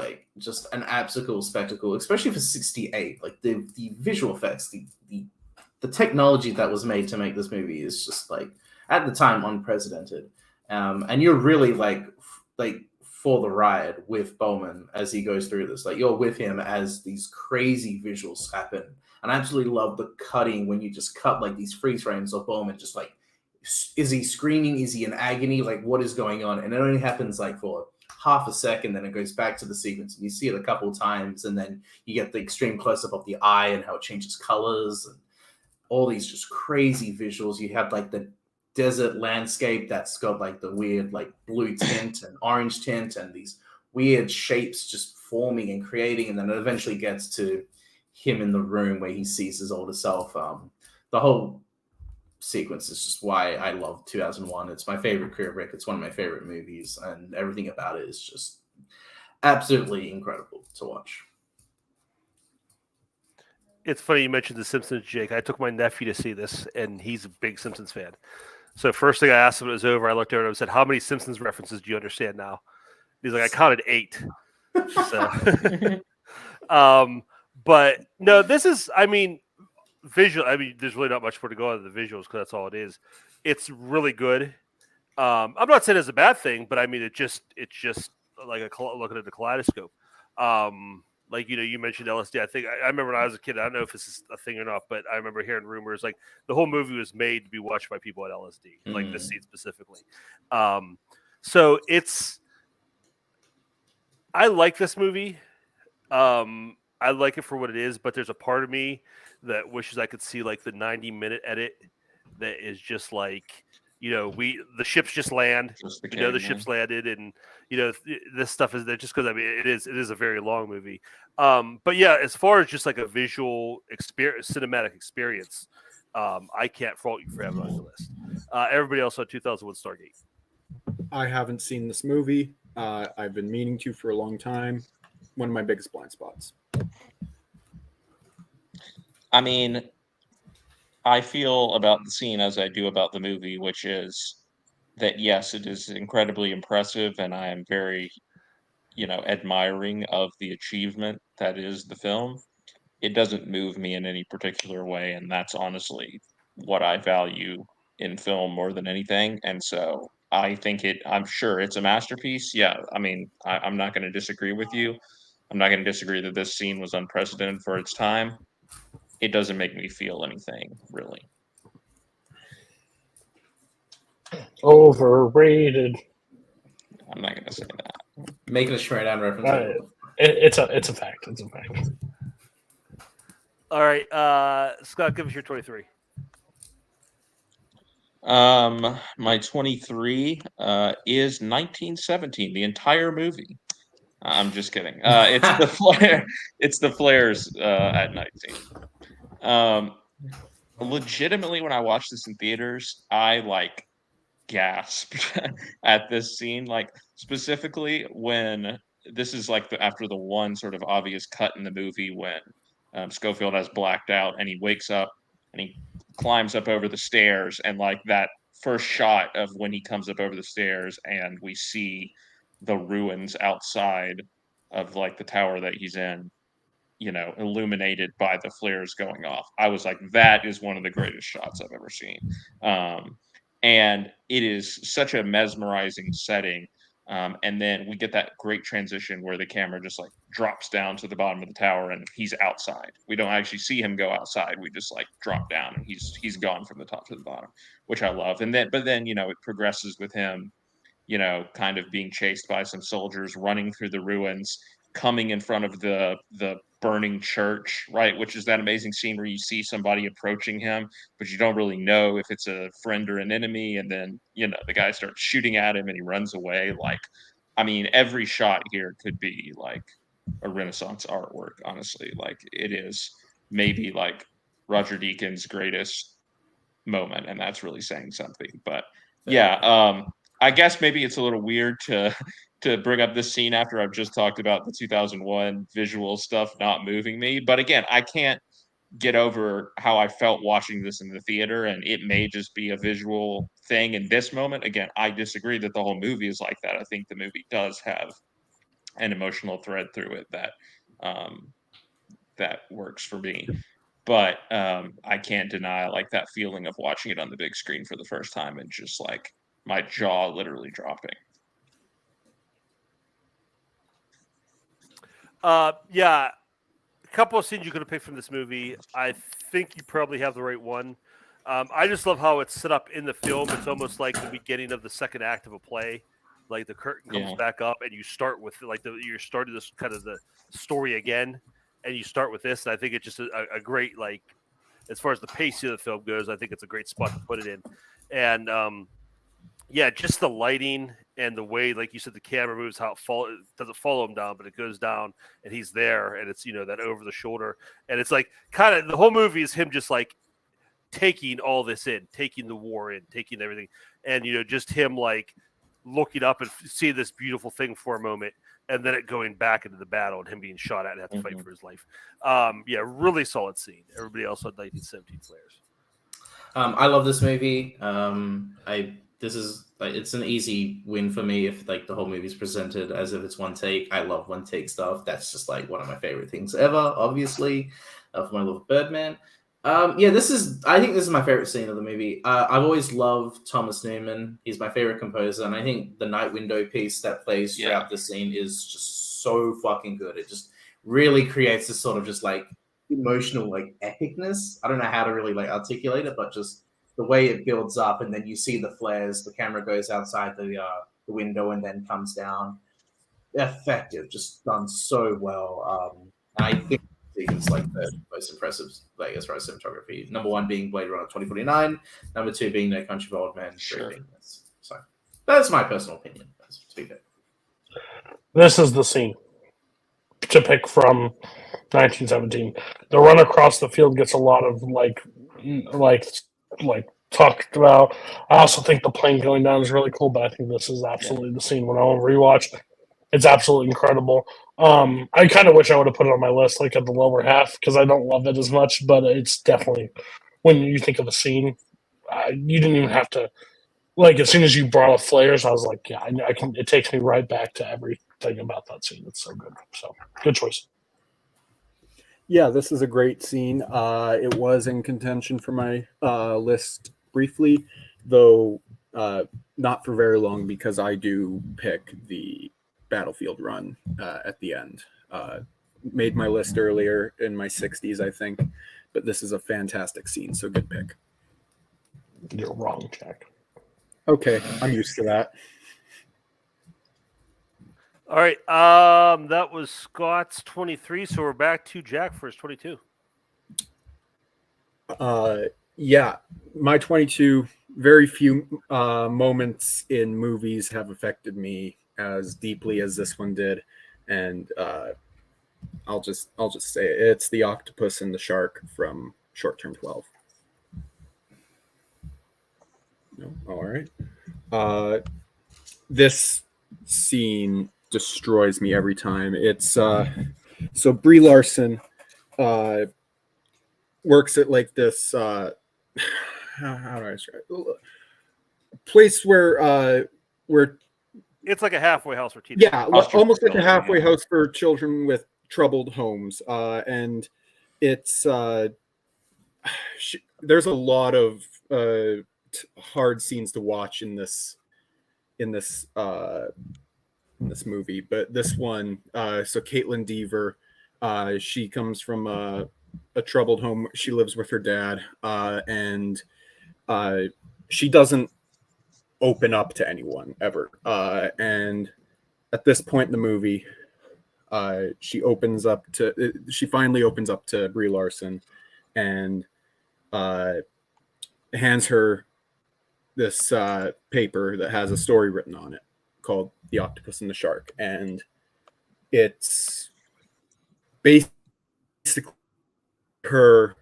an absolute spectacle, especially for 68. Like the visual effects, the technology that was made to make this movie is just like at the time unprecedented. And you're really like for the ride with Bowman as he goes through this. Like you're with him as these crazy visuals happen. And I absolutely love the cutting when you just cut like these freeze frames of Bowman, just like, is he screaming? Is he in agony? Like what is going on? And it only happens like for half a second, then it goes back to the sequence and you see it a couple of times, and then you get the extreme close-up of the eye and how it changes colors and all these just crazy visuals. You have like the desert landscape that's got like the weird like blue tint and orange tint and these weird shapes just forming and creating, and then it eventually gets to him in the room where he sees his older self. The whole sequence is just why I love 2001. It's my favorite Kubrick. It's one of my favorite movies, and everything about it is just absolutely incredible to watch. It's funny you mentioned The Simpsons, Jake. I took my nephew to see this, and he's a big Simpsons fan. So first thing I asked him when it was over, I looked over and I said, "How many Simpsons references do you understand now?" He's like, "I counted 8." So, but no, this is, visual. There's really not much more to go on the visuals because that's all it is. It's really good. I'm not saying it's a bad thing, but it's just like looking at the kaleidoscope. Like, you mentioned LSD. I remember when I was a kid, I don't know if this is a thing or not, but I remember hearing rumors like the whole movie was made to be watched by people at LSD, like this scene specifically. So I like this movie. I like it for what it is, but there's a part of me that wishes I could see like the 90-minute edit that is just like, the ships just land, the ships landed, and this stuff is there just because it is a very long movie. But yeah, as far as just like a visual experience, cinematic experience, I can't fault you for having it on the list. Everybody else on 2001 Stargate. I haven't seen this movie. I've been meaning to for a long time. One of my biggest blind spots. I feel about the scene as I do about the movie, which is that, yes, it is incredibly impressive, and I am very, admiring of the achievement that is the film. It doesn't move me in any particular way, and that's honestly what I value in film more than anything. And so I'm sure it's a masterpiece. Yeah, I'm not going to disagree with you. I'm not going to disagree that this scene was unprecedented for its time. It doesn't make me feel anything, really. Overrated. I'm not going to say that. Making a straight on reference. It's a fact. It's a fact. All right, Scott, give us your 23. My 23 is 1917, the entire movie. I'm just kidding. It's the flare. It's the flares at 19. Legitimately, when I watched this in theaters, I gasped at this scene. Like specifically when this is after the one sort of obvious cut in the movie when Schofield has blacked out and he wakes up and he climbs up over the stairs, and that first shot of when he comes up over the stairs and we see the ruins outside of the tower that he's in, illuminated by the flares going off. I was like, that is one of the greatest shots I've ever seen. and it is such a mesmerizing setting. And then we get that great transition where the camera just like drops down to the bottom of the tower and he's outside. We don't actually see him go outside. We just like drop down and he's gone from the top to the bottom, which I love. And then, but then, it progresses with him, kind of being chased by some soldiers, running through the ruins, coming in front of the burning church, right? Which is that amazing scene where you see somebody approaching him, but you don't really know if it's a friend or an enemy. And then, the guy starts shooting at him and he runs away. Like, I mean, every shot here could be like a Renaissance artwork, honestly. Like, it is maybe like Roger Deakins' greatest moment, and that's really saying something. But yeah, I guess maybe it's a little weird to bring up this scene after I've just talked about the 2001 visual stuff not moving me. But again, I can't get over how I felt watching this in the theater, and it may just be a visual thing in this moment. Again, I disagree that the whole movie is like that. I think the movie does have an emotional thread through it that works for me. But I can't deny like that feeling of watching it on the big screen for the first time and just like my jaw literally dropping. Yeah, a couple of scenes you could have picked from this movie. I think you probably have the right one. I just love how it's set up in the film. It's almost like the beginning of the second act of a play. Like the curtain comes back up, and you start with like you're starting this kind of the story again, and you start with this. And I think it's just a great, like, as far as the pace of the film goes, I think it's a great spot to put it in. And yeah, just the lighting and the way, like you said, the camera moves, how it doesn't follow him down, but it goes down and he's there, and it's, that over the shoulder. And it's like kind of the whole movie is him just like taking all this in, taking the war in, taking everything. And, just him like looking up and seeing this beautiful thing for a moment, and then it going back into the battle and him being shot at and have to fight for his life. Yeah, really solid scene. Everybody else had 1917 flares. I love this movie. It's an easy win for me if like the whole movie's presented as if it's one take. I love one take stuff. That's just like one of my favorite things ever, obviously, for my love of Birdman. I think this is my favorite scene of the movie. I've always loved Thomas Newman. He's my favorite composer, and I think the night window piece that plays throughout the scene is just so fucking good. It just really creates this sort of just like emotional like epicness. I don't know how to really like articulate it, but just the way it builds up, and then you see the flares, the camera goes outside the window and then comes down. Effective, just done so well. I think it's like the most impressive, like as far as cinematography. Number one being Blade Runner 2049. Number two being No Country for Old Men. Sure. So that's my personal opinion. This is the scene to pick from 1917. The run across the field gets a lot of like talked about. I also think the plane going down is really cool, but I think this is absolutely the scene. When I rewatch, it's absolutely incredible. I kind of wish I would have put it on my list, like at the lower half, because I don't love it as much. But it's definitely, when you think of a scene, you didn't even have to. Like, as soon as you brought up flares, I was like, yeah, I can. It takes me right back to everything about that scene. It's so good. So good choice. Yeah, this is a great scene. It was in contention for my list briefly, though not for very long, because I do pick the battlefield run at the end. Made my list earlier in my 60s, I think, but this is a fantastic scene, so good pick. You're wrong, Jack. Okay, I'm used to that. All right, that was Scott's 23, so we're back to Jack for his 22. Yeah, my 22, very few moments in movies have affected me as deeply as this one did, and I'll just say it. It's the octopus and the shark from Short Term 12. No, all right. This scene destroys me every time. It's so Brie Larson works at like this how do I describe it? Place where it's like a halfway house for teenagers. Yeah, almost like a halfway house for children with troubled homes, and it's there's a lot of marked hard scenes to watch in this movie, but this one, so Caitlin Dever, she comes from a troubled home. She lives with her dad, and she doesn't open up to anyone ever. And at this point in the movie, she finally opens up to Brie Larson, and hands her this paper that has a story written on it called The Octopus and the Shark. And it's basically her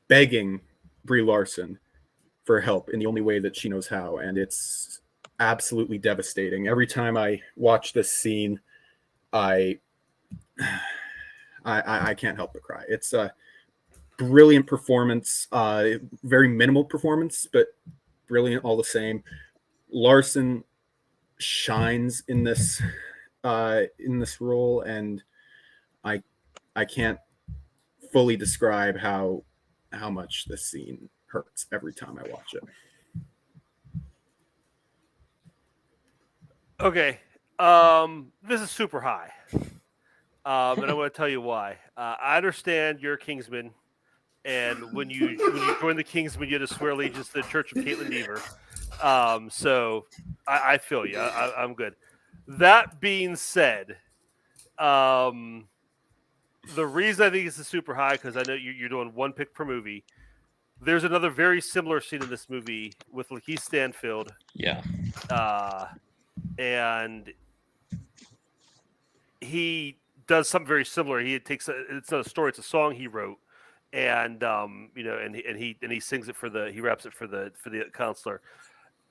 begging Brie Larson for help in the only way that she knows how. And it's absolutely devastating. Every time I watch this scene, I can't help but cry. It's a brilliant performance, very minimal performance, but brilliant all the same. Larson shines in this role, and I can't fully describe how much this scene hurts every time I watch it. Okay, this is super high, and I'm going to tell you why. I understand you're a Kingsman, and when you join the Kingsmen, you had to swear allegiance to the Church of Caitlin Dever. So I feel you. I'm good. That being said, the reason I think it's a super high, because I know you're doing one pick per movie. There's another very similar scene in this movie with Lakeith Stanfield. Yeah. And he does something very similar. It's not a story; it's a song he wrote, and he sings it he raps it for the counselor,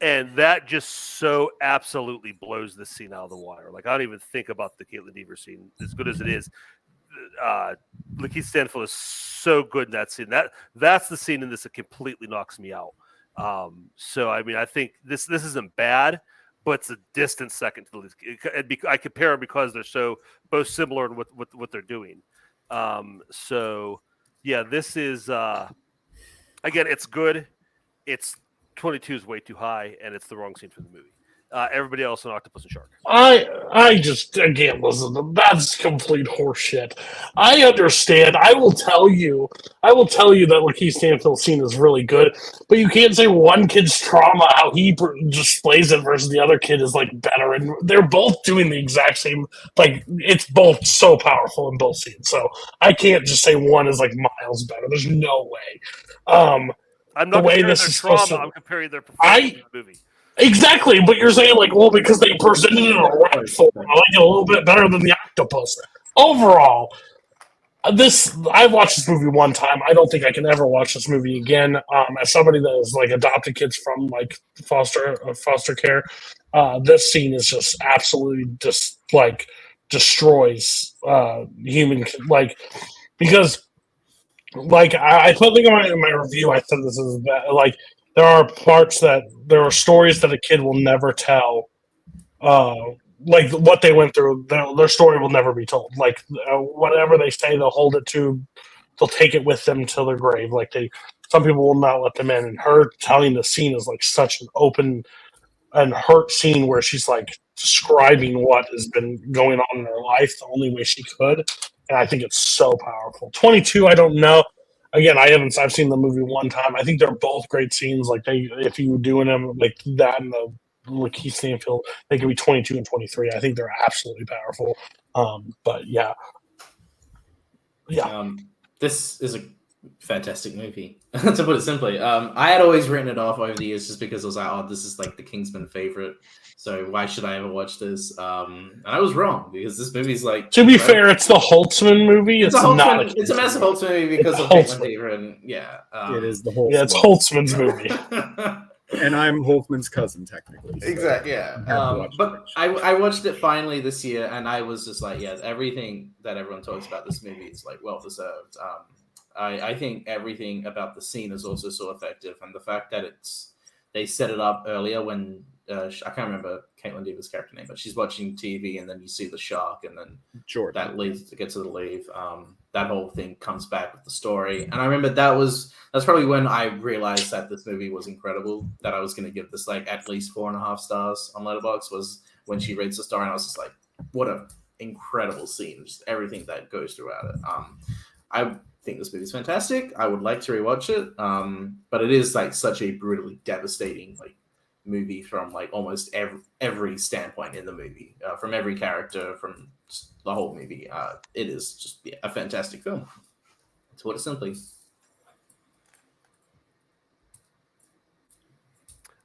and that just so absolutely blows this scene out of the water. Like, I don't even think about the Caitlin Dever scene, as good as it is. Lakeith Stanfield is so good in that scene. That's the scene in this that completely knocks me out. So I mean, I think this isn't bad, but it's a distant second to the. I compare them because they're so both similar in what they're doing. So yeah, this is again, it's good. It's 22 is way too high, and it's the wrong scene for the movie. Everybody else on Octopus and Shark. I just, again, listen, that's complete horseshit. I understand. I will tell you that Lakeith Stanfield's scene is really good, but you can't say one kid's trauma, how he displays it, versus the other kid is like better. And they're both doing the exact same, like, it's both so powerful in both scenes. So I can't just say one is like miles better. There's no way. I'm not the way comparing this their is trauma. supposed to, I'm comparing their performance in the movie. Exactly, but you're saying, like, well, because they presented it in a rap form, I like it a little bit better than the octopus. Overall, I watched this movie one time. I don't think I can ever watch this movie again. As somebody that has, like, adopted kids from, like, foster care, this scene is just absolutely just, like, destroys human, like, because, like, I think in my review, I said this is bad, like, there are stories that a kid will never tell, like what they went through. Their story will never be told. Like, whatever they say, they'll hold it to. They'll take it with them till their grave. Like, some people will not let them in. And her telling the scene is like such an open and hurt scene where she's like describing what has been going on in her life the only way she could. And I think it's so powerful. 22, I don't know. Again, I've seen the movie one time. I think they're both great scenes. Like, if you were doing them like that and the Lakeith Stanfield, they could be 22 and 23. I think they're absolutely powerful. But yeah. This is a fantastic movie, to put it simply. I had always written it off over the years just because I was like, oh, this is like the Kingsman favorite. So why should I ever watch this? And I was wrong, because this movie's like... To be fair, it's the Holtzman movie. It's a massive Holtzman movie because of Caitlin Dever, and yeah. It is the Holtzman. Yeah, it's Holtzman's movie. And I'm Holtzman's cousin, technically. So exactly, yeah. But I watched it finally this year, and I was just like, yeah, everything that everyone talks about this movie is like well-deserved. I think everything about the scene is also so effective, and the fact that they set it up earlier when I can't remember Caitlin Deaver's character name, but she's watching TV, and then you see the shark, and then Jordan. that leads to get to the leave. That whole thing comes back with the story, and I remember that's probably when I realized that this movie was incredible. That I was going to give this like at least 4.5 stars on Letterboxd was when she reads the story, and I was just like, what a incredible scene! Just everything that goes throughout it. I think this movie is fantastic. I would like to rewatch it, but it is like such a brutally devastating like movie from like almost every standpoint in the movie, from every character, from the whole movie. It is just a fantastic film. To put it simply.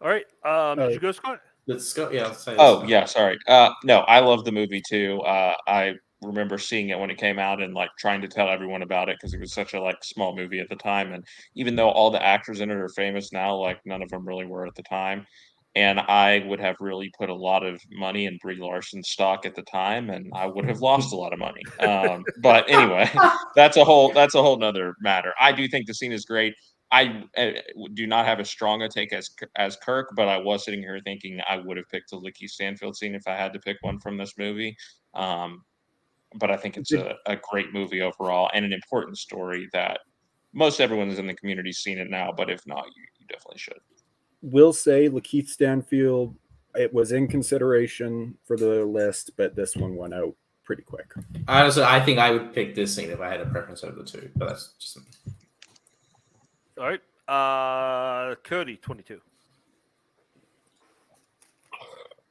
All right. Did you go, Scott? Let's go. Yeah. Yeah. Sorry. No, I love the movie too. I remember seeing it when it came out and like trying to tell everyone about it because it was such a like small movie at the time. And even though all the actors in it are famous now, like none of them really were at the time. And I would have really put a lot of money in Brie Larson's stock at the time, and I would have lost a lot of money. But anyway, that's a whole nother matter. I do think the scene is great. I do not have as strong a take as Kirk, but I was sitting here thinking I would have picked the Lakeith Stanfield scene if I had to pick one from this movie. But I think it's a great movie overall and an important story that most everyone in the community has seen it now, but if not, you definitely should. Will say Lakeith Stanfield, it was in consideration for the list, but this one went out pretty quick. Honestly, I think I would pick this scene if I had a preference over the two, but that's just me. All right. Cody, 22.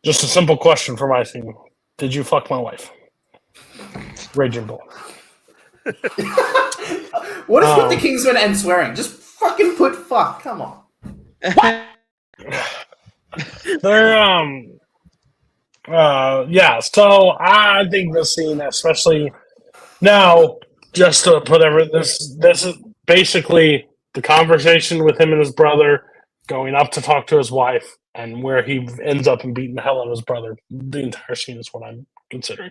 Just a simple question for my scene. Did you fuck my wife? Raging Bull. What is with the Kingsman and swearing? Just fucking put fuck. Come on. So I think the scene, especially now, just to put this is basically the conversation with him and his brother going up to talk to his wife and where he ends up and beating the hell out of his brother. The entire scene is what I'm considering.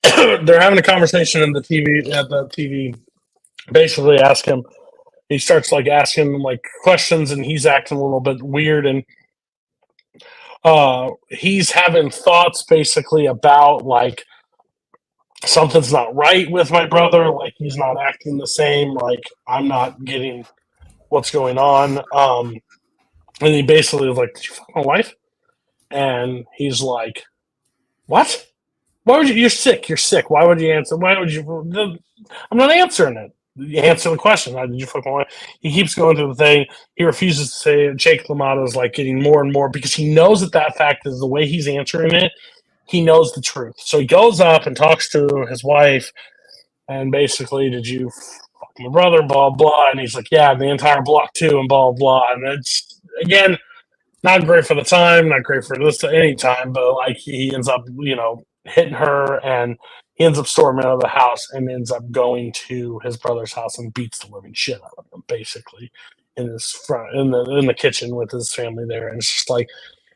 They're having a conversation at the TV, basically ask him. He starts like asking him like questions, and he's acting a little bit weird, and he's having thoughts basically about like something's not right with my brother, like he's not acting the same, like I'm not getting what's going on. And he basically was like, "Did you fuck my wife?" And he's like, "What? Why would you? You're sick. You're sick. Why would you answer? Why would you? I'm not answering it. You answer the question. Did you fuck my wife?" He keeps going through the thing. He refuses to say it. Jake LaMotta is like getting more and more because he knows that fact is the way he's answering it. He knows the truth. So he goes up and talks to his wife and basically, "Did you fuck my brother?" Blah, blah. And he's like, "Yeah, the entire block too," and blah, blah. And it's, again, not great for the time, not great for this any time, but like he ends up, hitting her, and he ends up storming out of the house and ends up going to his brother's house and beats the living shit out of him, basically, in the kitchen with his family there. And it's just like,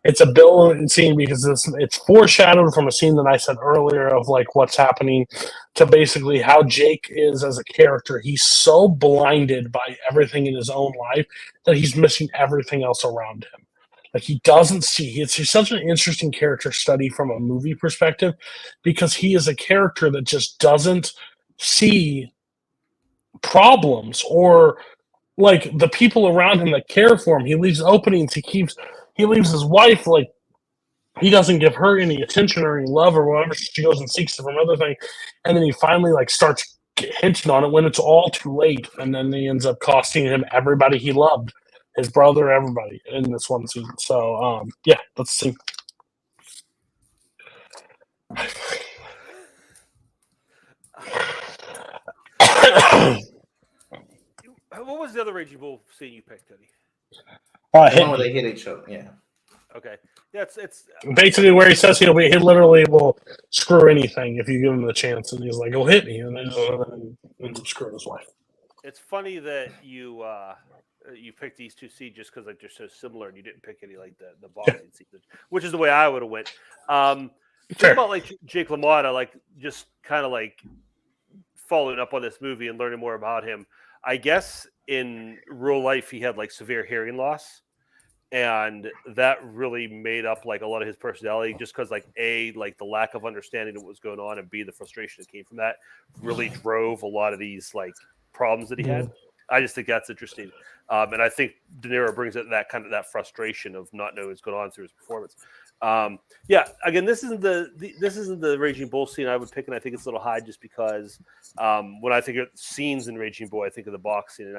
it's a built-in scene because it's foreshadowed from a scene that I said earlier of like what's happening to basically how Jake is as a character. He's so blinded by everything in his own life that he's missing everything else around him. Like he doesn't see. It's such an interesting character study from a movie perspective because he is a character that just doesn't see problems or like the people around him that care for him. He leaves openings. He leaves his wife, like he doesn't give her any attention or any love or whatever. She goes and seeks it from other thing, and then he finally like starts hinting on it when it's all too late, and then he ends up costing him everybody he loved. His brother, everybody in this one scene. So, let's see. What was the other Raging Bull scene you picked, Teddy? The one where they hit each other. Yeah. Okay. Yeah, it's basically where he says he literally will screw anything if you give him the chance, and he's like, "Go hit me," and then ends up screwing his wife. It's funny that you picked these two scenes just because like they're so similar, and you didn't pick any like the boxing scenes, which is the way I would have went. Think about like Jake LaMotta, like just kind of like following up on this movie and learning more about him. I guess in real life he had like severe hearing loss, and that really made up like a lot of his personality, just because like A, like the lack of understanding of what was going on, and B, the frustration that came from that really drove a lot of these like problems that he had. I just think that's interesting, and I think De Niro brings it that kind of that frustration of not knowing what's going on through his performance. Yeah, again, this isn't the Raging Bull scene I would pick, and I think it's a little high just because when I think of scenes in Raging Bull, I think of the box scene, and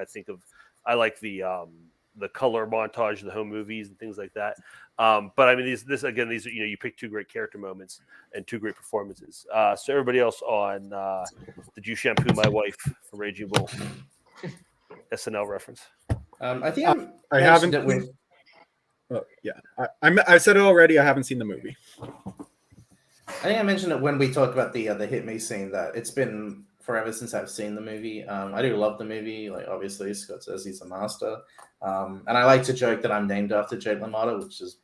I like the color montage of the home movies and things like that. But I mean, these are, you pick two great character moments and two great performances. So everybody else on Did You Shampoo My Wife from Raging Bull? SNL reference. I think I haven't. I said it already. I haven't seen the movie. I think I mentioned it when we talked about the Hit Me scene, that it's been forever since I've seen the movie. I do love the movie. Like, obviously, Scott says he's a master. And I like to joke that I'm named after Jake LaMotta, which is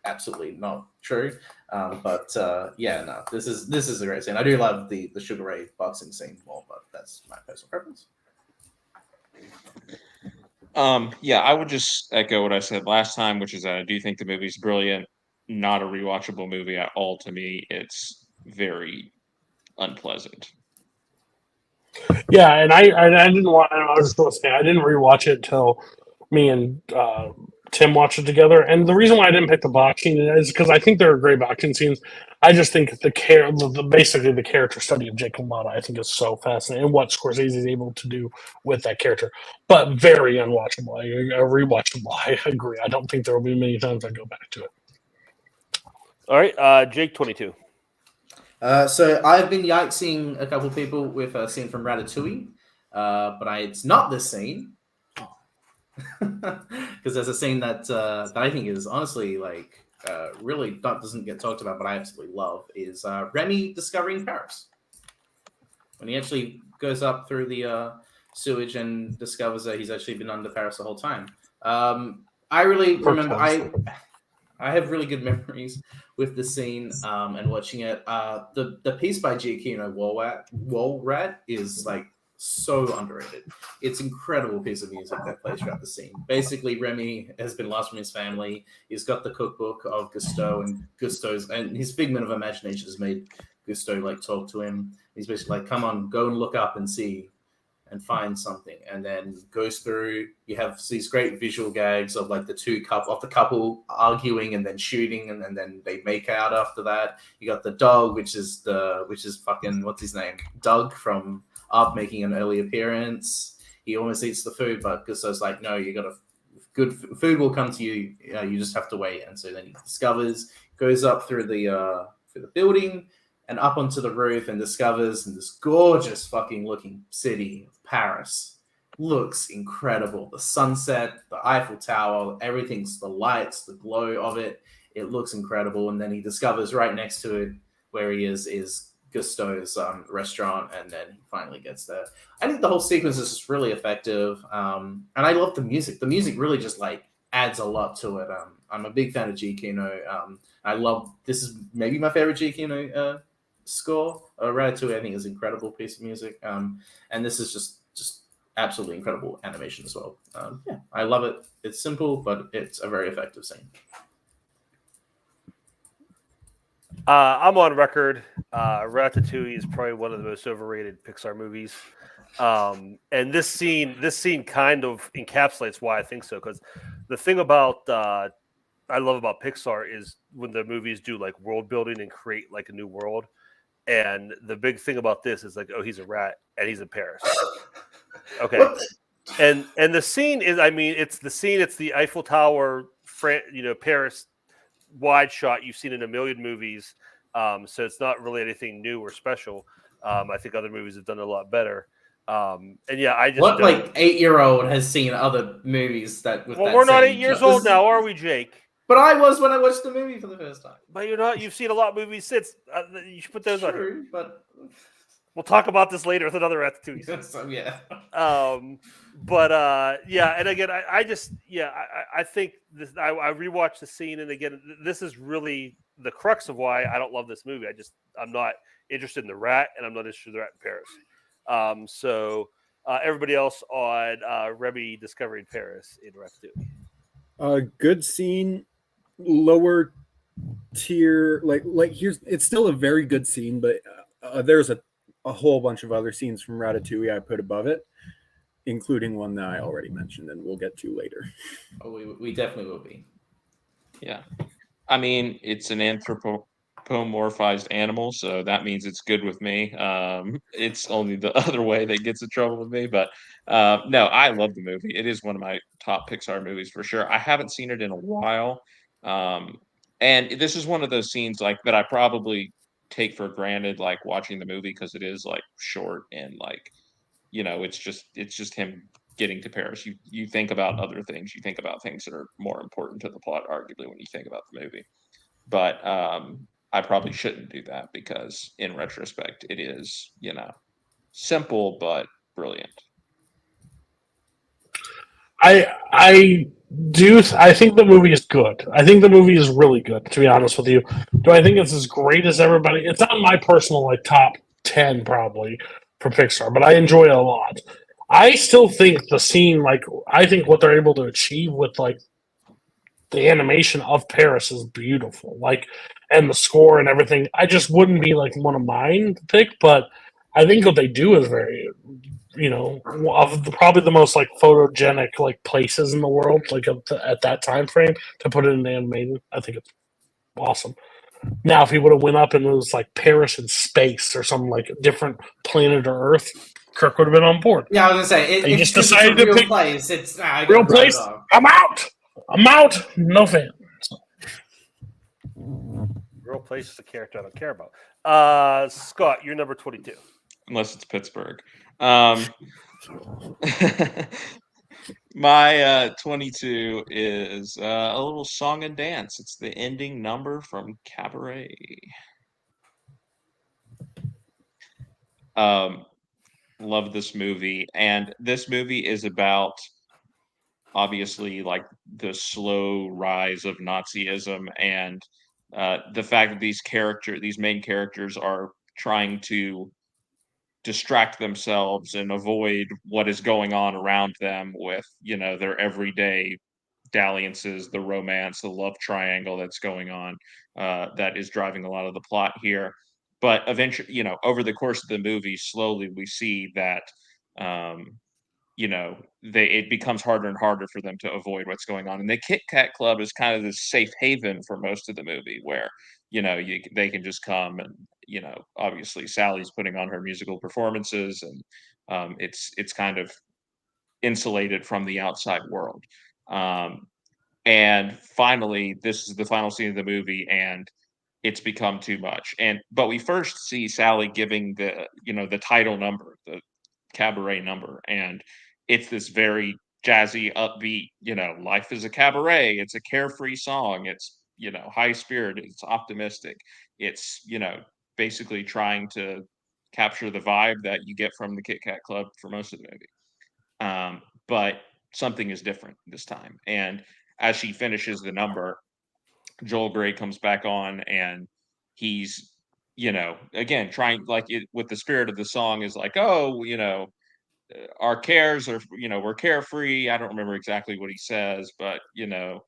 absolutely not true. This is a great scene. I do love the Sugar Ray boxing scene more, but that's my personal preference. I would just echo what I said last time, which is that I do think the movie's brilliant. Not a rewatchable movie at all to me. It's very unpleasant. Yeah, and I didn't watch. I was just going to say I didn't rewatch it until me and Tim watched it together. And the reason why I didn't pick the boxing is because I think there are great boxing scenes. I just think basically the character study of Jake LaMotta, I think, is so fascinating, and what Scorsese is able to do with that character. But very unwatchable. Rewatchable. I agree. I don't think there will be many times I go back to it. All right, Jake, 22. So I've been yikesing a couple people with a scene from Ratatouille, but it's not this scene. Because there's a scene that I think is honestly really doesn't get talked about, but I absolutely love, is Remy discovering Paris. When he actually goes up through the sewage and discovers that he's actually been under Paris the whole time. I really remember. I have really good memories with the scene and watching it. The piece by Giacchino Walrat is like so underrated. It's an incredible piece of music that plays throughout the scene. Basically, Remy has been lost from his family. He's got the cookbook of Gusteau, and his figment of imagination has made Gusteau like talk to him. He's basically like, "Come on, go and look up and see and find something," and then goes through. You have these great visual gags of like the couple arguing and then shooting, and then they make out after that. You got the dog, which is fucking, what's his name, Doug from Up, making an early appearance. He almost eats the food, but Gusto's like, "No, good food will come to you. You just have to wait." And so then he goes up through the building and up onto the roof and discovers this gorgeous fucking looking city of Paris. Looks incredible. The sunset, the Eiffel Tower, everything's, the lights, the glow of it. It looks incredible. And then he discovers right next to it where he is Gusteau's restaurant, and then he finally gets there. I think the whole sequence is just really effective. And I love the music. The music really just like adds a lot to it. I'm a big fan of Giacchino. I love, this is maybe my favorite Giacchino score. Ratatouille, I think, is an incredible piece of music. And this is just absolutely incredible animation as well. I love it. It's simple, but it's a very effective scene. I'm on record. Ratatouille is probably one of the most overrated Pixar movies. And this scene kind of encapsulates why I think so. Because the thing about I love about Pixar is when the movies do like world building and create like a new world. And the big thing about this is like, oh, he's a rat and he's in Paris. Okay. And the scene is, I mean, it's the Eiffel Tower, Paris wide shot you've seen in a million movies. So it's not really anything new or special. I think other movies have done it a lot better. And yeah, I just what like 8-year-old has seen other movies that. Well, we're not 8 years old now, are we, Jake? But I was when I watched the movie for the first time. But you're not. You've seen a lot of movies since. You should put those on here. But we'll talk about this later with another Ratatouille. So yeah. Yeah, and again, I think this. I rewatched the scene, and again, this is really the crux of why I don't love this movie. I'm not interested in the rat, and I'm not interested in the rat in Paris. Everybody else on Remy discovering Paris in Ratatouille. A good scene, lower tier. Like here's it's still a very good scene, but there's a whole bunch of other scenes from Ratatouille I put above it, including one that I already mentioned, and we'll get to later. Oh, we definitely will be. Yeah. I mean, it's an anthropomorphized animal, so that means it's good with me. It's only the other way that gets in trouble with me. But no, I love the movie. It is one of my top Pixar movies for sure. I haven't seen it in a while. And this is one of those scenes like that I probably take for granted, like watching the movie because it is like short and like, it's just him getting to Paris. You think about other things. You think about things that are more important to the plot, arguably, when you think about the movie. But I probably shouldn't do that because, in retrospect, it is simple but brilliant. I think the movie is good. I think the movie is really good, to be honest with you. Do I think it's as great as everybody? It's not my personal like top 10 probably for Pixar, but I enjoy it a lot. I still think the scene, like I think what they're able to achieve with like the animation of Paris is beautiful. Like and the score and everything. I just wouldn't be like one of mine to pick, but I think what they do is very of probably the most like photogenic like places in the world, like at that time frame to put it in animated. I think it's awesome. Now, if he would have went up and it was like Paris in space or something like a different planet or Earth, Kirk would have been on board. Yeah, I was gonna say They it's just just decided a to real pick place. It's real place. I'm out. I'm out. No fan. Real place is a character I don't care about. Scott, you're number 22. Unless it's Pittsburgh. My 22 is a little song and dance. It's the ending number from Cabaret. Love this movie. And this movie is about, obviously, like the slow rise of Nazism and the fact that these main characters are trying to distract themselves and avoid what is going on around them with their everyday dalliances, the romance, the love triangle that's going on, that is driving a lot of the plot here. But eventually, over the course of the movie, slowly we see that it becomes harder and harder for them to avoid what's going on. And the Kit Kat Club is kind of this safe haven for most of the movie where, they can just come and, obviously Sally's putting on her musical performances and it's kind of insulated from the outside world. And finally, this is the final scene of the movie and it's become too much. But we first see Sally giving the title number, the cabaret number, and it's this very jazzy, upbeat, life is a cabaret. It's a carefree song. It's, high spirited. It's optimistic. It's, basically trying to capture the vibe that you get from the Kit Kat Club for most of the movie. But something is different this time. And as she finishes the number, Joel Grey comes back on and he's, again, trying like it with the spirit of the song is like, oh, our cares are, we're carefree. I don't remember exactly what he says, but, the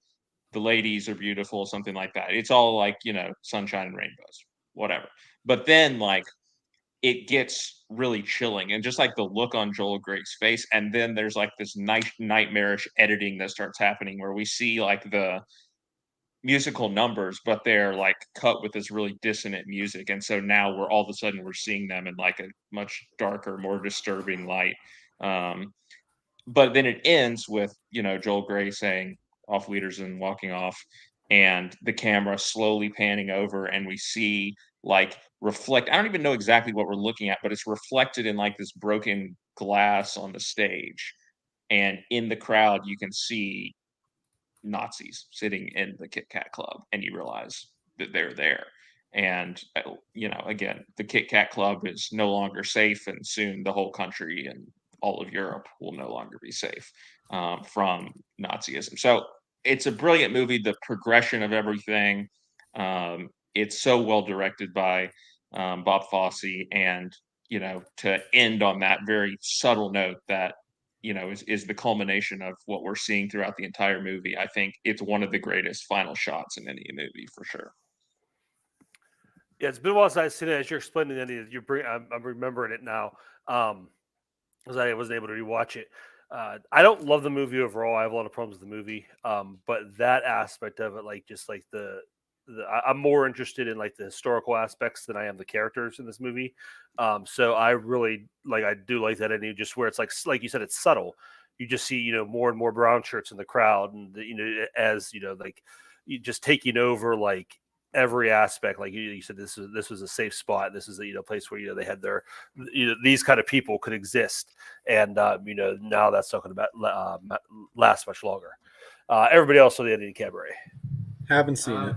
ladies are beautiful, something like that. It's all like, sunshine and rainbows, whatever. But then like it gets really chilling and just like the look on Joel Grey's face. And then there's like this nightmarish editing that starts happening where we see like the musical numbers, but they're like cut with this really dissonant music. And so now all of a sudden we're seeing them in like a much darker, more disturbing light. But then it ends with, Joel Grey saying off leaders and walking off and the camera slowly panning over and we see like I don't even know exactly what we're looking at, but it's reflected in like this broken glass on the stage. And in the crowd, you can see Nazis sitting in the Kit Kat Club and you realize that they're there. And, again, the Kit Kat Club is no longer safe and soon the whole country and all of Europe will no longer be safe from Nazism. So it's a brilliant movie. The progression of everything. It's so well directed by Bob Fosse and, to end on that very subtle note that is the culmination of what we're seeing throughout the entire movie. I think it's one of the greatest final shots in any movie for sure. Yeah, it's been a while since I've seen it. As you're explaining it, I'm remembering it now. Because I wasn't able to rewatch it. I don't love the movie overall. I have a lot of problems with the movie. But that aspect of it, like just like I'm more interested in like the historical aspects than I am the characters in this movie. So I really I do like that ending, just where it's like you said, it's subtle. You just see more and more brown shirts in the crowd, and as like you just taking over like every aspect. Like you said, this was a safe spot. This is a place where they had their these kind of people could exist, and now that's not going to last much longer. Everybody else saw the ending of Cabaret. Haven't seen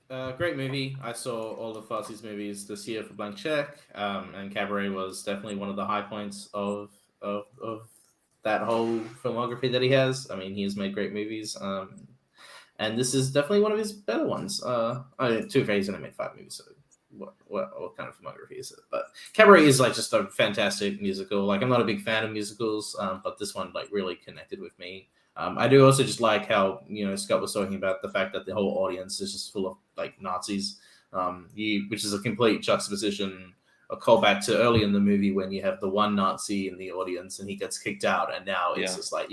it. Great movie. I saw all the Farsi's movies this year for Blank Check, and Cabaret was definitely one of the high points of that whole filmography that he has. I mean, he has made great movies. And this is definitely one of his better ones. Twohig only made 5 movies, so what kind of filmography is it? But Cabaret is like just a fantastic musical. Like, I'm not a big fan of musicals, but this one like really connected with me. I do also just like how Scott was talking about the fact that the whole audience is just full of like Nazis, which is a complete juxtaposition, a callback to early in the movie when you have the one Nazi in the audience and he gets kicked out, and now it's just like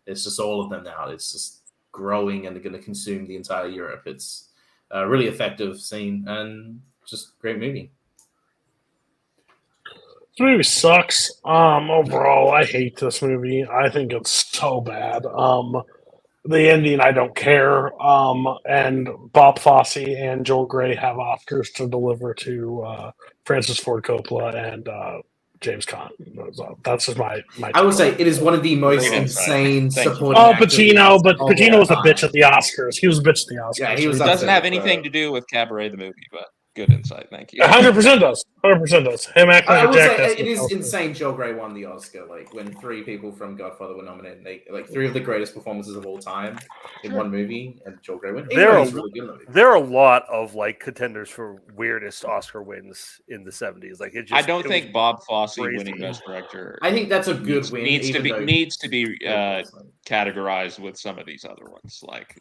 it's just all of them now. It's just growing and they're going to consume the entire Europe. It's a really effective scene and just great movie. This movie sucks. Overall, I hate this movie. I think it's so bad. The ending, I don't care. And Bob Fosse and Joel Grey have Oscars to deliver to Francis Ford Coppola and James Caan. That's just my I would say it is one of the most insane supporting actors. Pacino, but Pacino was a bitch at the Oscars. He was a bitch at the Oscars. Yeah, It doesn't have anything to do with Cabaret the movie, but good insight. Thank you. 100% does. 100% does. Him acting I like would Jack. say it is insane. Joel Grey won the Oscar, like when 3 people from Godfather were nominated. Like 3 of the greatest performances of all time in one movie, and Joel Grey won. There are a lot of like contenders for weirdest Oscar wins in the 70s. Like I don't think Bob Fosse winning Best Director. I think that's a good win. Needs to be categorized with some of these other ones. Like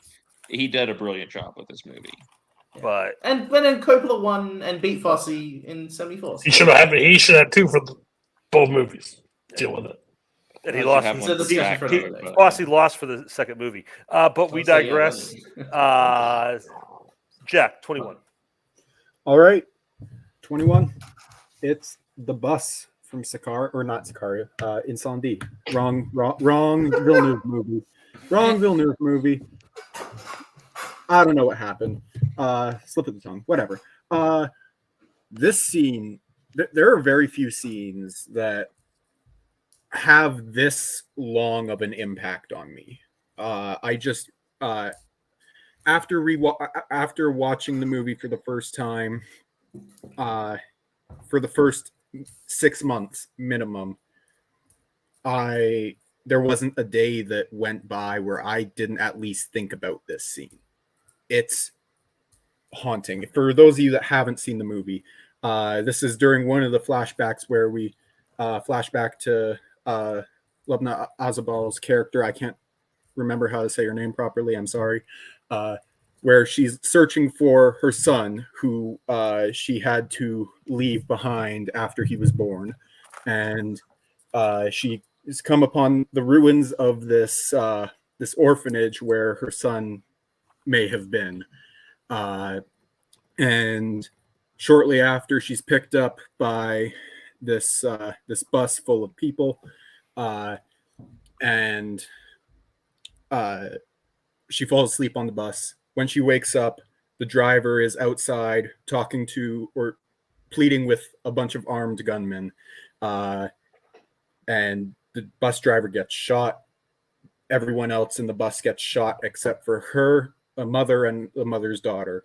he did a brilliant job with this movie. But then Coppola won and beat Fosse in '74. He should have 2 for both movies. Deal with it. And he lost. Fosse lost for the second movie. But we digress. Jack, 21. All right, 21. It's The Bus from Sicario, or not Sicario, Incendie. Wrong Villeneuve movie. Wrong Villeneuve movie. I don't know what happened. Slip of the tongue. Whatever. This scene, there are very few scenes that have this long of an impact on me. I just after watching the movie for the first time, for the first 6 months minimum, there wasn't a day that went by where I didn't at least think about this scene. It's haunting. For those of you that haven't seen the movie, this is during one of the flashbacks where we flashback to Lubna Azabal's character. I can't remember how to say her name properly. I'm sorry. Where she's searching for her son, who she had to leave behind after he was born, and she has come upon the ruins of this orphanage where her son may have been. And shortly after, she's picked up by this bus full of people, and she falls asleep on the bus. When she wakes up, the driver is outside talking to or pleading with a bunch of armed gunmen, and the bus driver gets shot. Everyone else in the bus gets shot except for her, a mother, and the mother's daughter.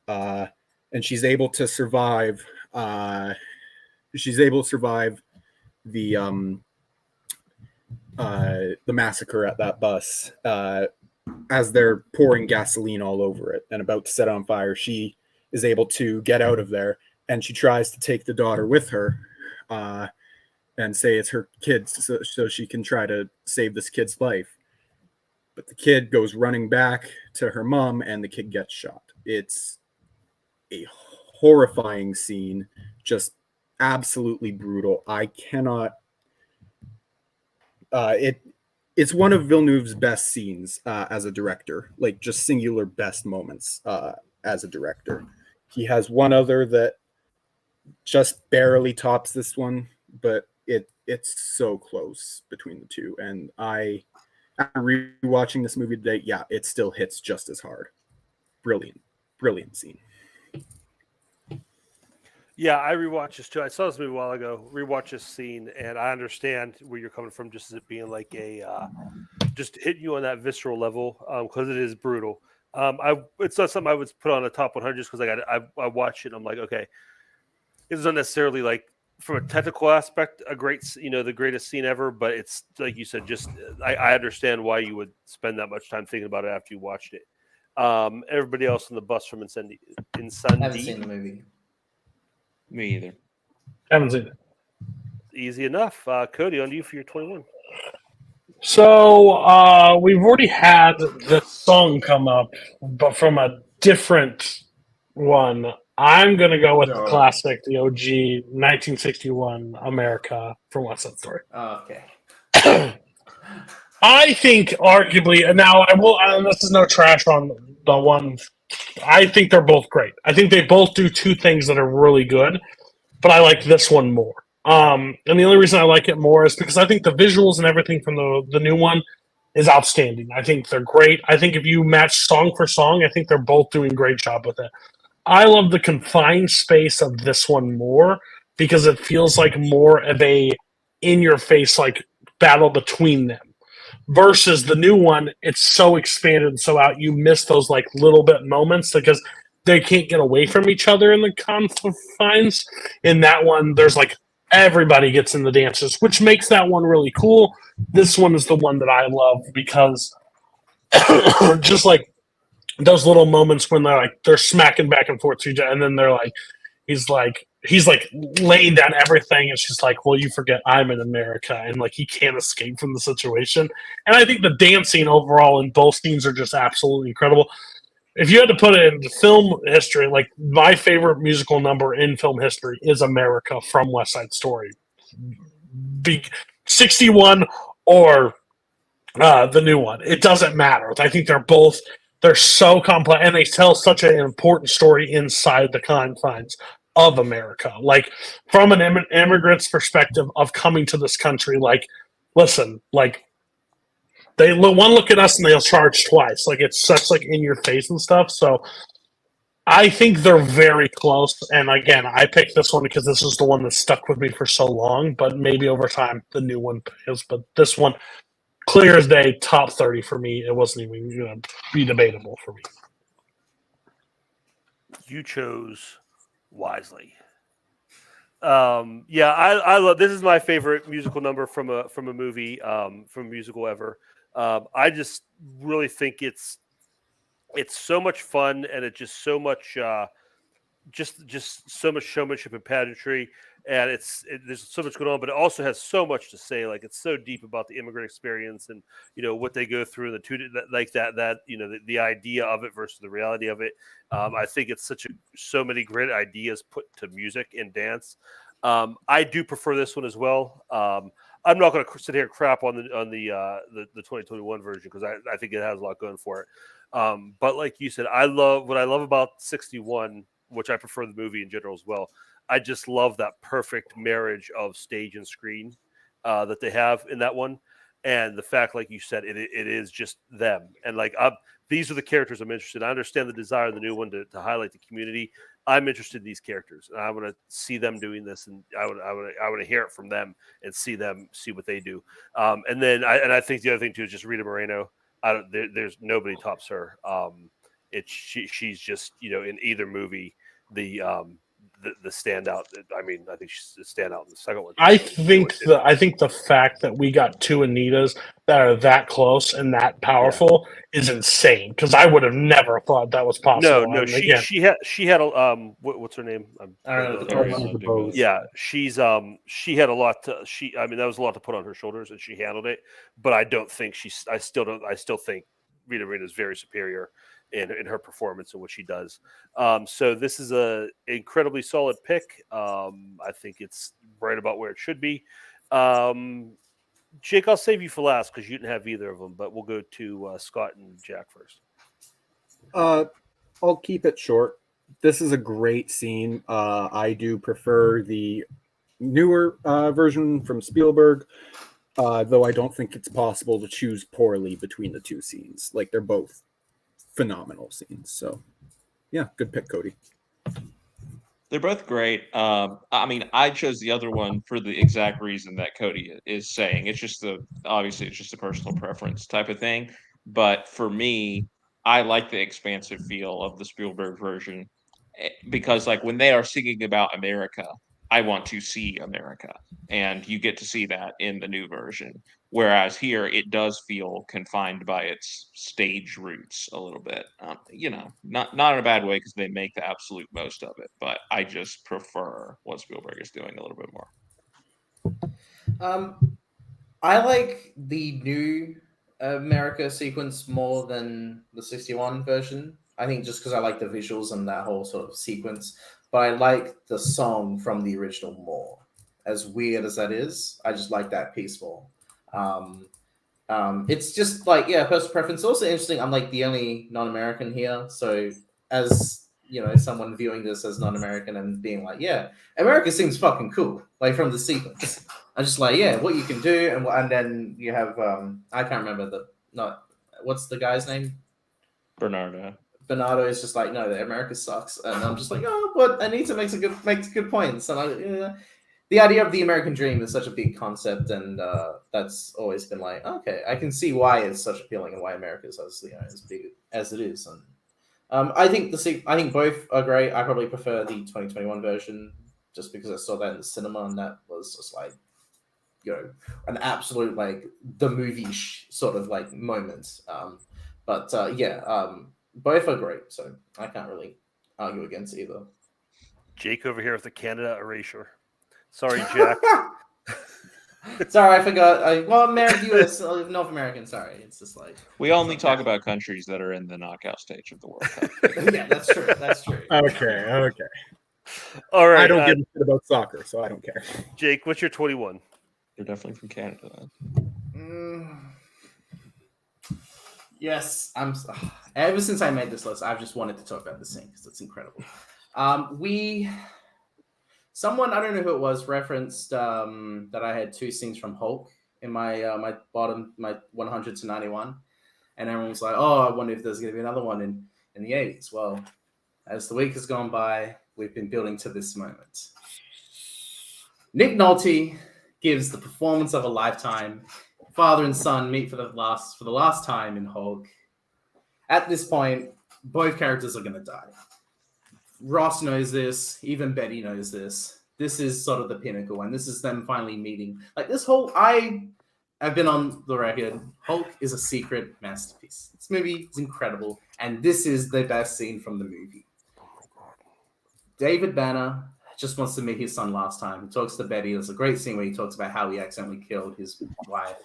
And she's able to survive. She's able to survive the massacre at that bus. As they're pouring gasoline all over it and about to set on fire, she is able to get out of there, and she tries to take the daughter with her. and say it's her kid so she can try to save this kid's life. But the kid goes running back to her mom and the kid gets shot. It's a horrifying scene, just absolutely brutal. I cannot it's one of Villeneuve's best scenes as a director, like just singular best moments as a director. He has one other that just barely tops this one, but it's so close between the two. And after rewatching this movie today, yeah, it still hits just as hard. Brilliant scene. Yeah, I rewatched this too. I saw this movie a while ago. Rewatched this scene, and I understand where you're coming from. Just as it being like just hitting you on that visceral level, because it is brutal. It's not something I would put on a top 100 just because I watched it. And I'm like, okay, it's not necessarily like from a technical aspect the greatest scene ever, but it's like you said. Just I understand why you would spend that much time thinking about it after you watched it. Everybody else on the bus from Incendi. Haven't seen the movie. Me either. Haven't seen it. Easy enough. Cody, on to you for your 21. So we've already had the song come up, but from a different one. I'm going to go with the classic, the OG 1961 America from West Side Story. Oh, okay. I think arguably, now I will, this is no trash on the one. I think they're both great. I think they both do two things that are really good, but I like this one more. And the only reason I like it more is because I think the visuals and everything from the new one is outstanding. I think they're great. I think if you match song for song, I think they're both doing a great job with it. I love the confined space of this one more because it feels like more of a in-your-face like battle between them. Versus the new one, it's so expanded and so out, you miss those like little bit moments because they can't get away from each other in the confines. In that one, there's like everybody gets in the dances, which makes that one really cool. This one is the one that I love because just like those little moments when they're smacking back and forth to each other, and then he's laying down everything, and she's like, well, you forget I'm in America, and like he can't escape from the situation. And I think the dancing overall in both scenes are just absolutely incredible. If you had to put it into film history, like my favorite musical number in film history is America from West Side Story. 61 or the new one. It doesn't matter. I think they're so complex, and they tell such an important story inside the confines of America. Like from an immigrant's perspective of coming to this country, like, listen, like they one look at us and they'll charge twice. Like it's such like in your face and stuff. So I think they're very close. And again, I picked this one because this is the one that stuck with me for so long, but maybe over time the new one is. But this one, clear as day, top 30 for me. It wasn't even going to be debatable for me. You chose wisely. Yeah, I love this. Is my favorite musical number from a movie, from a musical ever. I just really think it's so much fun, and it's just so much just so much showmanship and pageantry, and there's so much going on, but it also has so much to say. Like it's so deep about the immigrant experience and what they go through, the two like that the idea of it versus the reality of it. I think it's so many great ideas put to music and dance. I do prefer this one as well. I'm not going to sit here and crap on the 2021 version because I think it has a lot going for it. But like you said, what I love about 61, which I prefer the movie in general as well. I just love that perfect marriage of stage and screen that they have in that one. And the fact, like you said, it is just them. And like these are the characters I'm interested in. I understand the desire of the new one to highlight the community. I'm interested in these characters, and I want to see them doing this, and I want to hear it from them and see what they do. And then I think the other thing too is just Rita Moreno. There's nobody tops her. She's just in either movie the standout. I mean, I think she's the standout in the second one. I think the fact that we got two Anitas that are that close and that powerful is insane. Because I would have never thought that was possible. No, And she again, she had a what's her name? Yeah, she had a lot to I mean, that was a lot to put on her shoulders, and she handled it. But I don't think I still think Rita Moreno is very superior in her performance and what she does. So this is a incredibly solid pick. I think it's right about where it should be. Jake, I'll save you for last because you didn't have either of them, but we'll go to Scott and Jack first. I'll keep it short. This is a great scene. I do prefer the newer version from Spielberg, though I don't think it's possible to choose poorly between the two scenes. Like, they're both phenomenal scenes. So, yeah, good pick, Cody. They're both great. I mean, I chose the other one for the exact reason that Cody is saying. It's just obviously it's just a personal preference type of thing. But for me, I like the expansive feel of the Spielberg version because, like, when they are singing about America, I want to see America, and you get to see that in the new version. Whereas here, it does feel confined by its stage roots a little bit. Not in a bad way because they make the absolute most of it, but I just prefer what Spielberg is doing a little bit more. I like the new America sequence more than the 61 version. I think just because I like the visuals and that whole sort of sequence, but I like the song from the original more. As weird as that is, I just like that piece more. It's just like, personal preference. Also interesting, I'm like the only non-American here, so as someone viewing this as non-American and being like, America seems fucking cool, like from the sequence. I'm just like, what you can do, and then you have I can't remember what's the guy's name? Bernardo is just like, no, America sucks, and I'm just like, but Anita makes good points, and the idea of the American dream is such a big concept, and that's always been like, okay, I can see why it's such appealing and why America is as big as it is. And I think both are great. I probably prefer the 2021 version just because I saw that in the cinema, and that was just like, an absolute like the movie sort of like moment. But both are great, so I can't really argue against either. Jake over here with the Canada erasure. Sorry, Jack. Sorry, I forgot. US, North American. Sorry, it's just like we only talk about countries that are in the knockout stage of the World Cup. Yeah, that's true. That's true. Okay. All right. I don't give a shit about soccer, so I don't care. Jake, what's your 21? They're definitely from Canada. Yes, ever since I made this list, I've just wanted to talk about this scene because it's incredible. Someone, I don't know who it was, referenced that I had two scenes from Hulk in my my 100 to 91, and everyone was like, "Oh, I wonder if there's going to be another one in the 80s." Well, as the week has gone by, we've been building to this moment. Nick Nolte gives the performance of a lifetime. Father and son meet for the last time in Hulk. At this point, both characters are going to die. Ross knows this. Even Betty knows this. This is sort of the pinnacle, and this is them finally meeting. Like this whole, I've been on the record. Hulk is a secret masterpiece. This movie is incredible, and this is the best scene from the movie. David Banner just wants to meet his son last time. He talks to Betty. There's a great scene where he talks about how he accidentally killed his wife,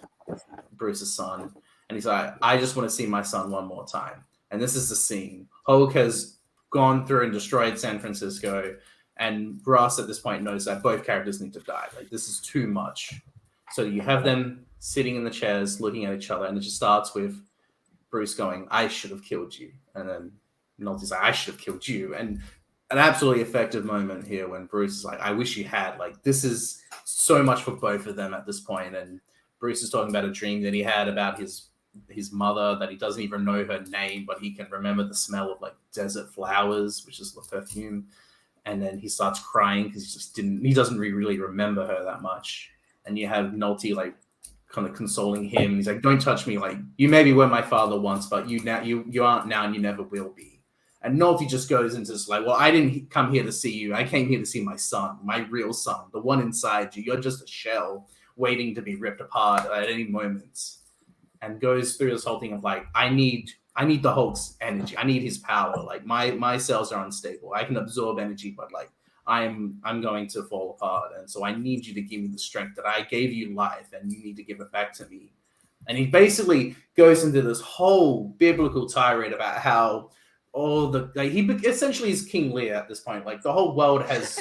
Bruce's son, and he's like, "I just want to see my son one more time." And this is the scene. Hulk has gone through and destroyed San Francisco, and Ross at this point knows that both characters need to die. Like, this is too much. So you have them sitting in the chairs looking at each other, and it just starts with Bruce going, "I should have killed you," and then Nolte's like, "I should have killed you," and an absolutely effective moment here when Bruce is like, "I wish you had." Like, this is so much for both of them at this point, and Bruce is talking about a dream that he had about his mother, that he doesn't even know her name, but he can remember the smell of like desert flowers, which is the perfume. And then he starts crying because he doesn't really remember her that much. And you have Nolte like kind of consoling him. He's like, "Don't touch me. Like, you maybe were my father once, but you aren't now, and you never will be." And Nolte just goes into this like, well, I didn't come here to see you. I came here to see my son, my real son, the one inside you. You're just a shell waiting to be ripped apart at any moment. And goes through this whole thing of like, I need the Hulk's energy. I need his power. Like my cells are unstable. I can absorb energy, but like I'm going to fall apart. And so I need you to give me the strength that I gave you life, and you need to give it back to me. And he basically goes into this whole biblical tirade about how all the he essentially is King Lear at this point. Like the whole world has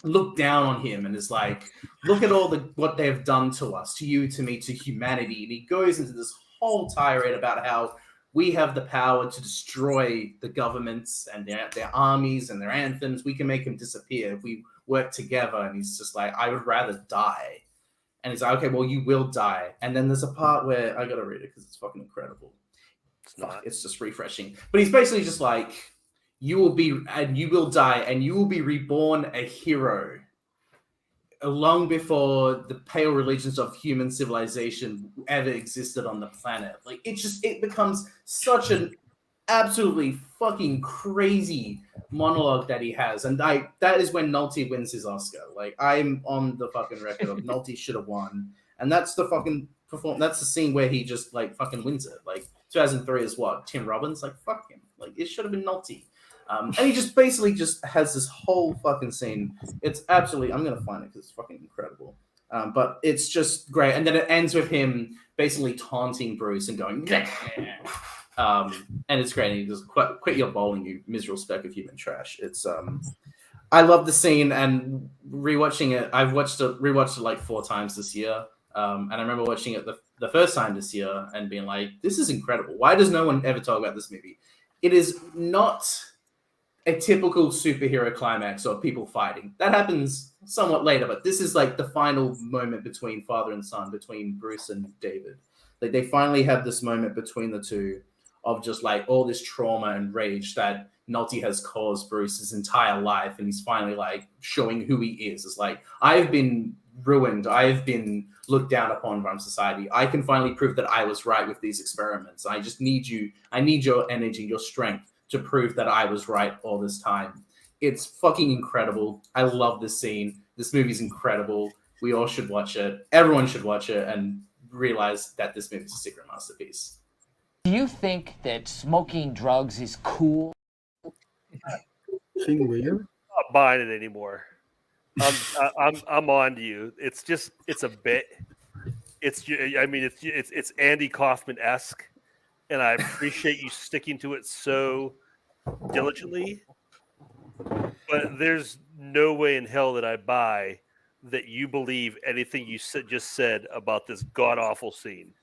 looked down on him and is like, look at all what they have done to us, to you, to me, to humanity. And he goes into this whole tirade about how we have the power to destroy the governments and their armies and their anthems. We can make them disappear if we work together. And he's just like, I would rather die. And he's like, okay, well, you will die. And then there's a part where I got to read it because it's fucking incredible. It's just refreshing. But he's basically just like, you will die, and you will be reborn a hero long before the pale religions of human civilization ever existed on the planet. Like it becomes such an absolutely fucking crazy monologue that he has. And that is when Nolte wins his Oscar. Like I'm on the fucking record of Nolte should have won. And that's the fucking that's the scene where he just like fucking wins it. Like 2003 is what? Tim Robbins? Like fuck him. Like it should have been Nolte. And he just basically just has this whole fucking scene. It's absolutely, I'm going to find it because it's fucking incredible. But it's just great. And then it ends with him basically taunting Bruce and going, and it's great. And he just quit your bowling, you miserable speck of human trash. It's, I love the scene, and rewatching it. I've rewatched it like 4 times this year. And I remember watching it the first time this year and being like, this is incredible. Why does no one ever talk about this movie? It is not a typical superhero climax of people fighting. That happens somewhat later, but this is like the final moment between father and son, between Bruce and David. Like they finally have this moment between the two of just like all this trauma and rage that Nolte has caused Bruce his entire life, and he's finally like showing who he is. It's like, I've been ruined, I've been looked down upon from society. I can finally prove that I was right with these experiments. I just need you. I need your energy, your strength to prove that I was right all this time. It's fucking incredible. I love this scene. This movie's incredible. We all should watch it. Everyone should watch it and realize that this movie's a secret masterpiece. Do you think that smoking drugs is cool? King Lear? I'm not buying it anymore. I'm on to you. It's a bit. It's Andy Kaufman-esque. And I appreciate you sticking to it so diligently. But there's no way in hell that I buy that you believe anything you just said about this god-awful scene.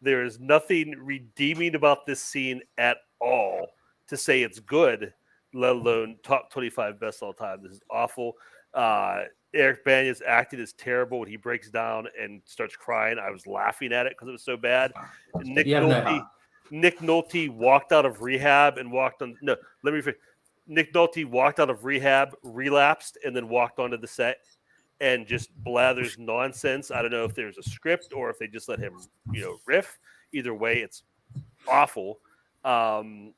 There is nothing redeeming about this scene at all to say it's good, let alone top 25 best all time. This is awful. Eric Bana's acting is terrible when he breaks down and starts crying. I was laughing at it because it was so bad. Nick Nolte walked out of rehab and Nick Nolte walked out of rehab, relapsed, and then walked onto the set and just blathers nonsense. I don't know if there's a script or if they just let him, riff. Either way, it's awful. They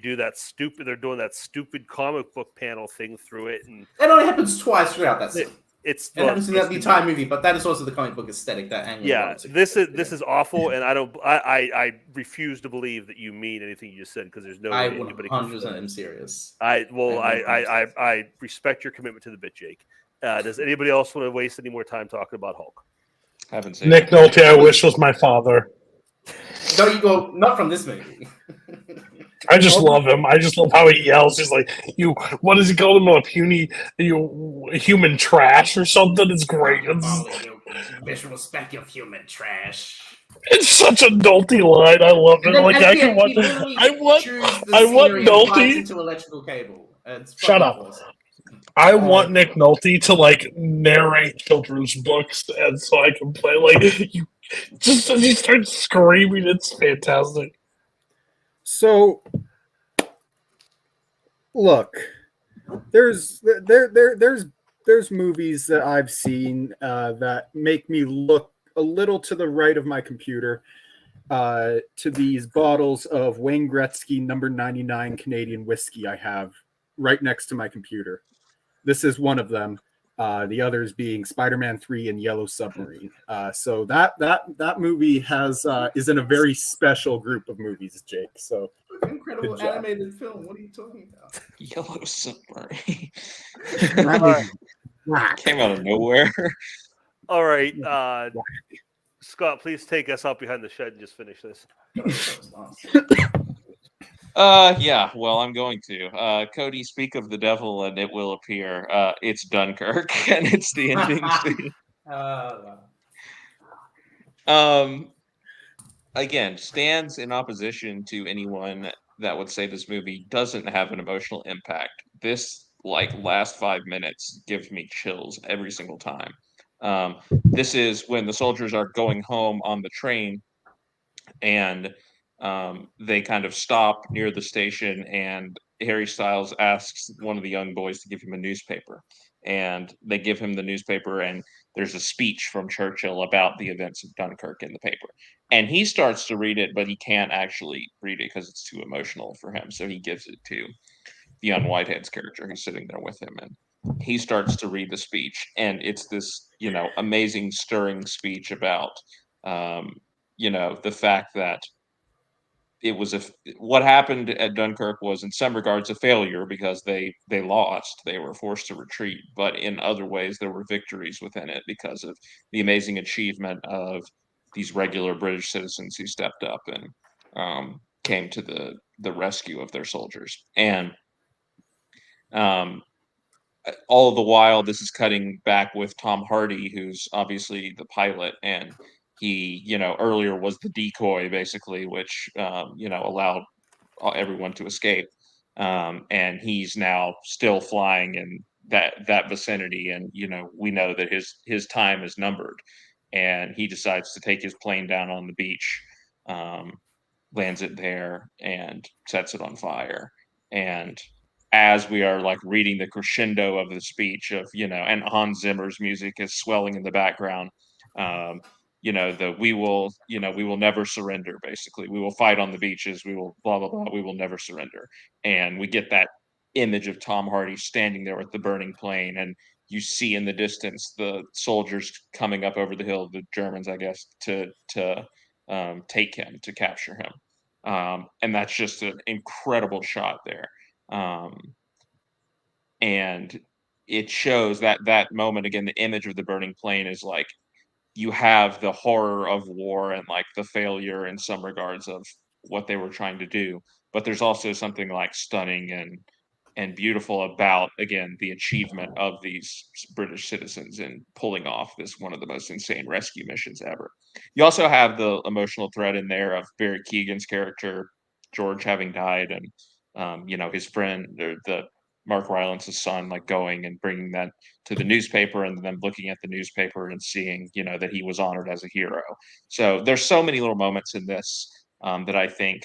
do that stupid. They're doing that stupid comic book panel thing through it, and it only happens twice throughout that scene. It happens in the entire movie, but that is also the comic book aesthetic. This is awful, and I refuse to believe that you mean anything you just said, because there's no way anybody 100% am serious. I respect your commitment to the bit, Jake. Does anybody else want to waste any more time talking about Hulk? Haven't seen Nick Nolte, I wish was my father. No, you go not from this movie. I just love him. I just love how he yells. He's like, "You, what does he call him? A puny, human trash or something?" It's great. Visual speck of human trash. It's such a Nolte line. I love it. Like I can watch. I want Nolte into electrical cable. Shut up. Awesome. I want Nick Nolte to like narrate children's books, and so I can play just as he starts screaming. It's fantastic. So, look, there's movies that I've seen that make me look a little to the right of my computer, to these bottles of Wayne Gretzky number 99 Canadian whiskey I have right next to my computer. This is one of them. The others being Spider-Man 3 and Yellow Submarine. So that movie is in a very special group of movies, Jake. So incredible animated film. What are you talking about? Yellow Submarine. Right. Came out of nowhere. All right, Scott, please take us out behind the shed and just finish this. Yeah, well, I'm going to. Cody, speak of the devil and it will appear. It's Dunkirk, and it's the ending scene. Again, stands in opposition to anyone that would say this movie doesn't have an emotional impact. This, last 5 minutes gives me chills every single time. This is when the soldiers are going home on the train, and they kind of stop near the station, and Harry Styles asks one of the young boys to give him a newspaper, and they give him the newspaper, and there's a speech from Churchill about the events of Dunkirk in the paper, and he starts to read it, but he can't actually read it because it's too emotional for him, so he gives it to Dion Whitehead's character who's sitting there with him, and he starts to read the speech, and it's this amazing, stirring speech about the fact that it was what happened at Dunkirk was in some regards a failure because they lost, they were forced to retreat, but in other ways there were victories within it because of the amazing achievement of these regular British citizens who stepped up and came to the rescue of their soldiers. And all the while, this is cutting back with Tom Hardy, who's obviously the pilot, and he, earlier was the decoy, basically, which, allowed everyone to escape. And he's now still flying in that vicinity, and, we know that his time is numbered. And he decides to take his plane down on the beach, lands it there, and sets it on fire. And as we are reading the crescendo of the speech of, and Hans Zimmer's music is swelling in the background, we will never surrender, basically. We will fight on the beaches. We will blah, blah, blah. We will never surrender. And we get that image of Tom Hardy standing there with the burning plane. And you see in the distance the soldiers coming up over the hill, the Germans, I guess, to take him, to capture him. And that's just an incredible shot there. And it shows that moment again, the image of the burning plane is you have the horror of war and the failure in some regards of what they were trying to do, but there's also something stunning and beautiful about, again, the achievement of these British citizens in pulling off this one of the most insane rescue missions ever. You also have the emotional thread in there of Barry Keoghan's character, George, having died, and his friend, or the Mark Rylance's son, going and bringing that to the newspaper, and then looking at the newspaper and seeing, that he was honored as a hero. So there's so many little moments in this that I think,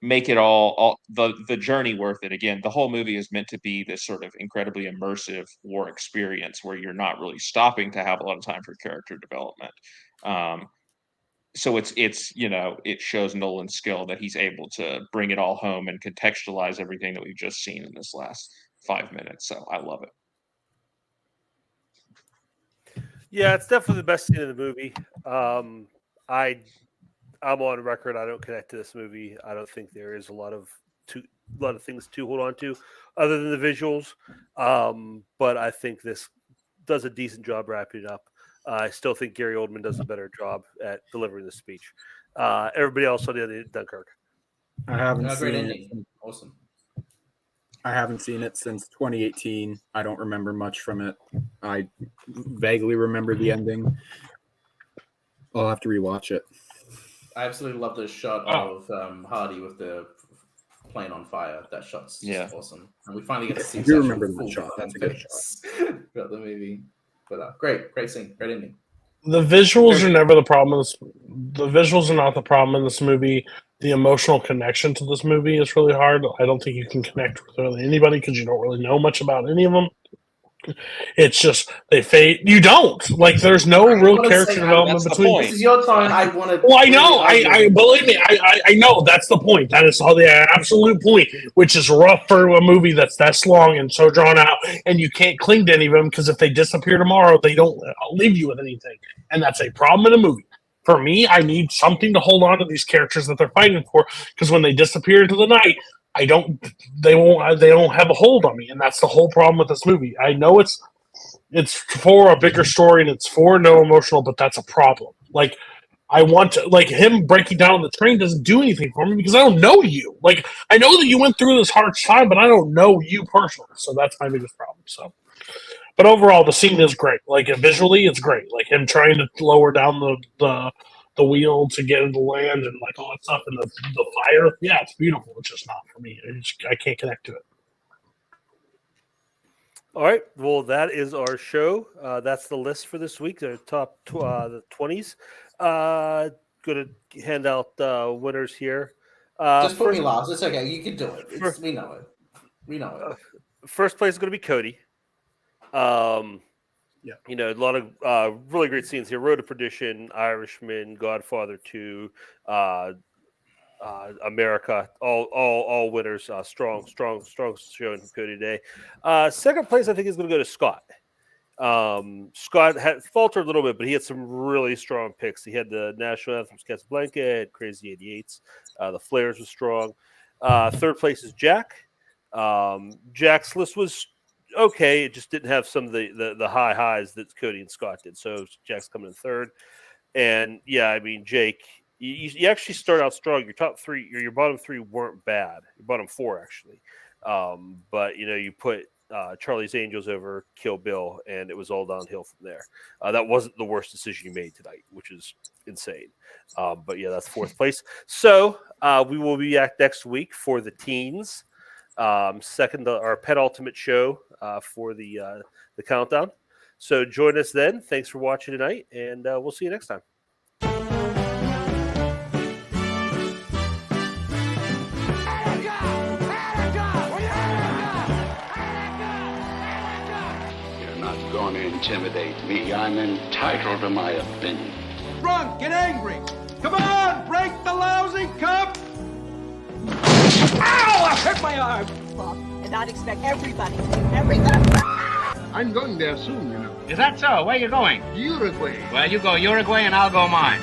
make it all the journey worth it. Again, the whole movie is meant to be this sort of incredibly immersive war experience where you're not really stopping to have a lot of time for character development. So it shows Nolan's skill that he's able to bring it all home and contextualize everything that we've just seen in this last 5 minutes. So I love it. Yeah, it's definitely the best scene in the movie. I'm on record. I don't connect to this movie. I don't think there is a lot of things to hold on to other than the visuals. But I think this does a decent job wrapping it up. I still think Gary Oldman does a better job at delivering the speech. Everybody else on the other Dunkirk. I haven't seen it. Awesome. I haven't seen it since 2018. I don't remember much from it. I vaguely remember the ending. I'll have to rewatch it. I absolutely love the shot of Hardy with the plane on fire. That shot's just awesome. And we finally get to see. I do remember that shot. That's a good shot. About the movie. But great scene, great ending. The visuals are never the problem. The visuals are not the problem in this movie. The emotional connection to this movie is really hard. I don't think you can connect with really anybody because you don't really know much about any of them. It's just they fade. You don't like. There's no real character development between. This is your time. I want to. Well, I know. I believe me. I know that's the point. That is all the absolute point, which is rough for a movie that's that long and so drawn out, and you can't cling to any of them because if they disappear tomorrow, they don't leave you with anything, and that's a problem in a movie. For me, I need something to hold on to these characters that they're fighting for, because when they disappear into the night, they don't have a hold on me, and that's the whole problem with this movie. I know it's for a bigger story and it's for no emotional, but that's a problem. Like, I want to, like, him breaking down on the train doesn't do anything for me because I don't know you. Like, I know that you went through this hard time, but I don't know you personally, so that's my biggest problem. So, but overall, the scene is great. Like, visually, it's great. Like him trying to lower down the wheel to get into land and like all that stuff, and the fire. Yeah, it's beautiful. It's just not for me. I can't connect to it. All right. Well, that is our show. That's the list for this week. The top the 20s. Going to hand out winners here. Just put me last. It's okay. You can do it. We know it. We know it. First place is going to be Cody. Yeah. You know, a lot of really great scenes here. Road to Perdition, Irishman, Godfather 2, America, all winners. Strong showing from Cody today. Second place, I think, is going to go to Scott. Scott had faltered a little bit, but he had some really strong picks. He had the national anthems, Casablanca, had Crazy 88s. The Flares was strong. Third place is Jack. Jack's list was okay. It just didn't have some of the high highs that Cody and Scott did. So Jack's coming in third. And yeah, I mean, Jake, you actually start out strong. Your top three, your bottom three weren't bad. Your bottom four, actually. But you know, you put Charlie's Angels over Kill Bill, and it was all downhill from there. That wasn't the worst decision you made tonight, which is insane. But yeah, that's fourth place. So we will be back next week for the teens. Second, our penultimate show for the countdown. So join us then. Thanks for watching tonight, and we'll see you next time. You're not going to intimidate me. I'm entitled to my opinion. Drunk and angry. Come on, break the lousy cup. Ow! I hurt my arm. Well, and I'd expect everybody to do everything. I'm going there soon, you know. Is that so? Where are you going? Uruguay. Well, you go Uruguay and I'll go mine.